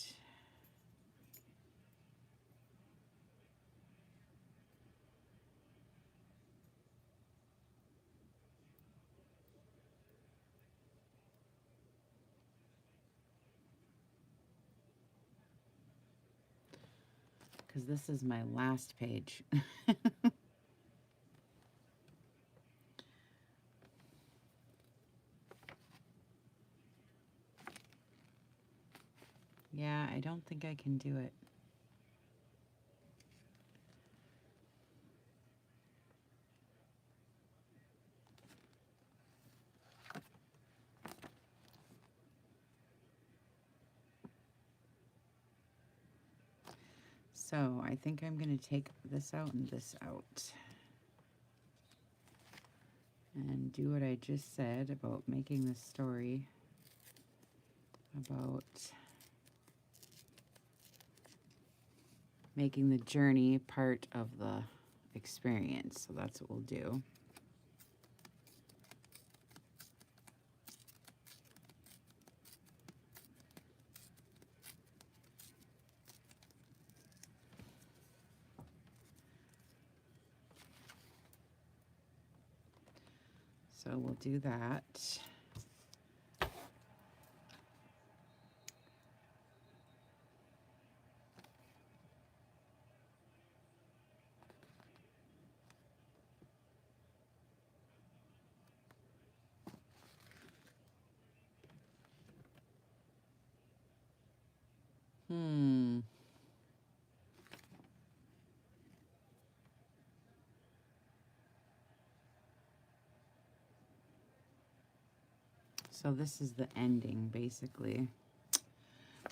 [SPEAKER 1] Because this is my last page. Yeah, I don't think I can do it. So I think I'm going to take this out and this out. And do what I just said about making this story about making the journey part of the experience. So that's what we'll do. So we'll do that. So this is the ending, basically.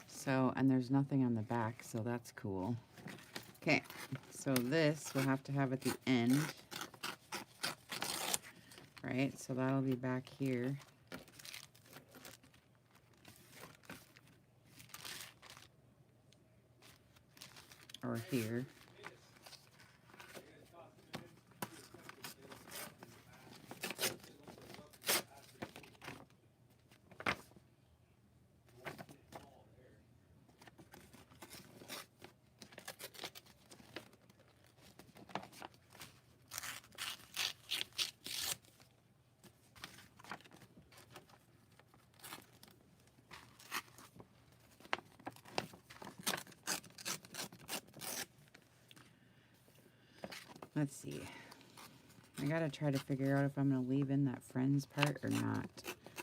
[SPEAKER 1] So, and there's nothing on the back, so that's cool. Okay, so this we'll have to have at the end. Right, so that'll be back here. Or here. Let's see. I gotta try to figure out if I'm gonna leave in that friends part or not.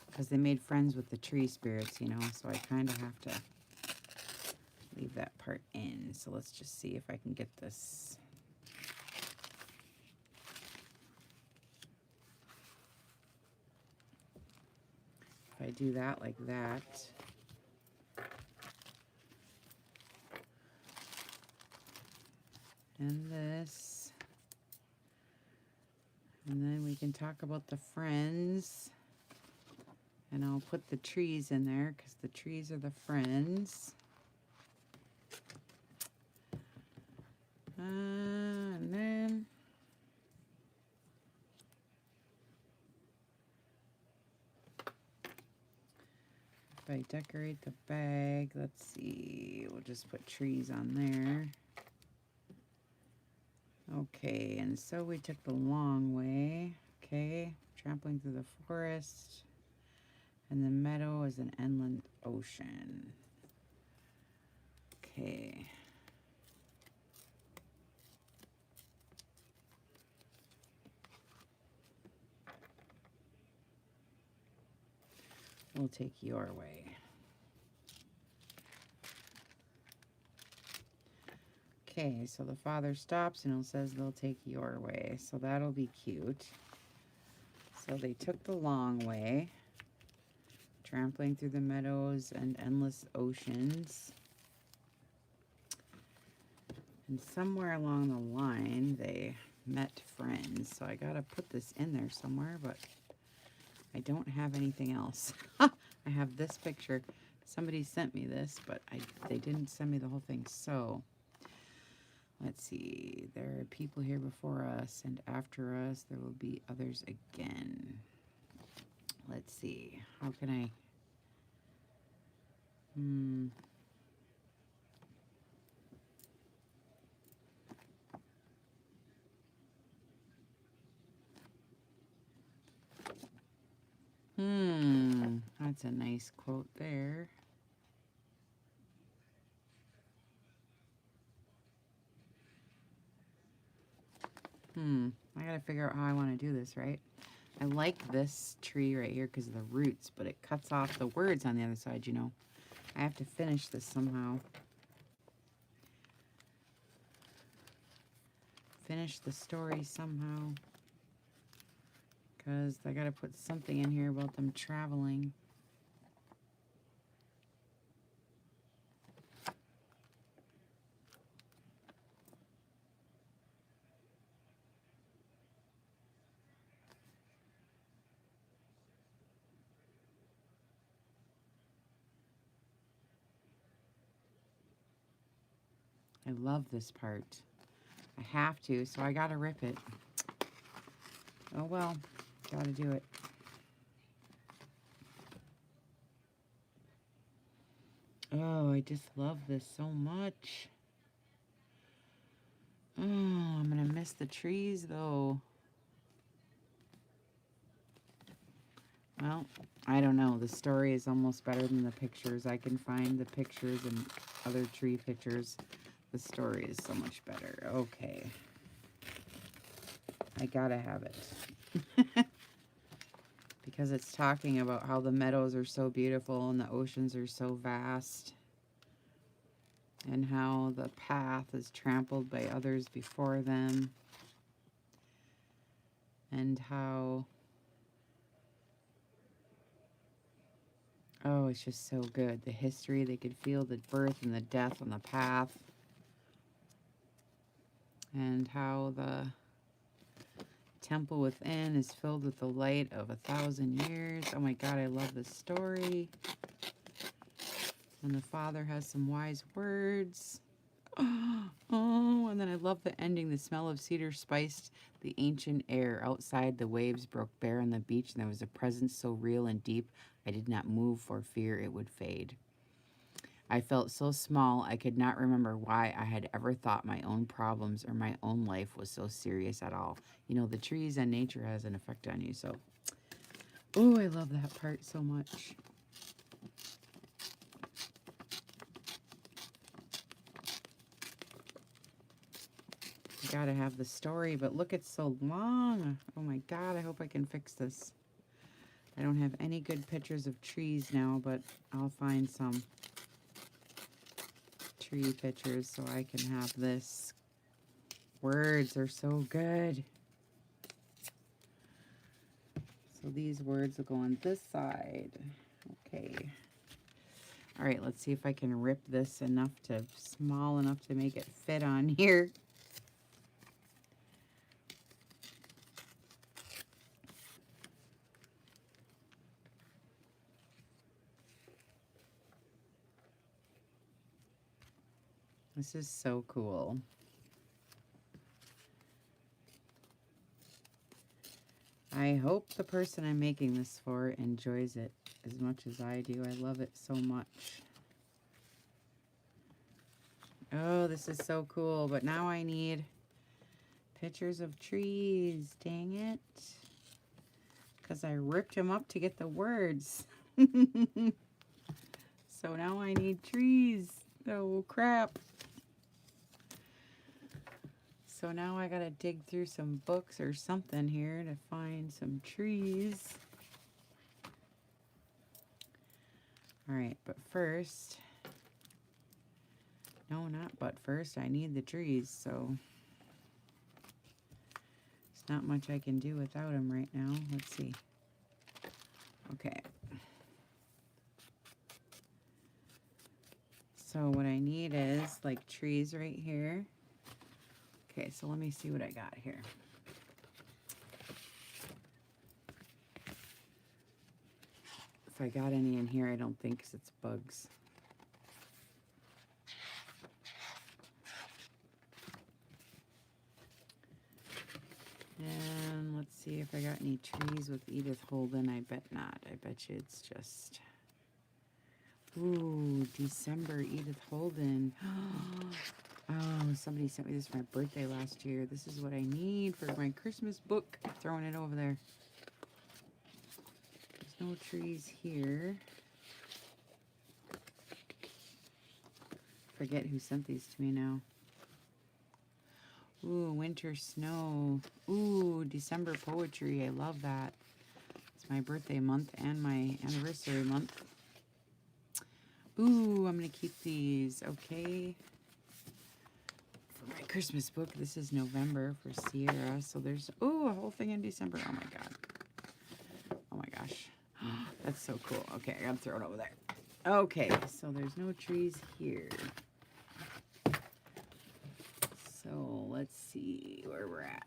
[SPEAKER 1] Because they made friends with the tree spirits, you know, so I kind of have to leave that part in. So let's just see if I can get this. If I do that like that. And this. And then we can talk about the friends. And I'll put the trees in there because the trees are the friends. And then if I decorate the bag, let's see, we'll just put trees on there. Okay, and so we took the long way. Okay, trampling through the forest. And the meadow is an inland ocean. Okay. We'll take your way. Okay, so the father stops and it says they'll take your way. So that'll be cute. So they took the long way, trampling through the meadows and endless oceans. And somewhere along the line, they met friends. So I gotta put this in there somewhere, but I don't have anything else. I have this picture. Somebody sent me this, but they didn't send me the whole thing. So let's see. There are people here before us, and after us, there will be others again. Let's see. How can I... That's a nice quote there. I gotta figure out how I want to do this, right? I like this tree right here because of the roots, but it cuts off the words on the other side, you know. I have to finish this somehow. Finish the story somehow. Because I gotta put something in here about them traveling. I love this part. I have to, so I gotta rip it. Oh well, gotta do it. Oh, I just love this so much. Oh, I'm gonna miss the trees though. Well, I don't know. The story is almost better than the pictures. I can find the pictures and other tree pictures. The story is so much better. Okay. I gotta have it. Because it's talking about how the meadows are so beautiful and the oceans are so vast. And how the path is trampled by others before them. And how... Oh, it's just so good. The history, they could feel the birth and the death on the path. And how the temple within is filled with the light of 1,000 years. Oh my God, I love this story. And the father has some wise words. Oh, and then I love the ending. The smell of cedar spiced the ancient air. Outside, the waves broke bare on the beach, and there was a presence so real and deep, I did not move for fear it would fade. I felt so small, I could not remember why I had ever thought my own problems or my own life was so serious at all. You know, the trees and nature has an effect on you, so... Oh, I love that part so much. gotta have the story, but look, it's so long. Oh my God, I hope I can fix this. I don't have any good pictures of trees now, but I'll find some tree pictures so I can have this. Words are so good. So these words will go on this side. Okay. All right, let's see if I can rip this small enough to make it fit on here. This is so cool. I hope the person I'm making this for enjoys it as much as I do. I love it so much. Oh, this is so cool. But now I need pictures of trees. Dang it. Because I ripped them up to get the words. So now I need trees. Oh, crap. So now I gotta dig through some books or something here to find some trees. Alright, but first, no, not but first, I need the trees, so there's not much I can do without them right now. Let's see. Okay. So what I need is like trees right here. Okay, so let me see what I got here. If I got any in here, I don't think, 'cause it's bugs. And let's see if I got any trees with Edith Holden. I bet not. I bet you it's just... Ooh, December Edith Holden. Oh, somebody sent me this for my birthday last year. This is what I need for my Christmas book. Throwing it over there. There's no trees here. Forget who sent these to me now. Ooh, winter snow. Ooh, December poetry. I love that. It's my birthday month and my anniversary month. Ooh, I'm going to keep these. Okay. For my Christmas book, this is November for Sierra. So there's, ooh, a whole thing in December. Oh my God. Oh my gosh. That's so cool. Okay, I got to throw it over there. Okay, so there's no trees here. So let's see where we're at.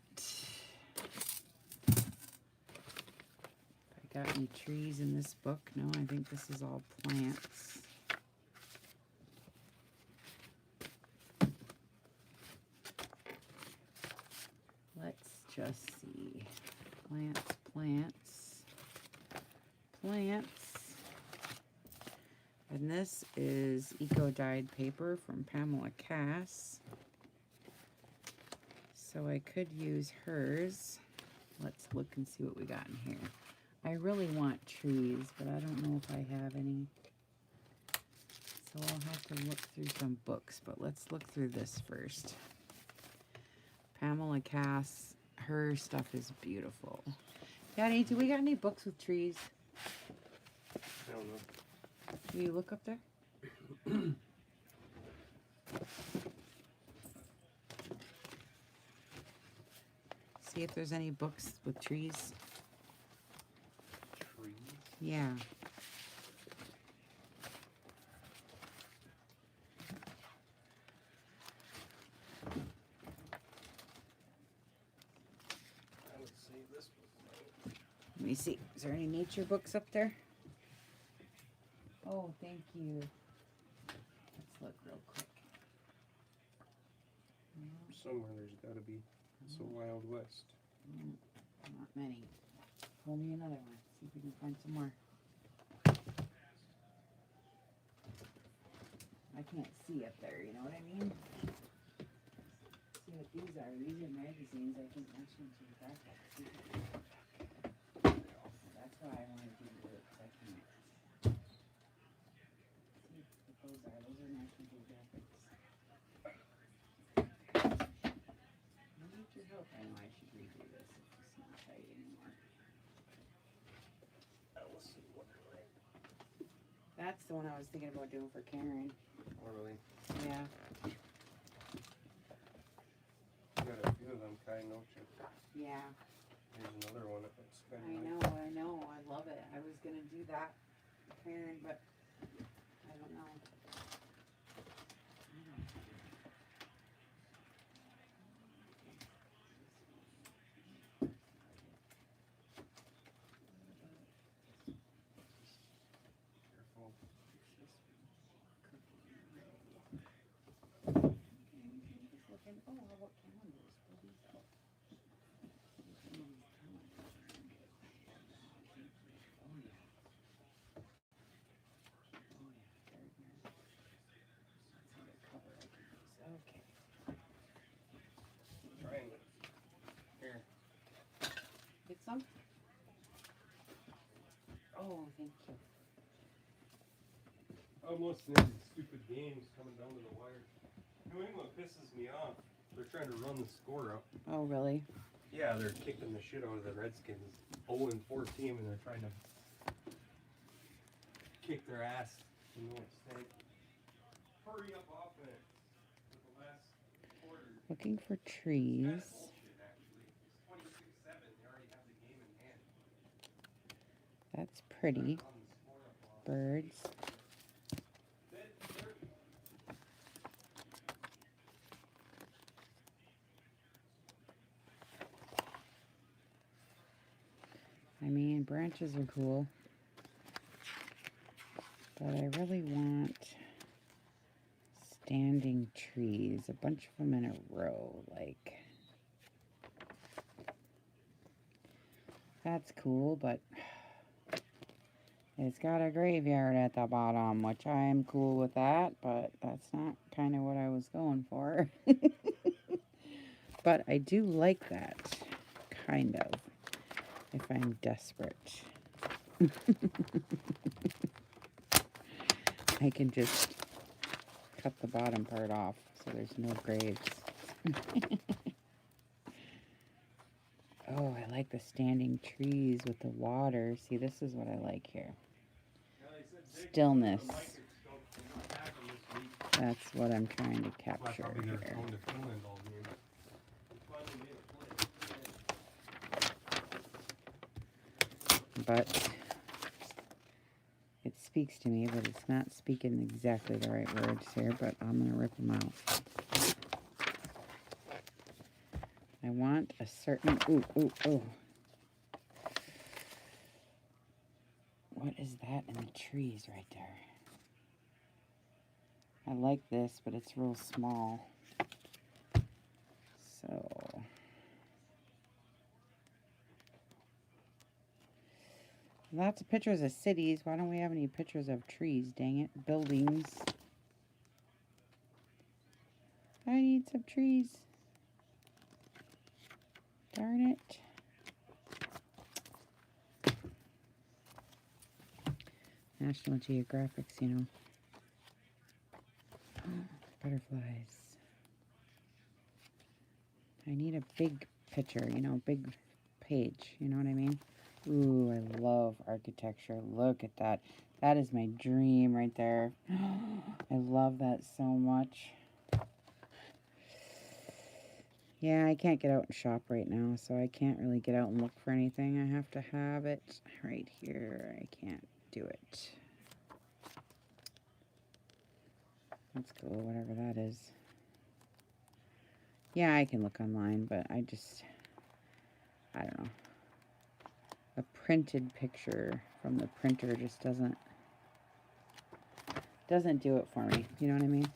[SPEAKER 1] If I got any trees in this book? No, I think this is all plants. Let's just see. Plants, plants, plants. And this is eco-dyed paper from Pamela Cass. So I could use hers. Let's look and see what we got in here. I really want trees, but I don't know if I have any. So I'll have to look through some books, but let's look through this first. Pamela Cass, her stuff is beautiful. Daddy, do we got any books with trees?
[SPEAKER 2] I don't know.
[SPEAKER 1] Will you look up there? See if there's any books with trees.
[SPEAKER 2] Trees?
[SPEAKER 1] Yeah.
[SPEAKER 2] I would say this one.
[SPEAKER 1] Let me see. Is there any nature books up there? Oh, thank you. Let's look real quick.
[SPEAKER 2] Somewhere there's got to be. It's a Wild West.
[SPEAKER 1] Not many. Pull me another one. See if we can find some more. I can't see up there, you know what I mean? See what these are. These are magazines. I think National Geographic. That's why I wanted to do it, because I can't. See what those are. Those are National Geographics. know I should redo this if it's not tight anymore.
[SPEAKER 2] Let's see what
[SPEAKER 1] That's the one I was thinking about doing for Karen.
[SPEAKER 2] Oh, really?
[SPEAKER 1] Yeah.
[SPEAKER 2] You got a few of them kind, don't you?
[SPEAKER 1] Yeah.
[SPEAKER 2] Here's another one that's kind of
[SPEAKER 1] I know. I love it. I was going to do that for Karen, but I don't know.
[SPEAKER 2] Careful.
[SPEAKER 1] Oh, what calendars? Pull these out. Okay.
[SPEAKER 2] Trying it. Here.
[SPEAKER 1] Get some? Oh, thank you.
[SPEAKER 2] Almost in stupid games coming down to the wire. New England pisses me off. They're trying to run the score up.
[SPEAKER 1] Oh, really?
[SPEAKER 2] Yeah, they're kicking the shit out of the Redskins. 0-4 team, and they're trying to kick their ass to no extent. Hurry up offense for the last quarter.
[SPEAKER 1] Looking for
[SPEAKER 2] It's
[SPEAKER 1] trees.
[SPEAKER 2] kind of bullshit, actually. It's 26-7. They already have the game in hand.
[SPEAKER 1] That's pretty.
[SPEAKER 2] Run the score up on.
[SPEAKER 1] Birds. I mean, branches are cool. But I really want standing trees. A bunch of them in a row. Like, that's cool, but it's got a graveyard at the bottom, which I am cool with that, but that's not kind of what I was going for. But I do like that, kind of, if I'm desperate. I can just cut the bottom part off so there's no graves. Oh, I like the standing trees with the water. See, this is what I like here. Stillness. That's what I'm trying to capture here. But it speaks to me, but it's not speaking exactly the right words here, but I'm going to rip them out. I want a certain, ooh. What is that in the trees right there? I like this, but it's real small. So, lots of pictures of cities. Why don't we have any pictures of trees? Dang it. Buildings. I need some trees. Darn it. National Geographics, you know. Butterflies. I need a big picture, you know, big page. You know what I mean? Ooh, I love architecture. Look at that. That is my dream right there. I love that so much. Yeah, I can't get out and shop right now, so I can't really get out and look for anything. I have to have it right here. I can't do it. That's cool, whatever that is. Yeah, I can look online, but I don't know. A printed picture from the printer just doesn't do it for me. You know what I mean?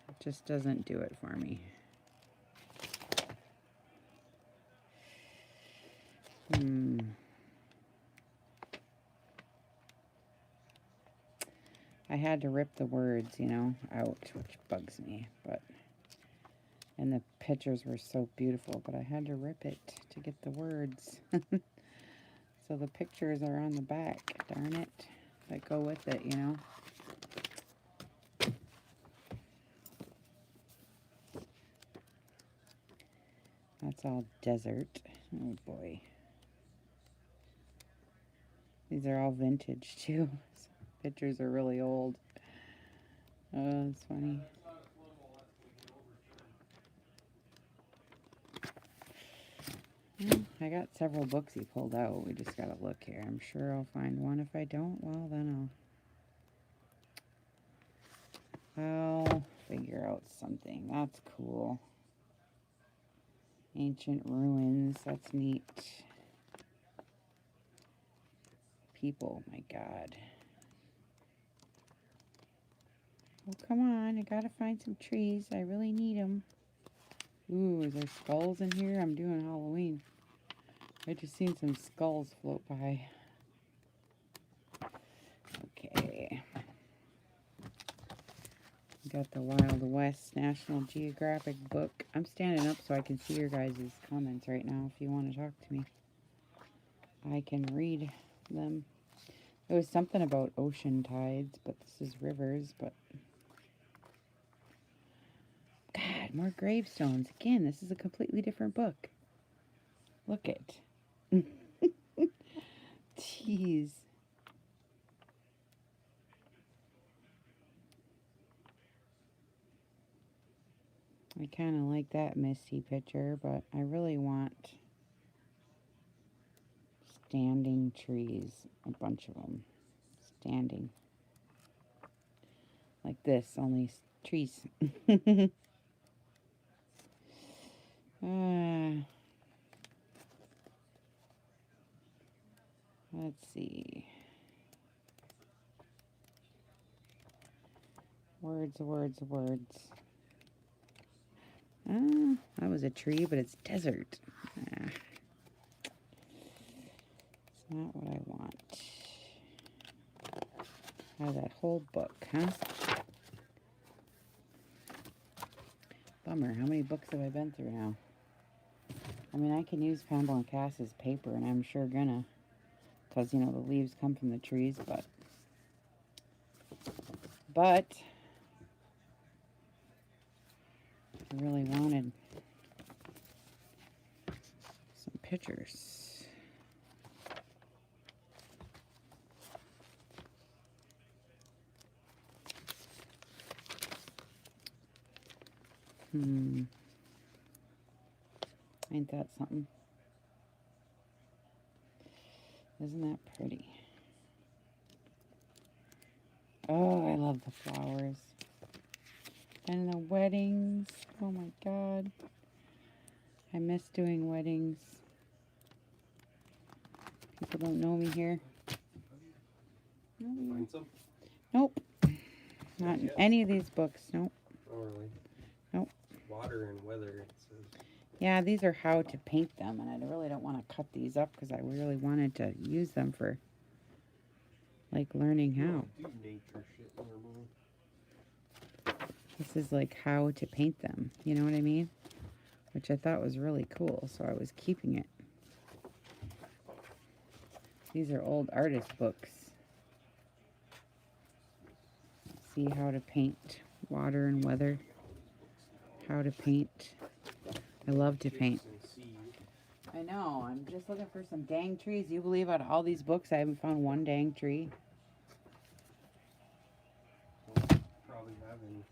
[SPEAKER 1] It just doesn't do it for me. I had to rip the words, you know, out, which bugs me, but, and the pictures were so beautiful, but I had to rip it to get the words. So the pictures are on the back, darn it, that go with it, you know. That's all desert. Oh boy. These are all vintage too. Pictures are really old. Oh, that's funny. I got several books he pulled out. We just gotta look here. I'm sure I'll find one. If I don't, well, then I'll figure out something. That's cool. Ancient ruins. That's neat. People. My God. Oh, come on. I gotta find some trees. I really need them. Ooh, is there skulls in here? I'm doing Halloween. I just seen some skulls float by. Okay. Got the Wild West National Geographic book. I'm standing up so I can see your guys' comments right now if you want to talk to me. I can read them. There was something about ocean tides, but this is rivers, but... God, more gravestones. Again, this is a completely different book. Look it. Jeez. I kind of like that misty picture, but I really want standing trees. A bunch of them. Standing. Like this, only trees. Let's see. Words, words, words. That was a tree, but it's desert. It's not what I want. Oh, that whole book, huh? Bummer. How many books have I been through now? I mean, I can use Pamela and Cass's paper, and I'm sure gonna. Because, you know, the leaves come from the trees, but I really wanted some pictures. Ain't that something? Isn't that pretty? Oh, I love the flowers. And the weddings. Oh my God. I miss doing weddings. People don't know me here.
[SPEAKER 2] Find some?
[SPEAKER 1] Nope. Not in any of these books. Nope.
[SPEAKER 2] Oh, really?
[SPEAKER 1] Nope.
[SPEAKER 2] Water and weather, it says.
[SPEAKER 1] Yeah, these are how to paint them, and I really don't want to cut these up because I really wanted to use them for, like, learning how.
[SPEAKER 2] Do nature shit normally.
[SPEAKER 1] This is like how to paint them, you know what I mean? Which I thought was really cool, so I was keeping it. These are old artist books. See how to paint water and weather. How to paint. I love to paint. I know, I'm just looking for some dang trees. You believe out of all these books I haven't found one dang tree?
[SPEAKER 2] Probably haven't.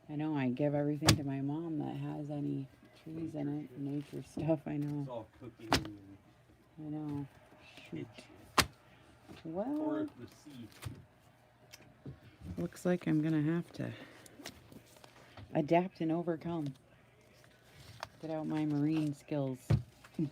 [SPEAKER 1] I know, I give everything to my mom that has any trees in it, nature stuff, I know.
[SPEAKER 2] It's all cooking and
[SPEAKER 1] I know. Shoot. Well,
[SPEAKER 2] or the sea.
[SPEAKER 1] looks like I'm gonna have to adapt and overcome. Get out my marine skills.
[SPEAKER 2] Ships.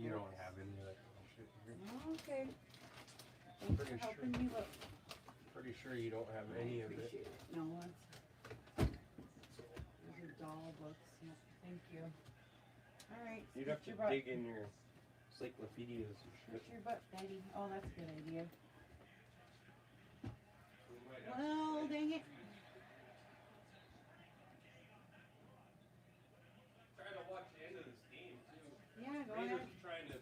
[SPEAKER 2] You don't have any of that kind of shit here.
[SPEAKER 1] Oh, okay. Thanks for helping me look.
[SPEAKER 2] Pretty sure you don't have any of it.
[SPEAKER 1] No, those are doll books. Yeah, thank you. All right.
[SPEAKER 2] You'd have to dig in your encyclopedias and shit.
[SPEAKER 1] Push your butt, Daddy. Oh, that's a good idea. Well, dang it.
[SPEAKER 2] Trying to watch the end of this game too.
[SPEAKER 1] Yeah, go
[SPEAKER 2] Raiders
[SPEAKER 1] ahead.
[SPEAKER 2] are trying to.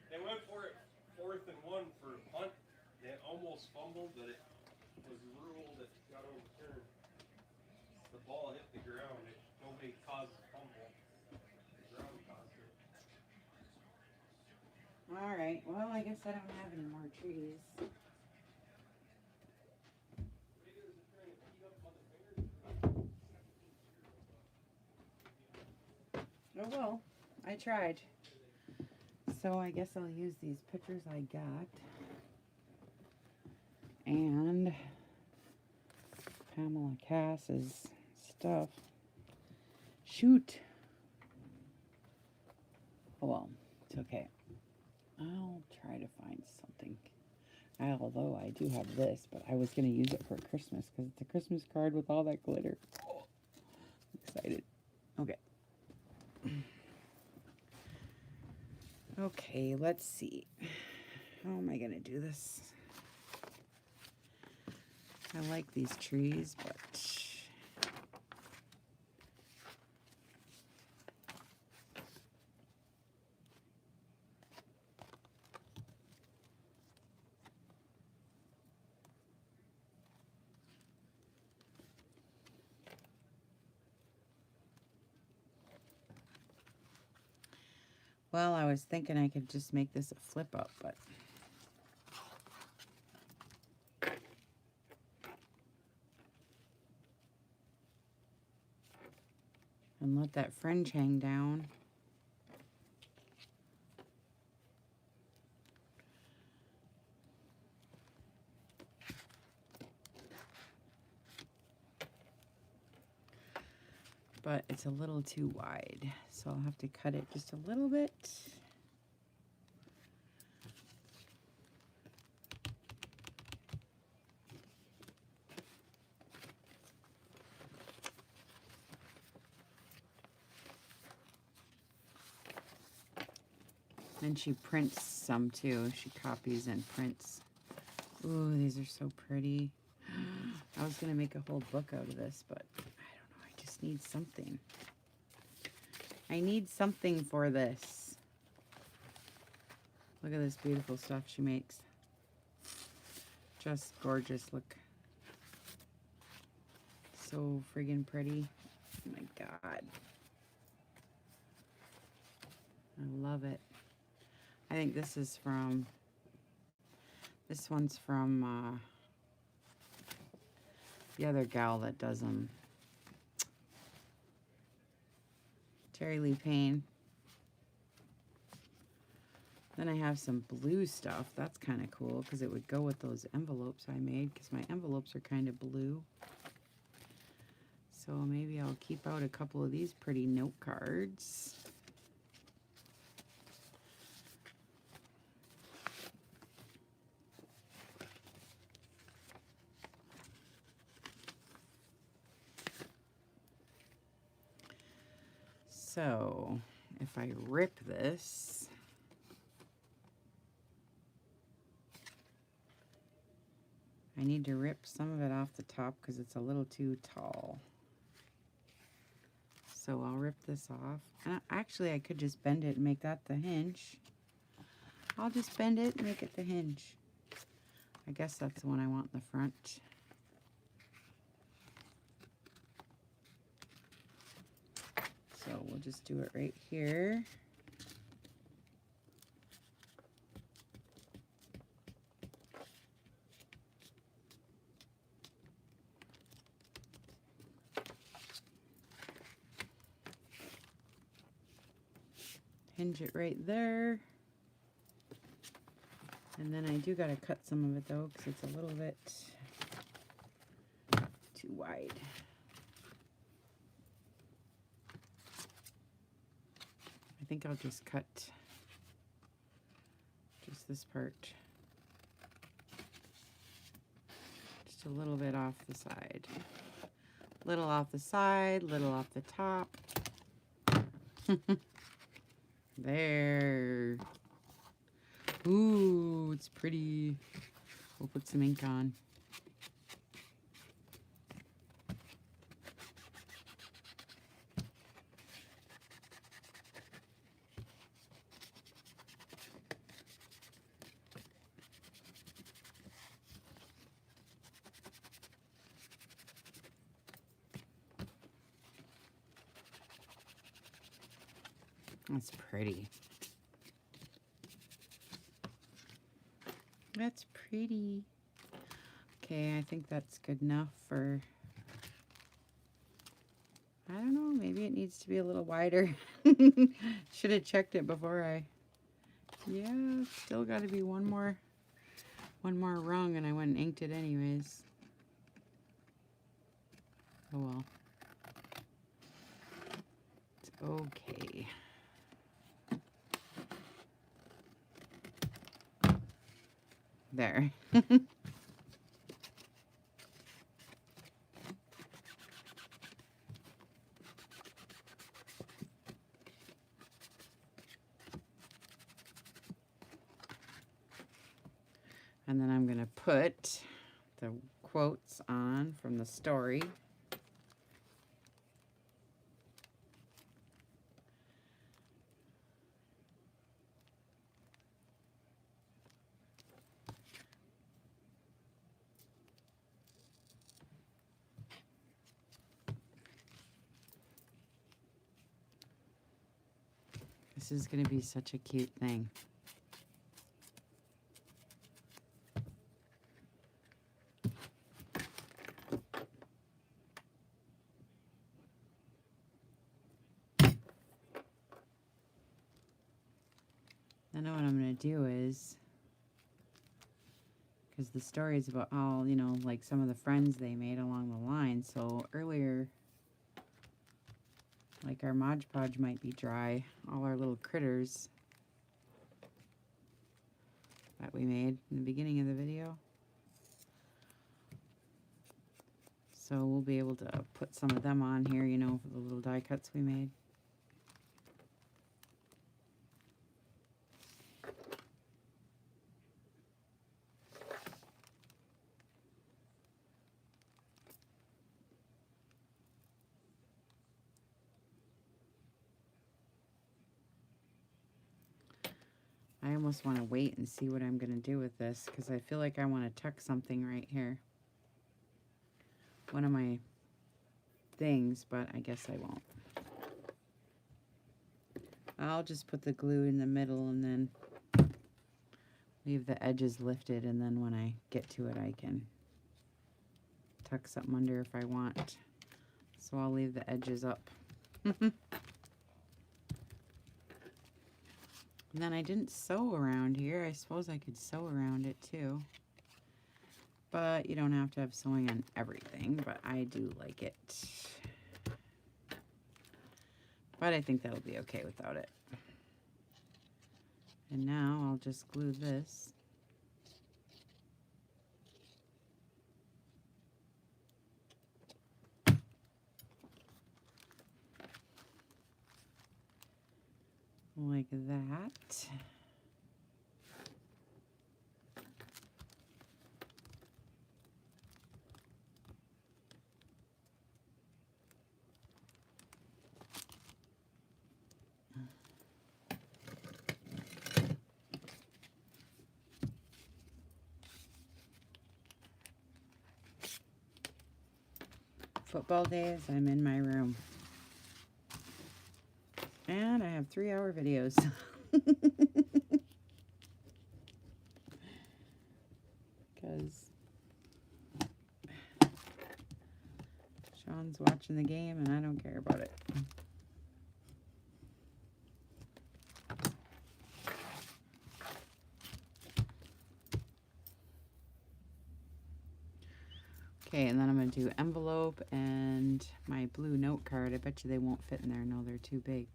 [SPEAKER 2] They went one for a punt. They almost fumbled, but it was ruled that it got overturned. The ball hit the ground. Nobody caused the fumble. The ground caused it.
[SPEAKER 1] All right. Well, I guess I don't have any more trees. Oh well, I tried. So I guess I'll use these pictures I got. And Pamela Cass's stuff. Shoot. Oh well, it's okay. I'll try to find something. Although I do have this, but I was going to use it for Christmas because it's a Christmas card with all that glitter. Oh, I'm excited. Okay. Okay, let's see. How am I going to do this? I like these trees, but well, I was thinking I could just make this a flip up, but and let that fringe hang down. But it's a little too wide, so I'll have to cut it just a little bit. And she prints some too. She copies and prints. Ooh, these are so pretty. I was gonna make a whole book out of this, but I don't know. I just need something. I need something for this. Look at this beautiful stuff she makes. Just gorgeous. Look. So friggin' pretty. Oh my God. I love it. I think this is from, this one's from the other gal that does them. Terry Lee Payne. Then I have some blue stuff. That's kind of cool because it would go with those envelopes I made because my envelopes are kind of blue. So maybe I'll keep out a couple of these pretty note cards. So if I rip this, I need to rip some of it off the top because it's a little too tall. So I'll rip this off. Actually, I could just bend it and make that the hinge. I'll just bend it and make it the hinge. I guess that's the one I want in the front. So we'll just do it right here. Hinge it right there. And then I do gotta cut some of it though, because it's a little bit too wide. I think I'll just cut just this part. Just a little bit off the side. Little off the side, little off the top. There. Ooh, it's pretty. We'll put some ink on. That's pretty. That's pretty. Okay, I think that's good enough for, I don't know, maybe it needs to be a little wider. Should have checked it before I, yeah, still got to be one more rung, and I went and inked it anyways. Oh well. It's okay. There. And then I'm going to put the quotes on from the story. This is going to be such a cute thing. I know what I'm going to do is, because the story is about all, you know, like some of the friends they made along the line. So earlier, like our Mod Podge might be dry, all our little critters that we made in the beginning of the video. So we'll be able to put some of them on here, you know, for the little die cuts we made. I almost want to wait and see what I'm going to do with this, because I feel like I want to tuck something right here. One of my things, but I guess I won't. I'll just put the glue in the middle and then leave the edges lifted, and then when I get to it I can tuck something under if I want. So I'll leave the edges up. And then I didn't sew around here. I suppose I could sew around it too. But you don't have to have sewing on everything, but I do like it. But I think that'll be okay without it. And now I'll just glue this. Like that. Football days, I'm in my room. And I have 3-hour videos. Because Sean's watching the game and I don't care about it. Okay, and then I'm going to do envelope and my blue note card. I bet you they won't fit in there. No, they're too big.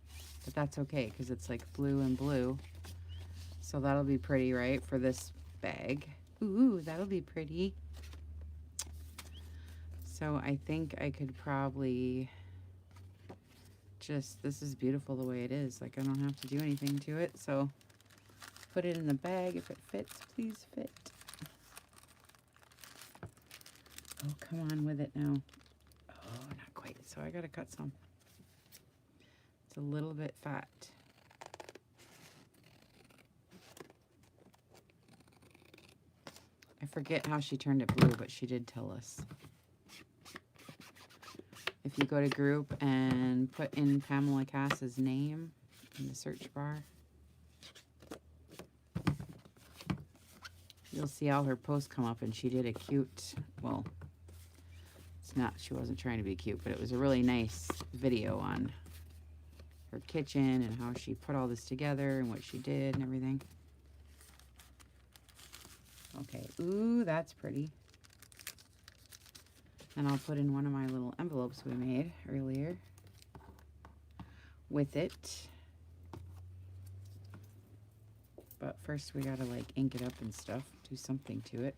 [SPEAKER 1] But that's okay, because it's like blue and blue. So that'll be pretty, right, for this bag. Ooh, that'll be pretty. So I think I could probably just, this is beautiful the way it is. Like, I don't have to do anything to it. So put it in the bag. If it fits, please fit. Oh, come on with it now. Oh, not quite. So I got to cut some. It's a little bit fat. I forget how she turned it blue, but she did tell us. If you go to group and put in Pamela Cass's name, in the search bar. You'll see all her posts come up, and she did a cute, well, it's not, she wasn't trying to be cute, but it was a really nice video on her kitchen and how she put all this together and what she did and everything. Okay, ooh, that's pretty. And I'll put in one of my little envelopes we made earlier with it. But first we gotta like ink it up and stuff, do something to it.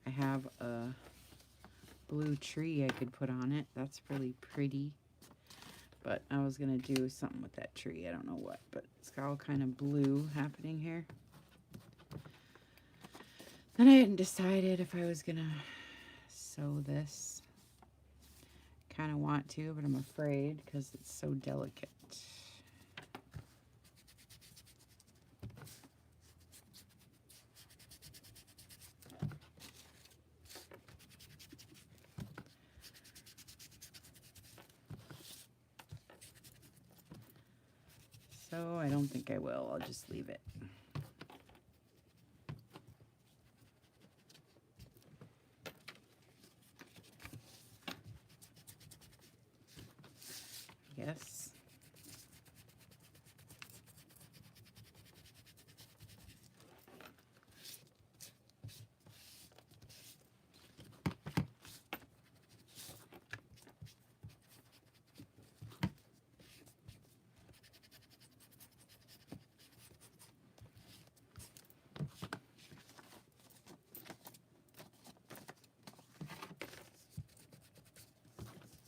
[SPEAKER 1] I have a blue tree I could put on it. That's really pretty. But I was gonna do something with that tree. I don't know what, but it's got all kind of blue happening here. Then I hadn't decided if I was gonna sew this. Kind of want to, but I'm afraid because it's so delicate. So I don't think I will. I'll just leave it. Yes.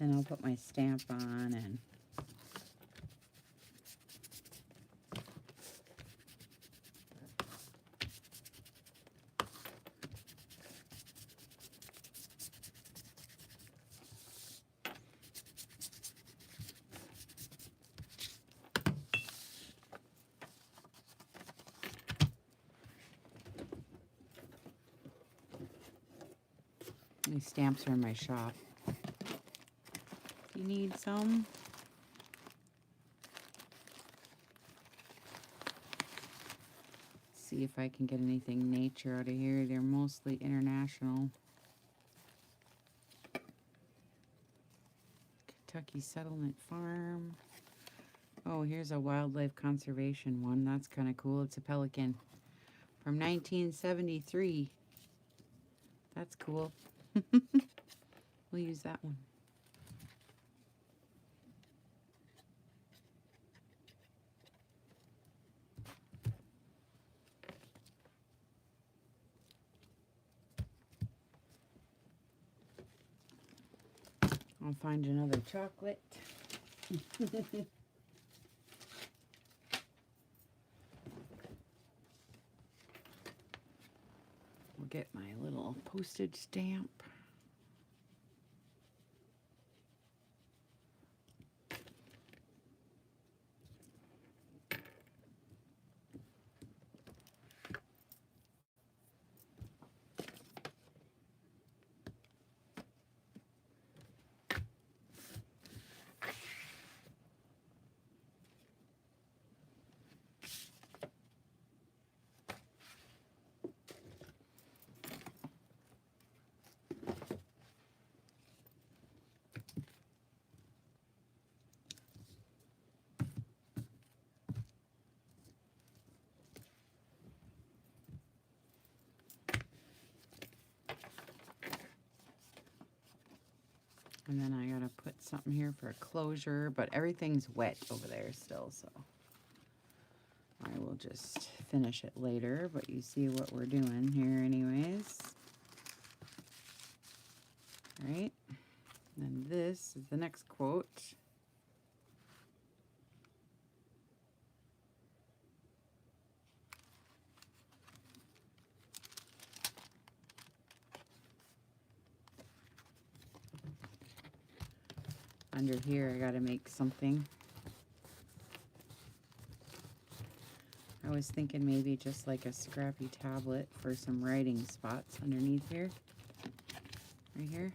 [SPEAKER 1] Then I'll put my stamp on and these stamps are in my shop. Do you need some? See if I can get anything nature out of here. They're mostly international. Kentucky Settlement Farm. Oh, here's a wildlife conservation one. That's kind of cool. It's a pelican from 1973. That's cool. We'll use that one. I'll find another chocolate. We'll get my little postage stamp. And then I gotta put something here for a closure, but everything's wet over there still, so I will just finish it later, but you see what we're doing here anyways. All right, and this is the next quote. Under here, I gotta make something. I was thinking maybe just like a scrappy tablet for some writing spots underneath here. Right here.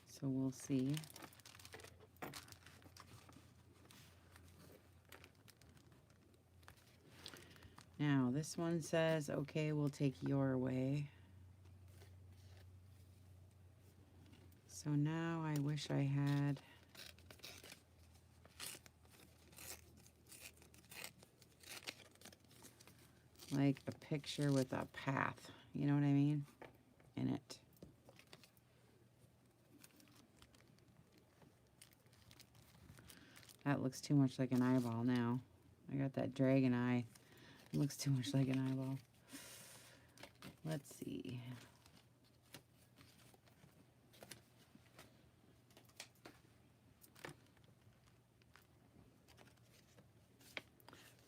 [SPEAKER 1] So we'll see. Now, this one says, okay, we'll take your way. So now I wish I had like a picture with a path, you know what I mean, in it. That looks too much like an eyeball now. I got that dragon eye. It looks too much like an eyeball. Let's see.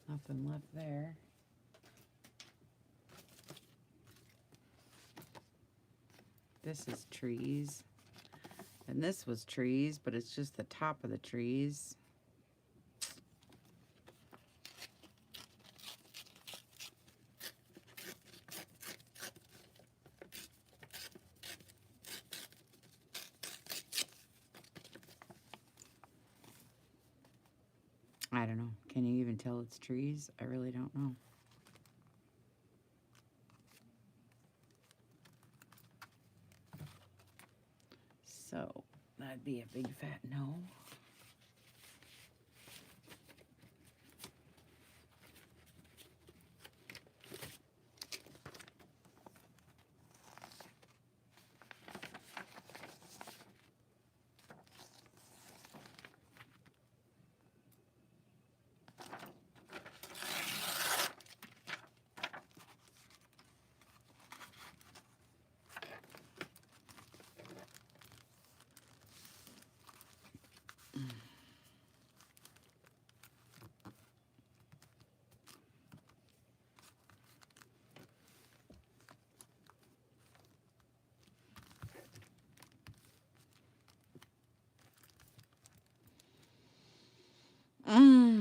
[SPEAKER 1] Nothing left there. This is trees. And this was trees, but it's just the top of the trees. I don't know. Can you even tell it's trees? I really don't know. So, that'd be a big fat no.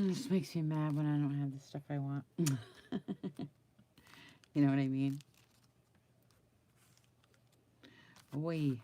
[SPEAKER 1] This makes me mad when I don't have the stuff I want. You know what I mean? Oi.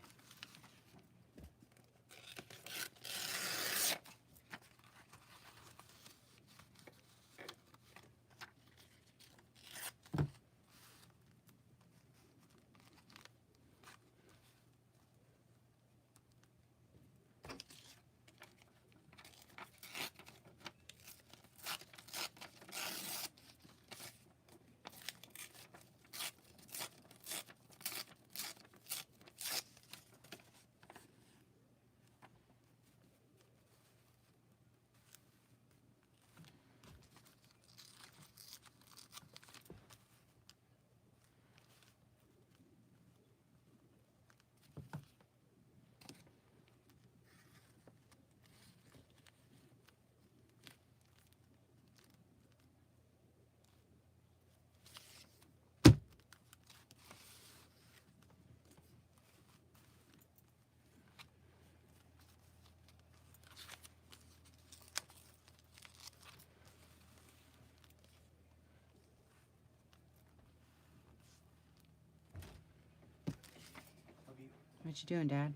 [SPEAKER 1] What you doing, Dad?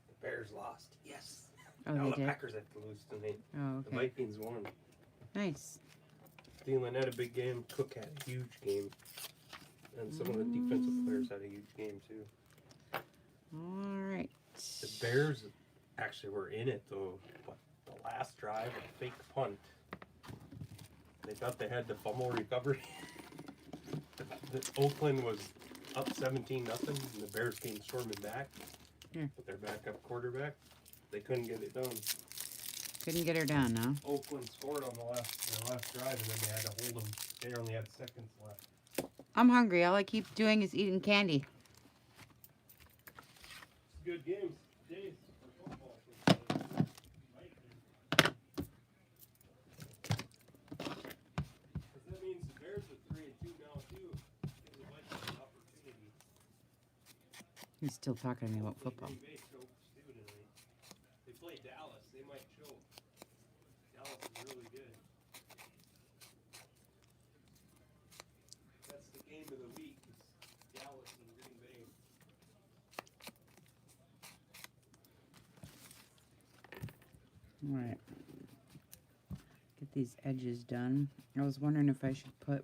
[SPEAKER 2] The Bears lost. Yes.
[SPEAKER 1] Oh,
[SPEAKER 2] now
[SPEAKER 1] they
[SPEAKER 2] the
[SPEAKER 1] did?
[SPEAKER 2] Packers have to lose tonight.
[SPEAKER 1] Oh,
[SPEAKER 2] The
[SPEAKER 1] okay.
[SPEAKER 2] Vikings won.
[SPEAKER 1] Nice.
[SPEAKER 2] Thielen had a big game. Cook had a huge game. And some of the defensive players had a huge game, too.
[SPEAKER 1] All right.
[SPEAKER 2] The Bears actually were in it, though. But the last drive, a fake punt. They thought they had the fumble recovery. the Oakland was up 17-0, and the Bears came storming back. With their backup quarterback. They couldn't get it done.
[SPEAKER 1] Couldn't get her done, huh?
[SPEAKER 2] Oakland scored on the last drive, and then they had to hold them. They only had seconds left.
[SPEAKER 1] I'm hungry. All I keep doing is eating candy.
[SPEAKER 2] Good games. Days for football. Because that means the Bears are 3-2 now, too. Gives the Vikings an opportunity.
[SPEAKER 1] He's still talking to me about football.
[SPEAKER 2] Green Bay chokes, too, tonight. They play Dallas. They might choke. Dallas is really good. That's the game of the week. It's Dallas and Green Bay.
[SPEAKER 1] All right. Get these edges done. I was wondering if I should put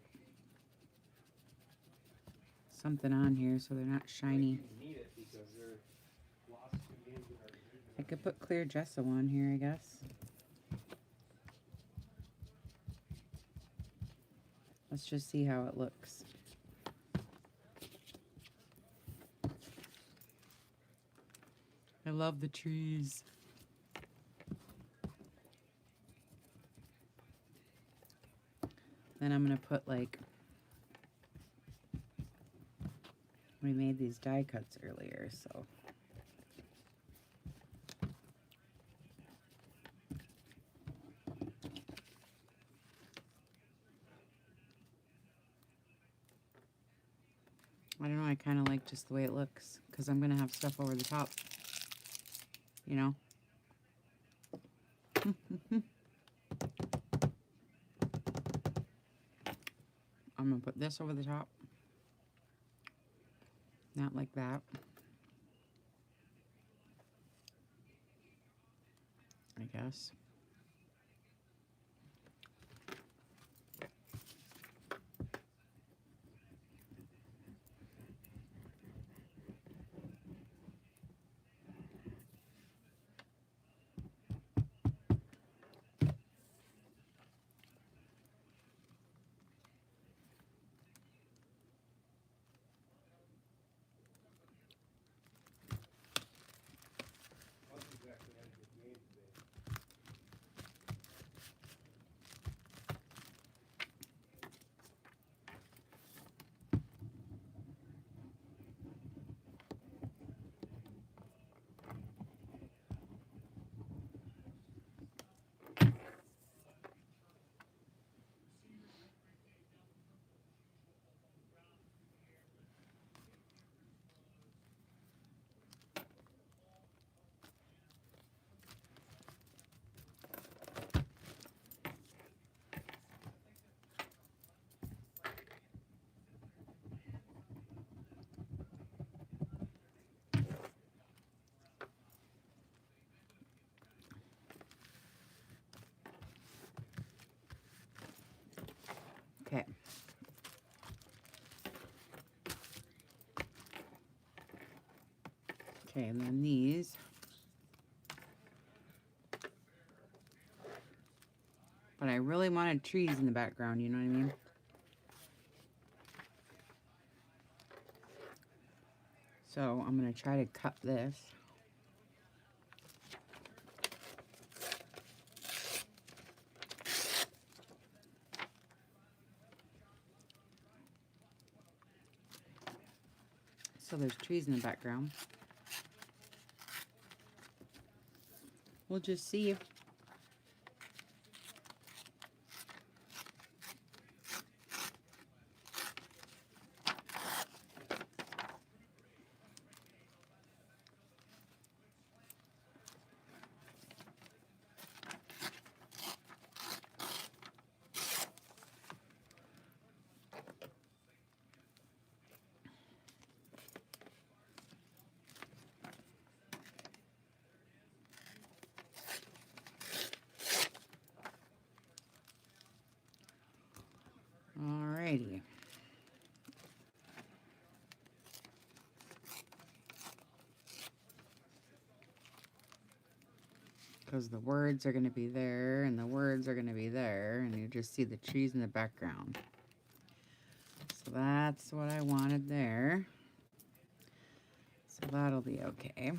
[SPEAKER 1] something on here so they're not shiny.
[SPEAKER 2] You need it because they're glossy games in our division.
[SPEAKER 1] I could put clear gesso on here, I guess. Let's just see how it looks. I love the trees. Then I'm going to put like, we made these die cuts earlier, so. I don't know, I kind of like just the way it looks because I'm going to have stuff over the top, you know. I'm going to put this over the top. Not like that. I guess.
[SPEAKER 2] That's exactly how you get made today.
[SPEAKER 1] Okay. Okay, and then these. But I really wanted trees in the background, you know what I mean? So I'm going to try to cut this. So there's trees in the background. We'll just see if alrighty. Because the words are going to be there, and the words are going to be there, and you just see the trees in the background. So that's what I wanted there. So that'll be okay.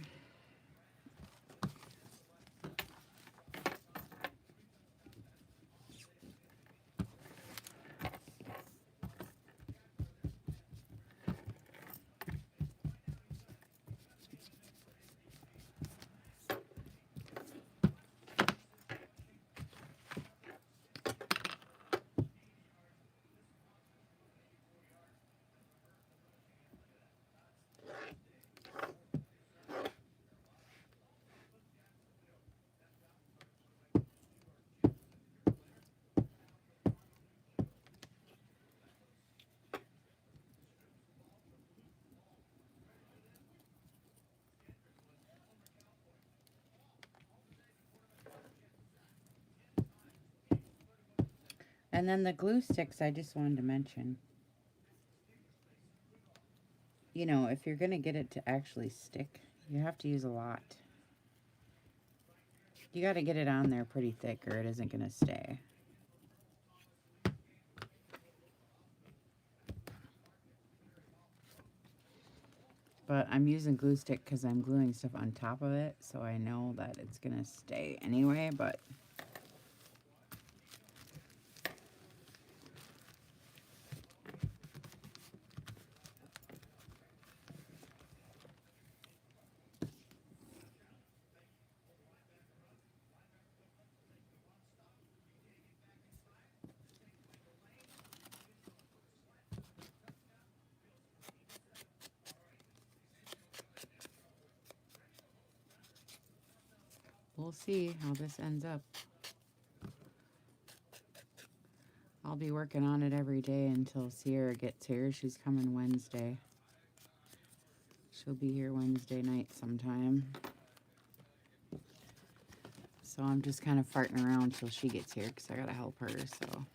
[SPEAKER 1] And then the glue sticks I just wanted to mention. you know, if you're going to get it to actually stick, you have to use a lot. You got to get it on there pretty thick or it isn't going to stay. But I'm using glue stick because I'm gluing stuff on top of it, so I know that it's going to stay anyway, but we'll see how this ends up. I'll be working on it every day until Sierra gets here. She's coming Wednesday. She'll be here Wednesday night sometime. So I'm just kind of farting around till she gets here because I gotta help her, so.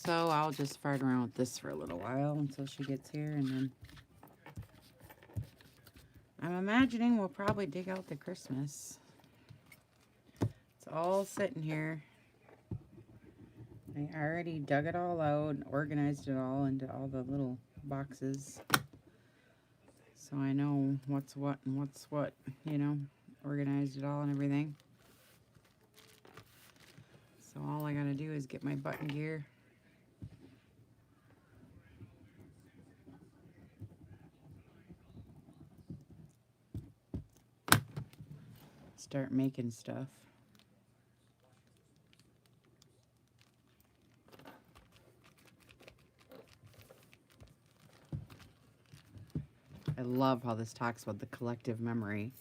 [SPEAKER 1] So I'll just fart around with this for a little while until she gets here, and then I'm imagining we'll probably dig out the Christmas. It's all sitting here. I already dug it all out and organized it all into all the little boxes. So I know what's what and what's what, you know, organized it all and everything. So all I gotta do is get my button gear. Start making stuff. I love how this talks about the collective memory.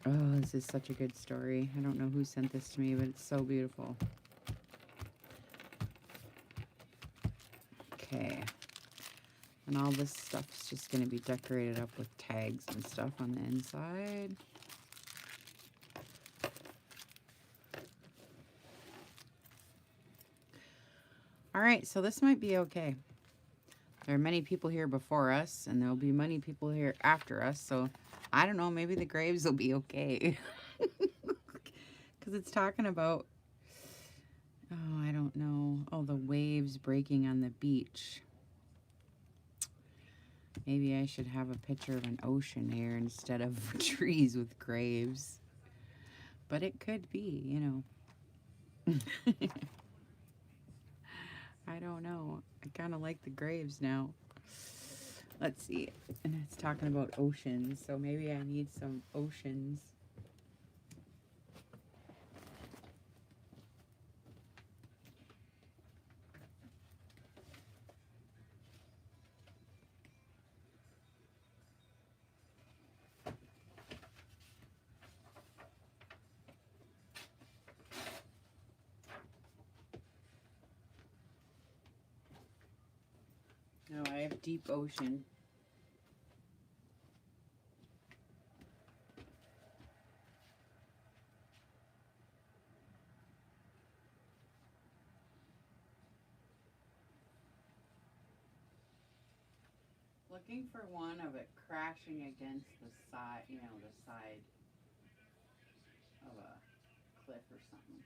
[SPEAKER 1] Oh, this is such a good story. I don't know who sent this to me, but it's so beautiful. Okay. And all this stuff's just going to be decorated up with tags and stuff on the inside. All right, so this might be okay. There are many people here before us, and there'll be many people here after us, so I don't know, maybe the graves will be okay. Because it's talking about, oh, I don't know, oh, the waves breaking on the beach. Maybe I should have a picture of an ocean here instead of trees with graves. But it could be, you know. I don't know. I kind of like the graves now. Let's see. And it's talking about oceans, so maybe I need some oceans. No, I have deep ocean. Looking for one of it crashing against the side, you know, the side of a cliff or something.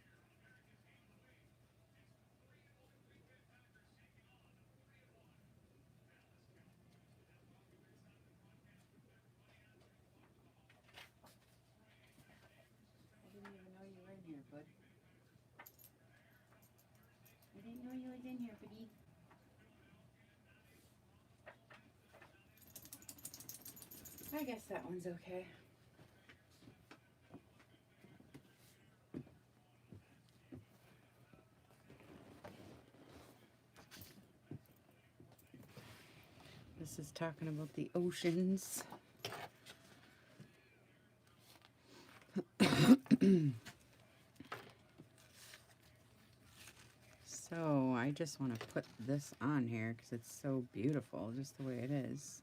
[SPEAKER 1] I didn't even know you were in here, bud. I didn't know you was in here, buddy. I guess that one's okay. This is talking about the oceans. So I just want to put this on here because it's so beautiful, just the way it is.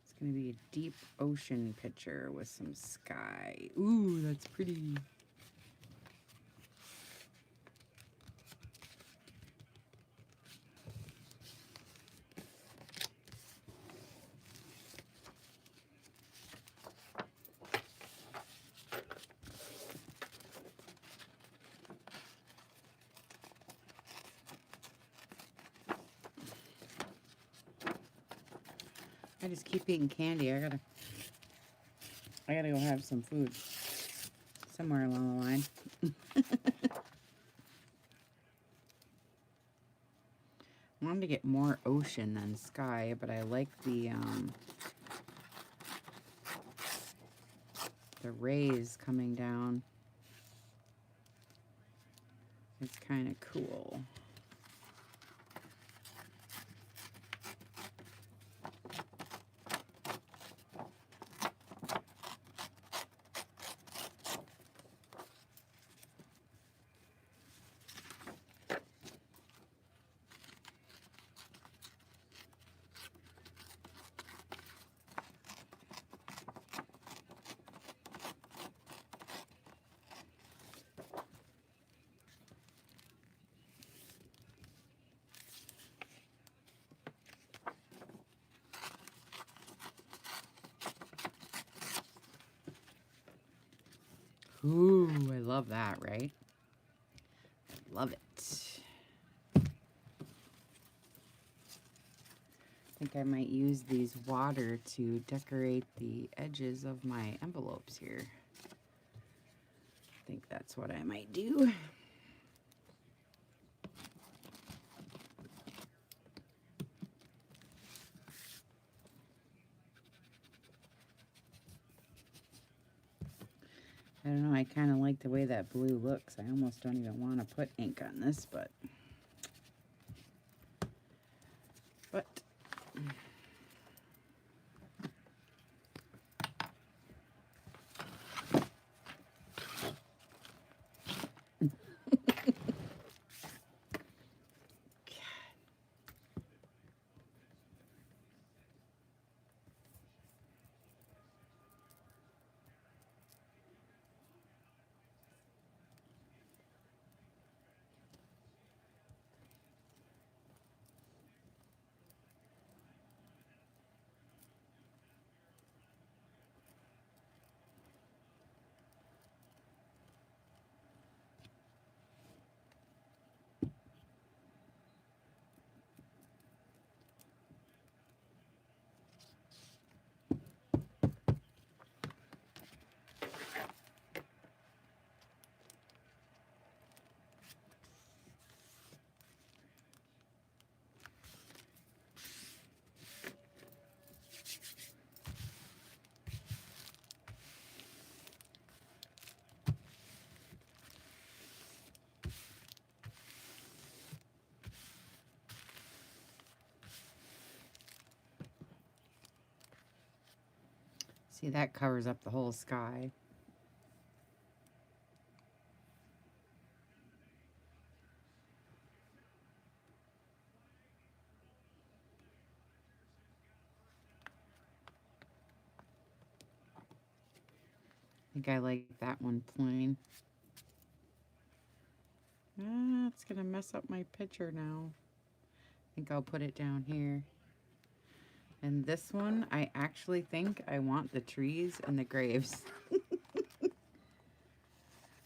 [SPEAKER 1] It's going to be a deep ocean picture with some sky. Ooh, that's pretty. I just keep eating candy. I gotta go have some food somewhere along the line. I wanted to get more ocean than sky, but I like the rays coming down. It's kind of cool. Ooh, I love that, right? I love it. I think I might use these water to decorate the edges of my envelopes here. I think that's what I might do. I don't know, I kind of like the way that blue looks. I almost don't even want to put ink on this, but see, that covers up the whole sky. I think I like that one plain. It's gonna mess up my picture now. I think I'll put it down here. And this one, I actually think I want the trees and the graves.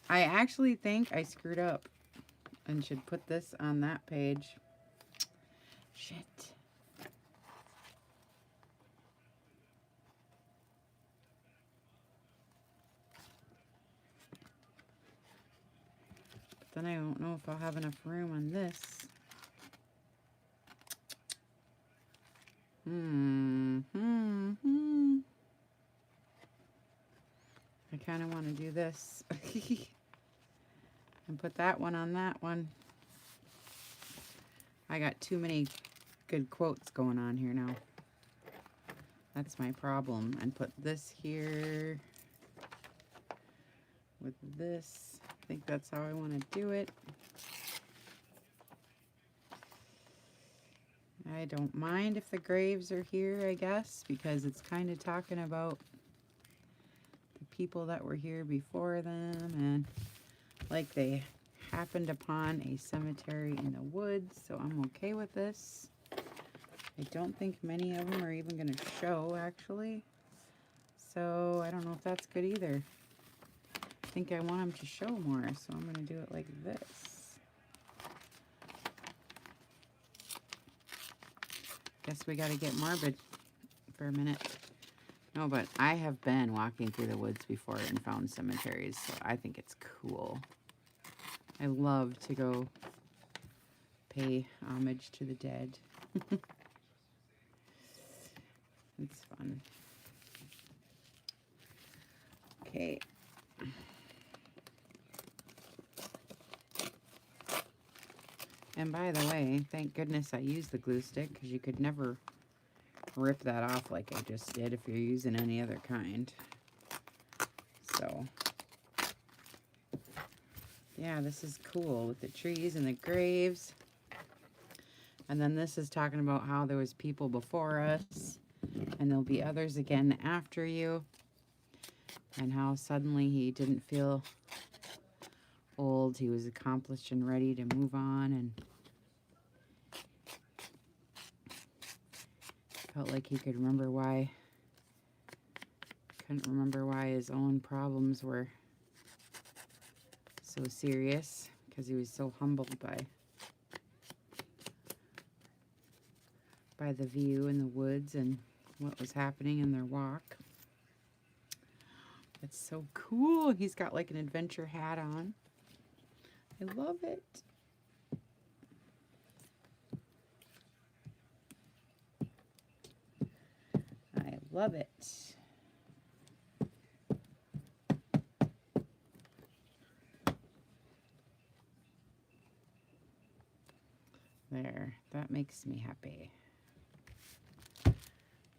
[SPEAKER 1] I actually think I screwed up and should put this on that page. Shit. But then I don't know if I'll have enough room on this. I kind of want to do this. And put that one on that one. I got too many good quotes going on here now. That's my problem. And put this here with this. I think that's how I want to do it. I don't mind if the graves are here, I guess, because it's kind of talking about the people that were here before them, and like they happened upon a cemetery in the woods, so I'm okay with this. I don't think many of them are even going to show, actually, so I don't know if that's good either. I think I want them to show more, so I'm going to do it like this. Guess we got to get morbid for a minute. No, but I have been walking through the woods before and found cemeteries, so I think it's cool. I love to go pay homage to the dead. It's fun. Okay. And by the way, thank goodness I used the glue stick, because you could never rip that off like I just did if you're using any other kind. So, yeah, this is cool with the trees and the graves. And then this is talking about how there was people before us, and there'll be others again after you, and how suddenly he didn't feel old. He was accomplished and ready to move on, and felt like he couldn't remember why his own problems were so serious, because he was so humbled by the view in the woods and what was happening in their walk. It's so cool. He's got like an adventure hat on. I love it. I love it. There, that makes me happy.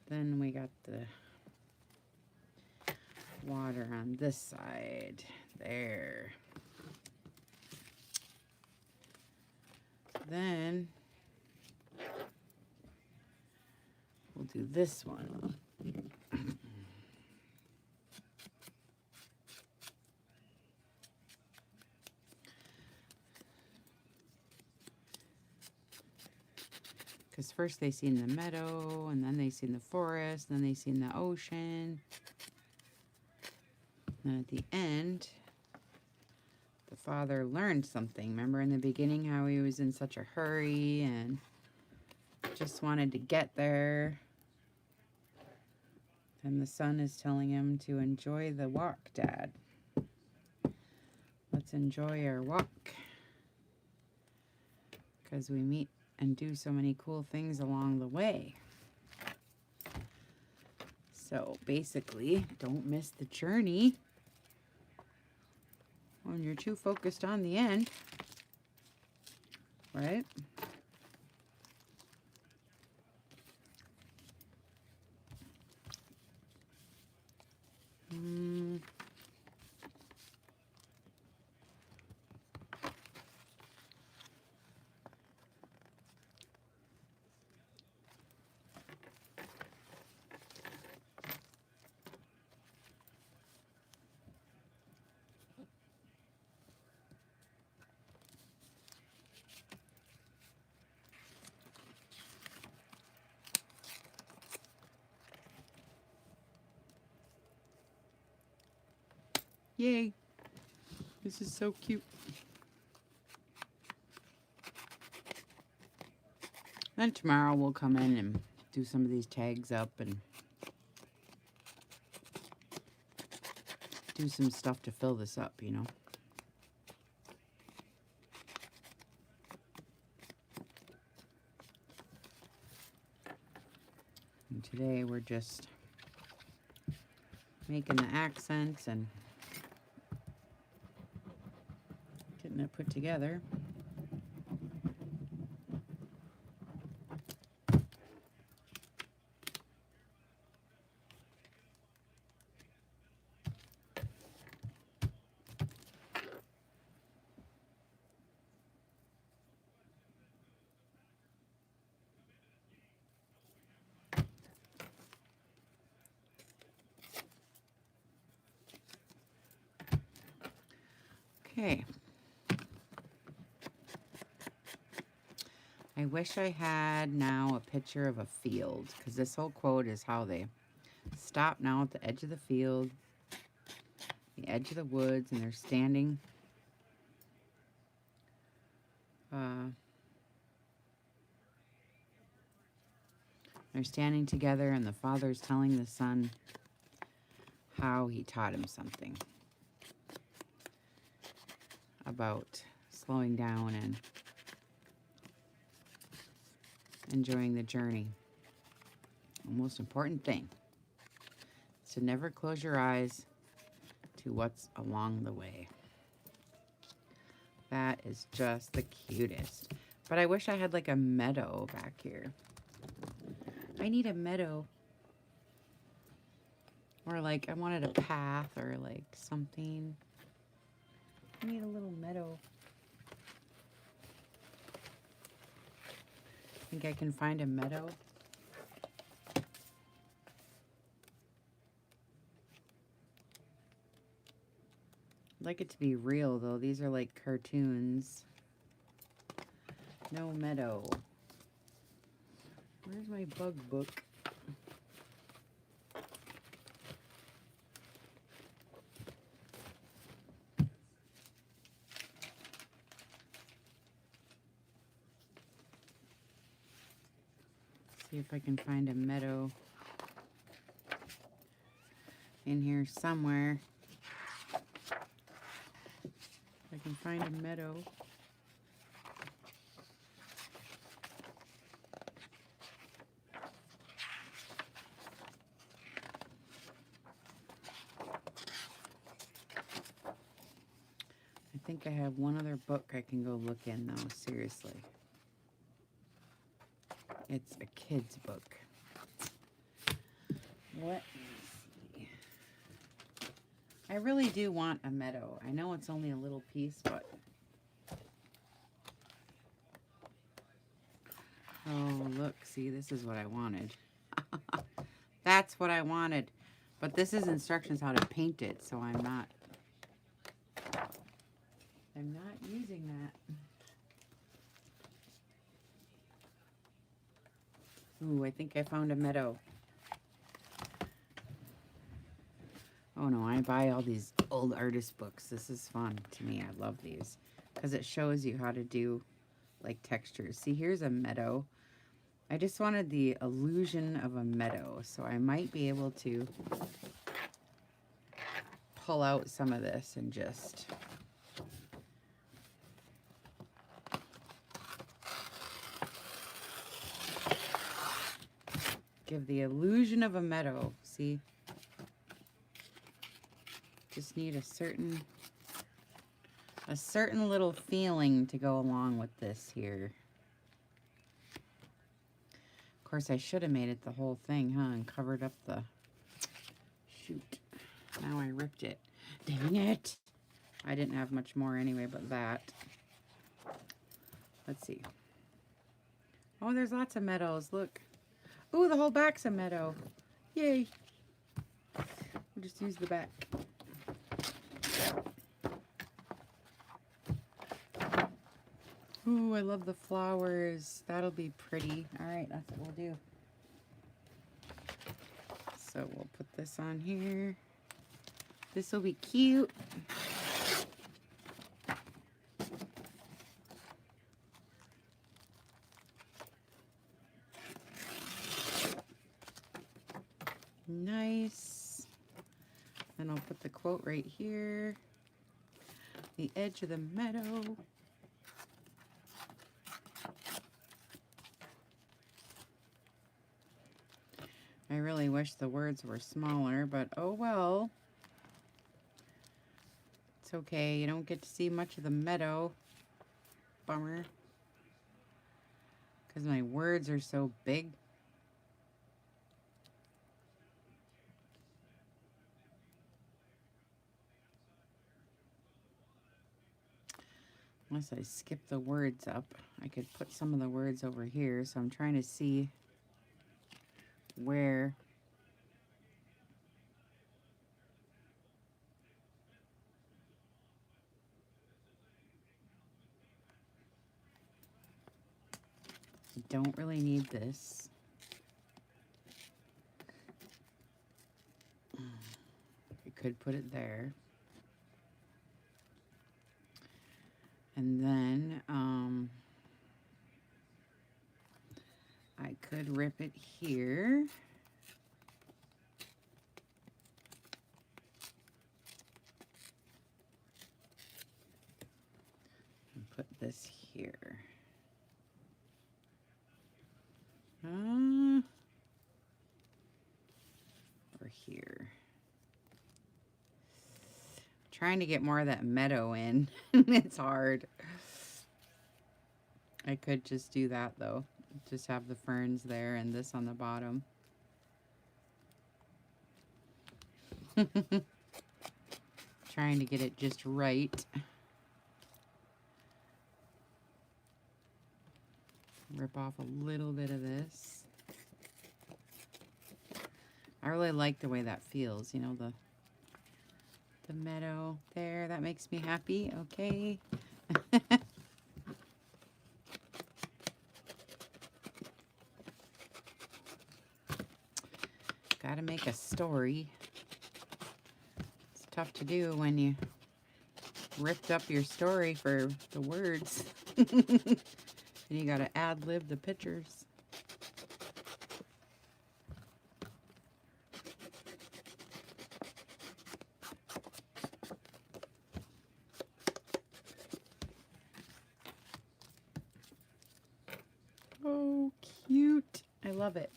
[SPEAKER 1] Then we got the water on this side. There. Then we'll do this one. Because first they seen the meadow, and then they seen the forest, and then they seen the ocean. And at the end, the father learned something. Remember in the beginning how he was in such a hurry and just wanted to get there. And the son is telling him to enjoy the walk, Dad. Let's enjoy our walk, because we meet and do so many cool things along the way. So basically, don't miss the journey when you're too focused on the end, right? Yay. This is so cute. Then tomorrow we'll come in and do some of these tags up and do some stuff to fill this up, you know. And today we're just making the accents and getting it put together. Okay. I wish I had now a picture of a field, because this whole quote is how they stop now at the edge of the field, the edge of the woods, and they're standing They're standing together, and the father's telling the son how he taught him something about slowing down and enjoying the journey. The most important thing is to never close your eyes to what's along the way. That is just the cutest. But I wish I had like a meadow back here. I need a meadow. Or like I wanted a path or like something. I need a little meadow. Think I can find a meadow? I'd like it to be real though. These are like cartoons. No meadow. Where's my bug book? See if I can find a meadow in here somewhere. If I can find a meadow. I think I have one other book I can go look in though, seriously. It's a kid's book. Let me see. I really do want a meadow. I know it's only a little piece, but... Oh, look, see, this is what I wanted. That's what I wanted. But this is instructions how to paint it, so I'm not using that. Ooh, I think I found a meadow. Oh no, I buy all these old artist books. This is fun to me. I love these because it shows you how to do like textures. See, here's a meadow. I just wanted the illusion of a meadow, so I might be able to pull out some of this and just give the illusion of a meadow. See? Just need a certain little feeling to go along with this here. Of course, I should have made it the whole thing, huh? And covered up the... Shoot. Now I ripped it. Dang it! I didn't have much more anyway but that. Let's see. Oh, there's lots of meadows. Look. Ooh, the whole back's a meadow. Yay. We'll just use the back. Ooh, I love the flowers. That'll be pretty. All right, that's what we'll do. So we'll put this on here. This will be cute. Nice. Then I'll put the quote right here. The edge of the meadow. I really wish the words were smaller, but oh well. It's okay, you don't get to see much of the meadow. Bummer. Because my words are so big. Unless I skip the words up, I could put some of the words over here. So I'm trying to see where I don't really need this. I could put it there. And then I could rip it here. And put this here. Or here. Trying to get more of that meadow in. It's hard. I could just do that though. Just have the ferns there and this on the bottom. Trying to get it just right. Rip off a little bit of this. I really like the way that feels, you know, the meadow there. That makes me happy. Okay. Gotta make a story. It's tough to do when you ripped up your story for the words. And you gotta ad-lib the pictures. Oh, cute. I love it.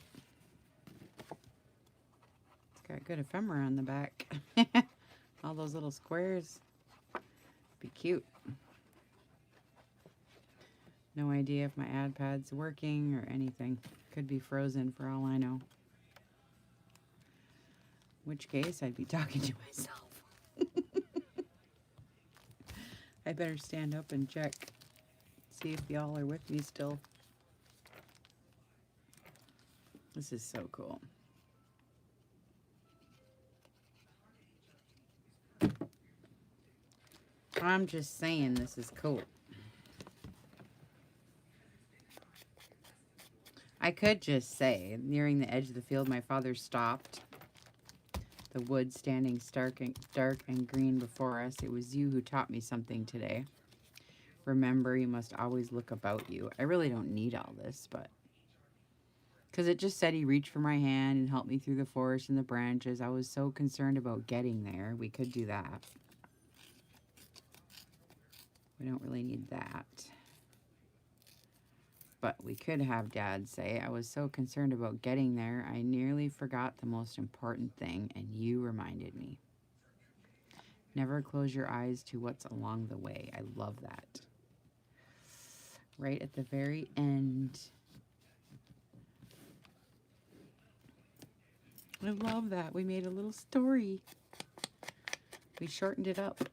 [SPEAKER 1] It's got good ephemera on the back. All those little squares. Be cute. No idea if my ad pad's working or anything. Could be frozen for all I know. In which case, I'd be talking to myself. I better stand up and check. See if y'all are with me still. This is so cool. I'm just saying this is cool. I could just say, nearing the edge of the field, my father stopped. The wood standing stark and dark and green before us. It was you who taught me something today. Remember, you must always look about you. I really don't need all this, but... because it just said he reached for my hand and helped me through the forest and the branches. I was so concerned about getting there. We could do that. We don't really need that. But we could have Dad say, I was so concerned about getting there, I nearly forgot the most important thing, and you reminded me. Never close your eyes to what's along the way. I love that. Right at the very end. I love that. We made a little story. We shortened it up.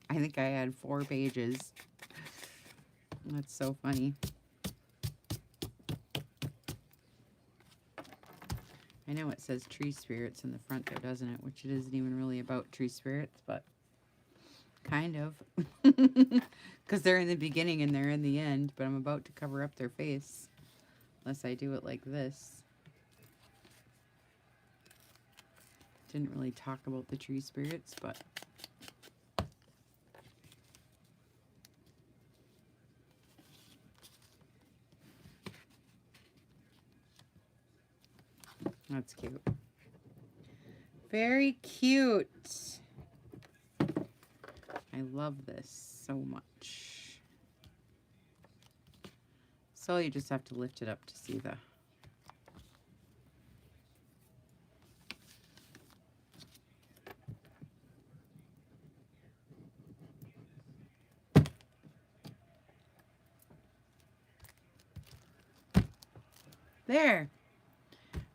[SPEAKER 1] I think I had 4 pages. That's so funny. I know it says tree spirits in the front there, doesn't it? Which it isn't even really about tree spirits, but kind of. Because they're in the beginning and they're in the end, but I'm about to cover up their face. Unless I do it like this. Didn't really talk about the tree spirits, but... that's cute. Very cute. I love this so much. So you just have to lift it up to see the... there.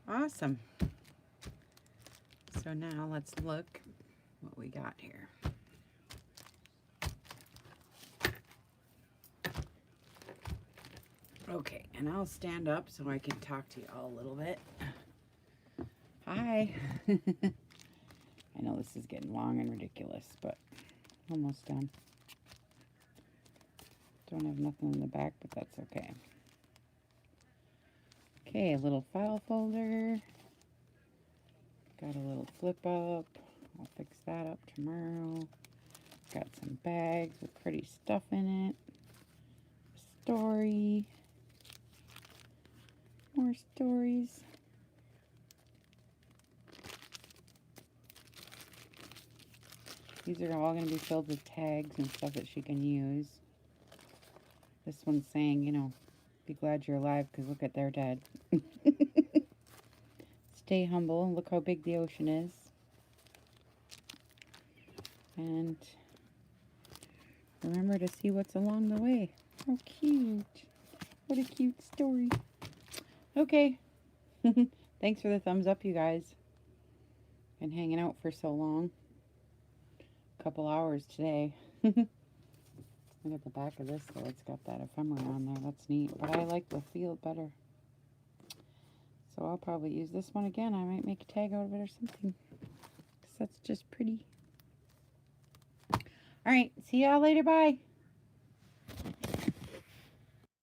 [SPEAKER 1] Awesome. So now let's look what we got here. Okay, and I'll stand up so I can talk to you all a little bit. Hi. I know this is getting long and ridiculous, but almost done. Don't have nothing in the back, but that's okay. Okay, a little file folder. Got a little flip up. I'll fix that up tomorrow. Got some bags with pretty stuff in it. Story. More stories. These are all going to be filled with tags and stuff that she can use. This one's saying, you know, be glad you're alive because look at they're dead. Stay humble. Look how big the ocean is. And remember to see what's along the way. How cute. What a cute story. Okay. Thanks for the thumbs up, you guys. Been hanging out for so long. Couple hours today. Look at the back of this though. It's got that ephemera on there. That's neat. But I like the field better. So I'll probably use this one again. I might make a tag out of it or something. Because that's just pretty. Alright. See y'all later. Bye.